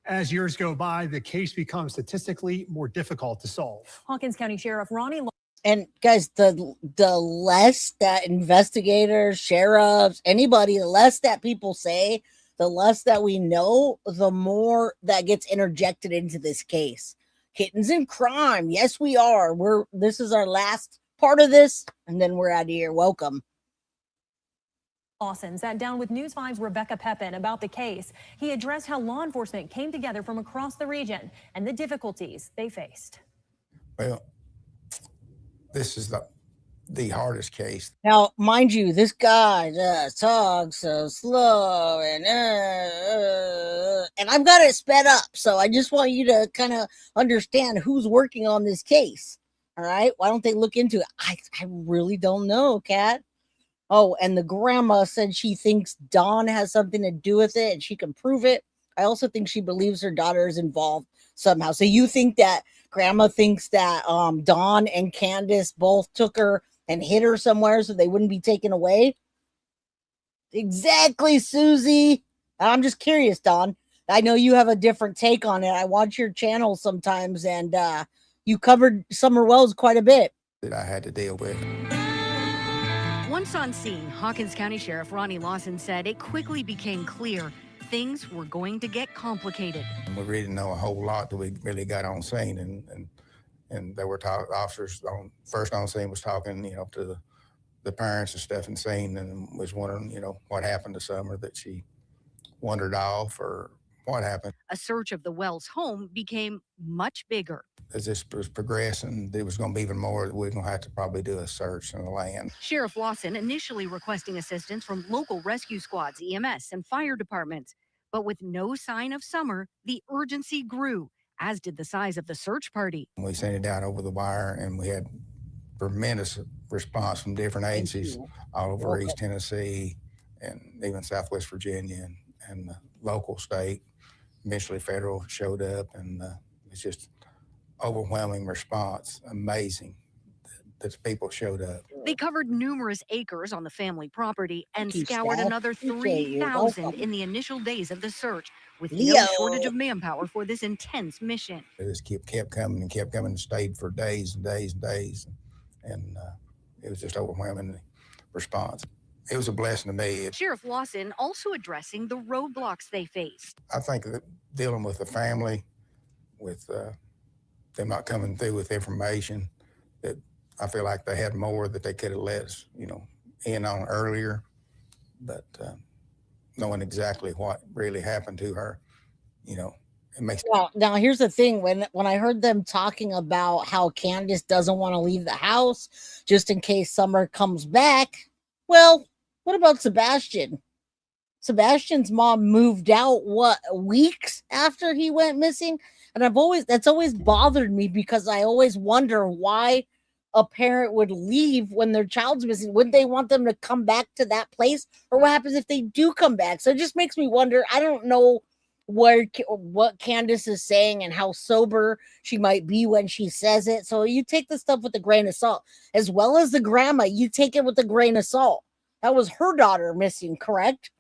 As years go by, the case becomes statistically more difficult to solve. Hawkins County Sheriff Ronnie. And guys, the less that investigators, sheriffs, anybody, the less that people say, the less that we know, the more that gets interjected into this case. Kittens in crime. Yes, we are. This is our last part of this, and then we're out of here. Welcome. Lawson sat down with News 5's Rebecca Pepin about the case. He addressed how law enforcement came together from across the region and the difficulties they faced. Well, this is the hardest case. Now, mind you, this guy just talks so slow and I've got it sped up. So I just want you to kind of understand who's working on this case. All right. Why don't they look into it? I really don't know, Kat. Oh, and the grandma said she thinks Dawn has something to do with it and she can prove it. I also think she believes her daughter is involved somehow. So you think that grandma thinks that Dawn and Candus both took her and hid her somewhere so they wouldn't be taken away? Exactly, Susie. I'm just curious, Dawn. I know you have a different take on it. I watch your channel sometimes, and you covered Summer Wells quite a bit. That I had to deal with. Once on scene, Hawkins County Sheriff Ronnie Lawson said it quickly became clear things were going to get complicated. We really didn't know a whole lot till we really got on scene, and there were officers first on scene was talking, to the parents and stuff and scene, and was wondering, what happened to Summer, that she wandered off or what happened. A search of the Wells home became much bigger. As this was progressing, there was going to be even more. We're going to have to probably do a search in the land. Sheriff Lawson initially requesting assistance from local rescue squads, EMS, and fire departments. But with no sign of Summer, the urgency grew, as did the size of the search party. We sent it out over the wire, and we had tremendous response from different agencies all over East Tennessee and even Southwest Virginia and the local, state. Eventually federal showed up, and it's just overwhelming response. Amazing that people showed up. They covered numerous acres on the family property and scoured another 3,000 in the initial days of the search, with no shortage of manpower for this intense mission. It just kept coming and kept coming and stayed for days and days and days. And it was just overwhelming response. It was a blessing to me. Sheriff Lawson also addressing the roadblocks they faced. I think that dealing with the family, with them not coming through with information, that I feel like they had more that they could have let us, in on earlier, but knowing exactly what really happened to her, it makes. Now here's the thing. When I heard them talking about how Candus doesn't want to leave the house just in case Summer comes back, well, what about Sebastian? Sebastian's mom moved out weeks after he went missing, and that's always bothered me because I always wonder why a parent would leave when their child's missing. Wouldn't they want them to come back to that place, or what happens if they do come back? So it just makes me wonder. I don't know what Candus is saying and how sober she might be when she says it. So you take the stuff with a grain of salt, as well as the grandma. You take it with a grain of salt. That was her daughter missing, correct?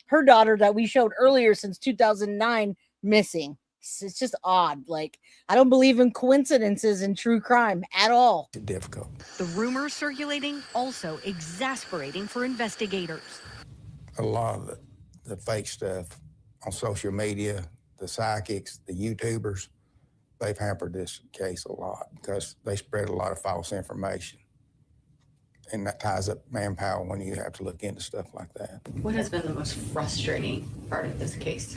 Her daughter that we showed earlier since 2009 missing. It's just odd. Like, I don't believe in coincidences in true crime at all. Difficult. The rumors circulating also exasperating for investigators. A lot of the fake stuff on social media, the psychics, the YouTubers, they've hampered this case a lot because they spread a lot of false information. And that ties up manpower when you have to look into stuff like that. What has been the most frustrating part of this case?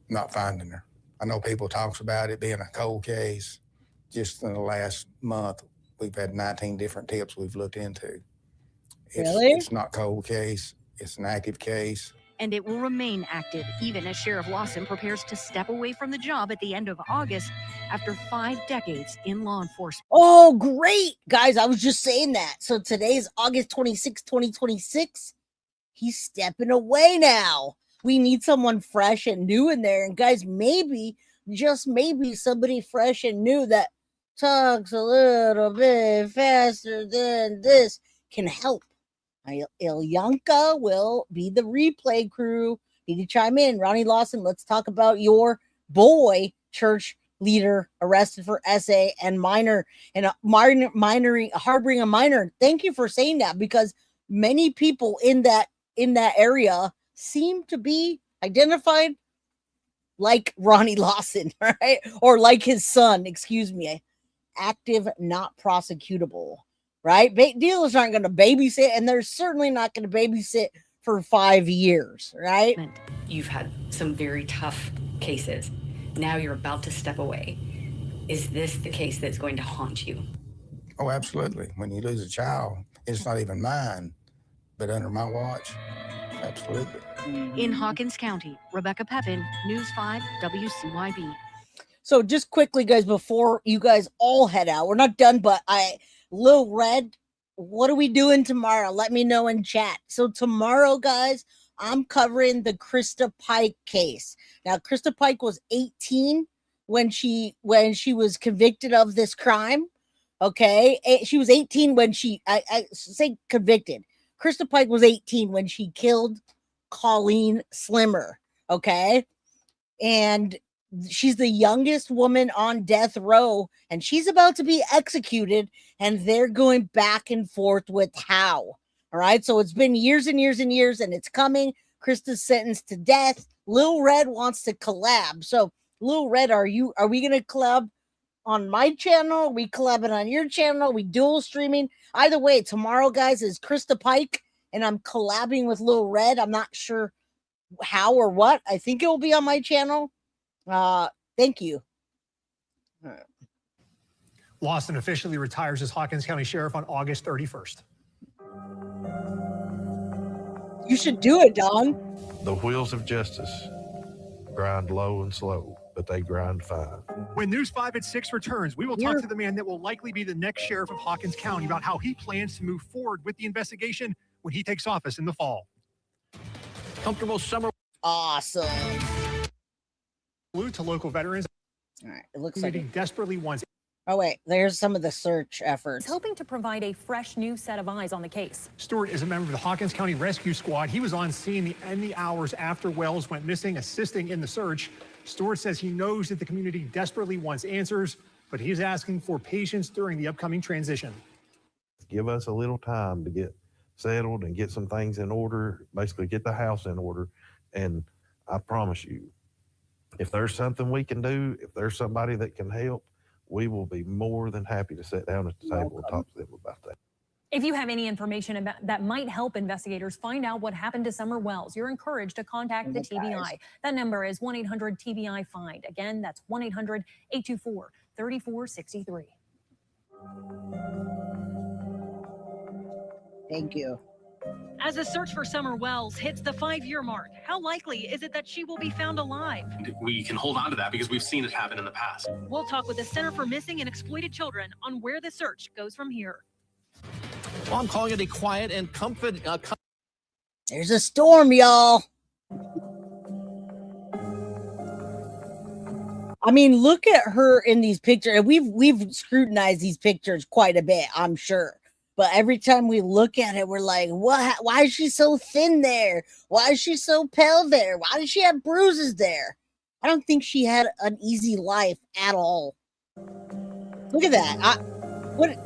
Not finding her. I know people talks about it being a cold case. Just in the last month, we've had 19 different tips we've looked into. It's not a cold case. It's an active case. And it will remain active even as Sheriff Lawson prepares to step away from the job at the end of August after 5 decades in law enforcement. Oh, great. Guys, I was just saying that. So today's August 26, 2026. He's stepping away now. We need someone fresh and new in there. And guys, maybe, just maybe, somebody fresh and new that talks a little bit faster than this can help. Ilyanka will be the replay crew. Need to chime in. Ronnie Lawson, let's talk about your boy, church leader, arrested for SA and harboring a minor. Thank you for saying that, because many people in that area seem to be identified like Ronnie Lawson, right? Or like his son, excuse me. Active, not prosecutable. Right? Dealers aren't going to babysit, and they're certainly not going to babysit for 5 years, right? You've had some very tough cases. Now you're about to step away. Is this the case that's going to haunt you? Oh, absolutely. When you lose a child, it's not even mine, but under my watch, absolutely. In Hawkins County, Rebecca Pepin, News 5 WCYB. So just quickly, guys, before you guys all head out, we're not done, but Lil Red, what are we doing tomorrow? Let me know in chat. So tomorrow, guys, I'm covering the Krista Pike case. Now, Krista Pike was 18 when she was convicted of this crime. Okay, she was 18 when I say convicted. Krista Pike was 18 when she killed Colleen Slimmer. Okay, and she's the youngest woman on death row, and she's about to be executed, and they're going back and forth with how. All right, so it's been years and years and years, and it's coming. Krista's sentenced to death. Lil Red wants to collab. So, Lil Red, are we going to collab on my channel? Are we collabing on your channel? Are we dual streaming? Either way, tomorrow, guys, is Krista Pike, and I'm collabing with Lil Red. I'm not sure how or what. I think it will be on my channel. Thank you. Lawson officially retires as Hawkins County Sheriff on August 31st. You should do it, Don. The wheels of justice grind low and slow, but they grind fine. When News 5 at 6 returns, we will talk to the man that will likely be the next sheriff of Hawkins County about how he plans to move forward with the investigation when he takes office in the fall. Comfortable summer. Awesome. Salute to local veterans. All right, it looks like it desperately wants. Oh wait, there's some of the search efforts. He's hoping to provide a fresh new set of eyes on the case. Stewart is a member of the Hawkins County Rescue Squad. He was on scene in the hours after Wells went missing, assisting in the search. Stewart says he knows that the community desperately wants answers, but he's asking for patience during the upcoming transition. Give us a little time to get settled and get some things in order, basically get the house in order. And I promise you, if there's something we can do, if there's somebody that can help, we will be more than happy to sit down at the table and talk to them about that. If you have any information about that might help investigators find out what happened to Summer Wells, you're encouraged to contact the TBI. That number is 1-800-TBI-FIND. Again, that's 1-800-824-3463. Thank you. As the search for Summer Wells hits the 5-year mark, how likely is it that she will be found alive? We can hold on to that because we've seen it happen in the past. We'll talk with the Center for Missing and Exploited Children on where the search goes from here. Well, I'm calling it a quiet and comfort. There's a storm, y'all. I mean, look at her in these pictures. We've scrutinized these pictures quite a bit, I'm sure. But every time we look at it, we're like, what? Why is she so thin there? Why is she so pale there? Why does she have bruises there? I don't think she had an easy life at all. Look at that. What?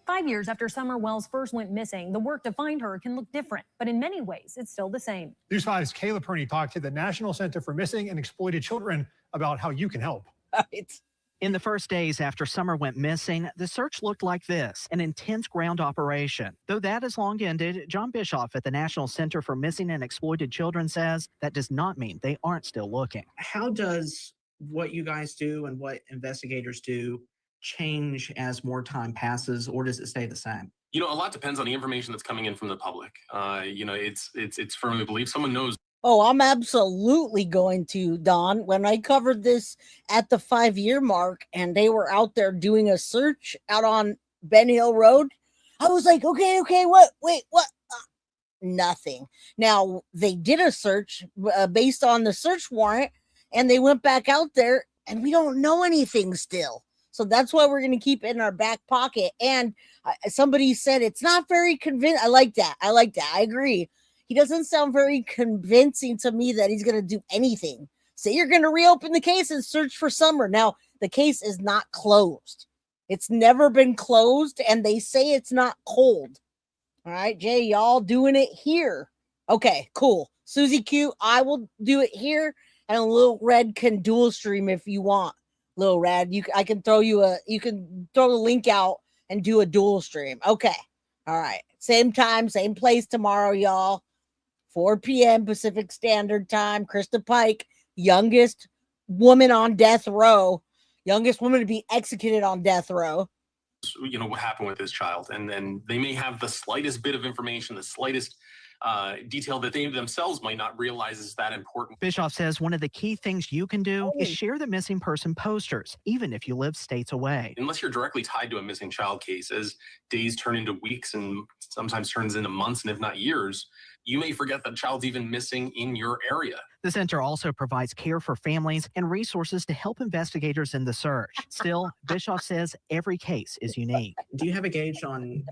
5 years after Summer Wells first went missing, the work to find her can look different, but in many ways, it's still the same. News 5's Kayla Perney talked to the National Center for Missing and Exploited Children about how you can help. In the first days after Summer went missing, the search looked like this, an intense ground operation. Though that is long ended, John Bischoff at the National Center for Missing and Exploited Children says that does not mean they aren't still looking. How does what you guys do and what investigators do change as more time passes, or does it stay the same? You know, a lot depends on the information that's coming in from the public. It's firmly believed someone knows. Oh, I'm absolutely going to, Don. When I covered this at the 5-year mark and they were out there doing a search out on Ben Hill Road, I was like, okay, what? Nothing. Now, they did a search based on the search warrant, and they went back out there, and we don't know anything still. So that's why we're going to keep it in our back pocket. And somebody said it's not very convincing. I like that. I agree. He doesn't sound very convincing to me that he's going to do anything. Say you're going to reopen the case and search for Summer. Now, the case is not closed. It's never been closed, and they say it's not cold. All right, Jay, y'all doing it here. Okay, cool. Susie Q, I will do it here, and Lil Red can dual stream if you want. Lil Red, you can throw the link out and do a dual stream. Okay. All right. Same time, same place tomorrow, y'all. 4 p.m. Pacific Standard Time. Krista Pike, youngest woman on death row, youngest woman to be executed on death row. You know what happened with this child, and then they may have the slightest bit of information, the slightest detail that they themselves might not realize is that important. Bischoff says one of the key things you can do is share the missing person posters, even if you live states away. Unless you're directly tied to a missing child case, as days turn into weeks and sometimes turns into months and if not years, you may forget that child's even missing in your area. The center also provides care for families and resources to help investigators in the search. Still, Bischoff says every case is unique. Do you have a gauge on,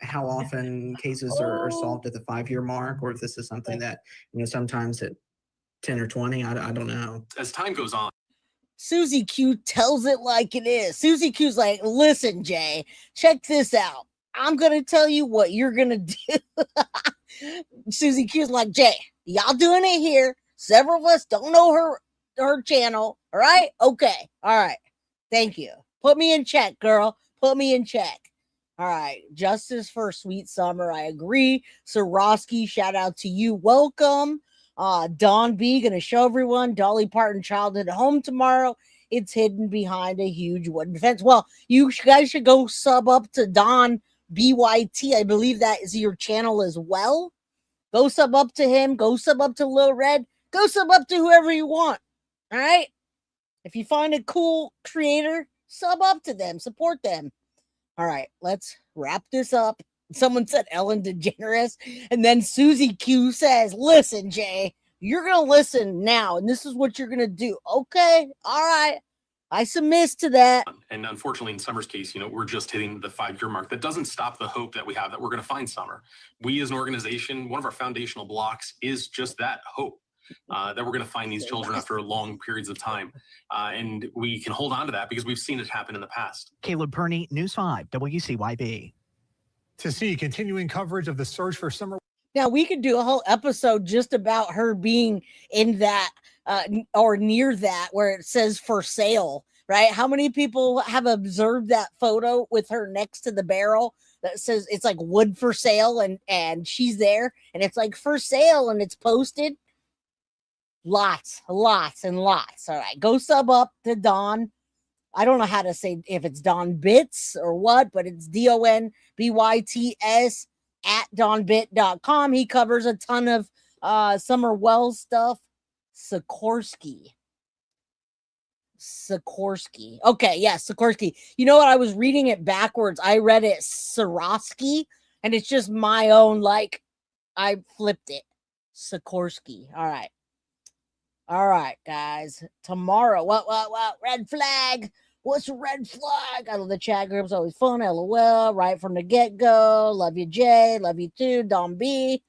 how often cases are solved at the 5-year mark, or if this is something that, sometimes at 10 or 20, I don't know. As time goes on, Susie Q tells it like it is. Susie Q's like, listen, Jay, check this out. I'm going to tell you what you're going to do. Susie Q's like, Jay, y'all doing it here. Several of us don't know her channel. All right. Okay. All right. Thank you. Put me in check, girl. Put me in check. All right. Justice for Sweet Summer. I agree. Sorosky, shout out to you. Welcome. Don B, going to show everyone Dolly Parton childhood home tomorrow. It's hidden behind a huge wooden fence. Well, you guys should go sub up to Don BYT. I believe that is your channel as well. Go sub up to him. Go sub up to Lil Red. Go sub up to whoever you want. All right? If you find a cool creator, sub up to them. Support them. All right, let's wrap this up. Someone said Ellen DeGeneres. And then Susie Q says, listen, Jay, you're going to listen now. And this is what you're going to do. Okay, all right. I submit to that. And unfortunately, in Summer's case, we're just hitting the 5-year mark. That doesn't stop the hope that we have that we're going to find Summer. We as an organization, one of our foundational blocks is just that hope. That we're going to find these children after long periods of time. And we can hold on to that because we've seen it happen in the past. Caleb Perney, News 5, WCYB. To see continuing coverage of the search for Summer. Now, we could do a whole episode just about her being in that or near that where it says for sale, right? How many people have observed that photo with her next to the barrel that says it's like wood for sale and she's there and it's like for sale and it's posted? Lots and lots. All right, go sub up to Don. I don't know how to say if it's Don Bits or what, but it's DonByts at donbit.com. He covers a ton of Summer Wells stuff. Sikorsky. Okay, yeah, Sikorsky. You know what? I was reading it backwards. I read it Sorosky, and it's just my own, like, I flipped it. Sikorsky. All right, guys. Tomorrow, what? Red flag. What's a red flag? I love the chat group's always fun. LOL. Right from the get-go. Love you, Jay. Love you too, Don B.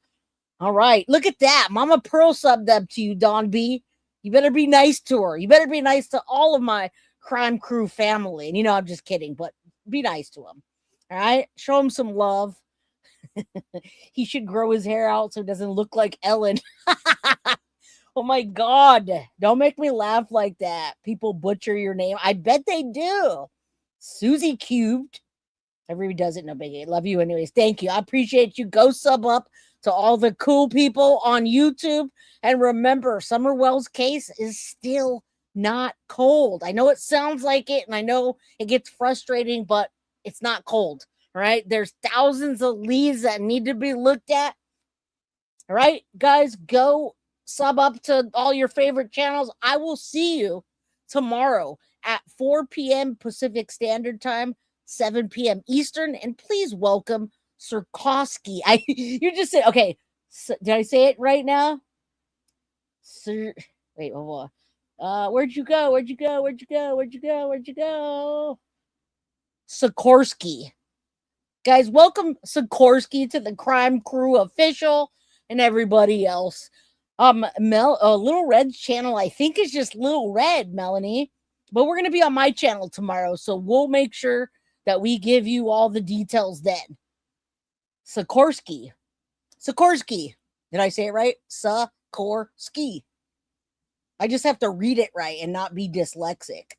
All right. Look at that. Mama Pearl subbed up to you, Don B. You better be nice to her. You better be nice to all of my crime crew family. And I'm just kidding, but be nice to them. All right? Show him some love. He should grow his hair out so it doesn't look like Ellen. Oh my God. Don't make me laugh like that. People butcher your name. I bet they do. Susie Cubed. Everybody does it. No biggie. Love you anyways. Thank you. I appreciate you. Go sub up to all the cool people on YouTube. And remember, Summer Wells' case is still not cold. I know it sounds like it, and I know it gets frustrating, but it's not cold. All right? There's thousands of leads that need to be looked at. All right, guys, go sub up to all your favorite channels. I will see you tomorrow at 4 p.m. Pacific Standard Time, 7 p.m. Eastern. And please welcome Sikorsky. You just said, okay, so, did I say it right now? Wait, hold on. Where'd you go? Sikorsky. Guys, welcome Sikorsky to the Crime Crew official and everybody else. Little Red's channel, I think, is just Little Red, Melanie. But we're going to be on my channel tomorrow, so we'll make sure that we give you all the details then. Sikorsky. Did I say it right? Sikorsky. I just have to read it right and not be dyslexic.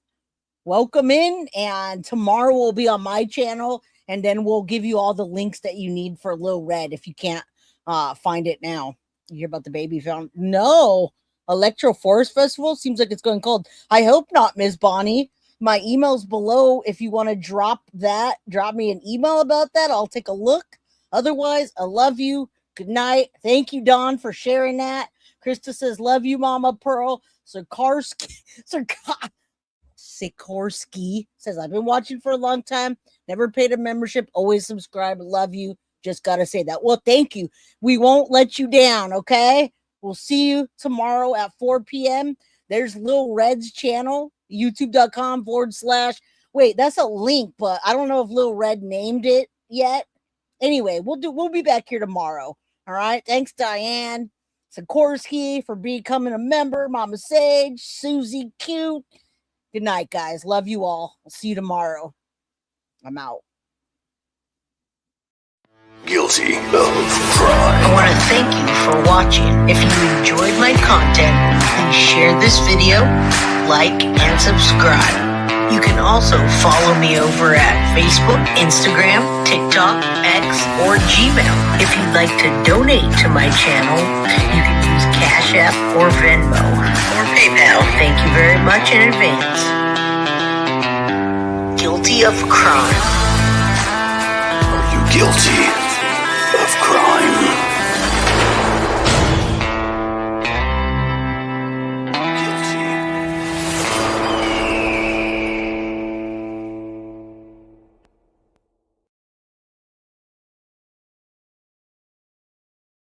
Welcome in, and tomorrow we'll be on my channel, and then we'll give you all the links that you need for Little Red if you can't find it now. You hear about the baby found? No. Electro Forest Festival seems like it's going cold. I hope not, Miss Bonnie. My email's below. If you want to drop me an email about that. I'll take a look. Otherwise, I love you. Good night. Thank you, Don, for sharing that. Krista says, love you, Mama Pearl. Sikorsky says, I've been watching for a long time. Never paid a membership. Always subscribe. Love you. Just got to say that. Well, thank you. We won't let you down, okay? We'll see you tomorrow at 4 p.m. There's Lil Red's channel, youtube.com/ Wait, that's a link, but I don't know if Lil Red named it yet. Anyway, we'll be back here tomorrow. All right. Thanks, Diane. Sikorsky for becoming a member. Mama Sage, Susie Cute. Good night, guys. Love you all. I'll see you tomorrow. I'm out. Guilty of crime. I want to thank you for watching. If you enjoyed my content, please share this video, like, and subscribe. You can also follow me over at Facebook, Instagram, TikTok, X, or Gmail. If you'd like to donate to my channel, you can use Cash App or Venmo or PayPal. Thank you very much in advance. Guilty of crime. Are you guilty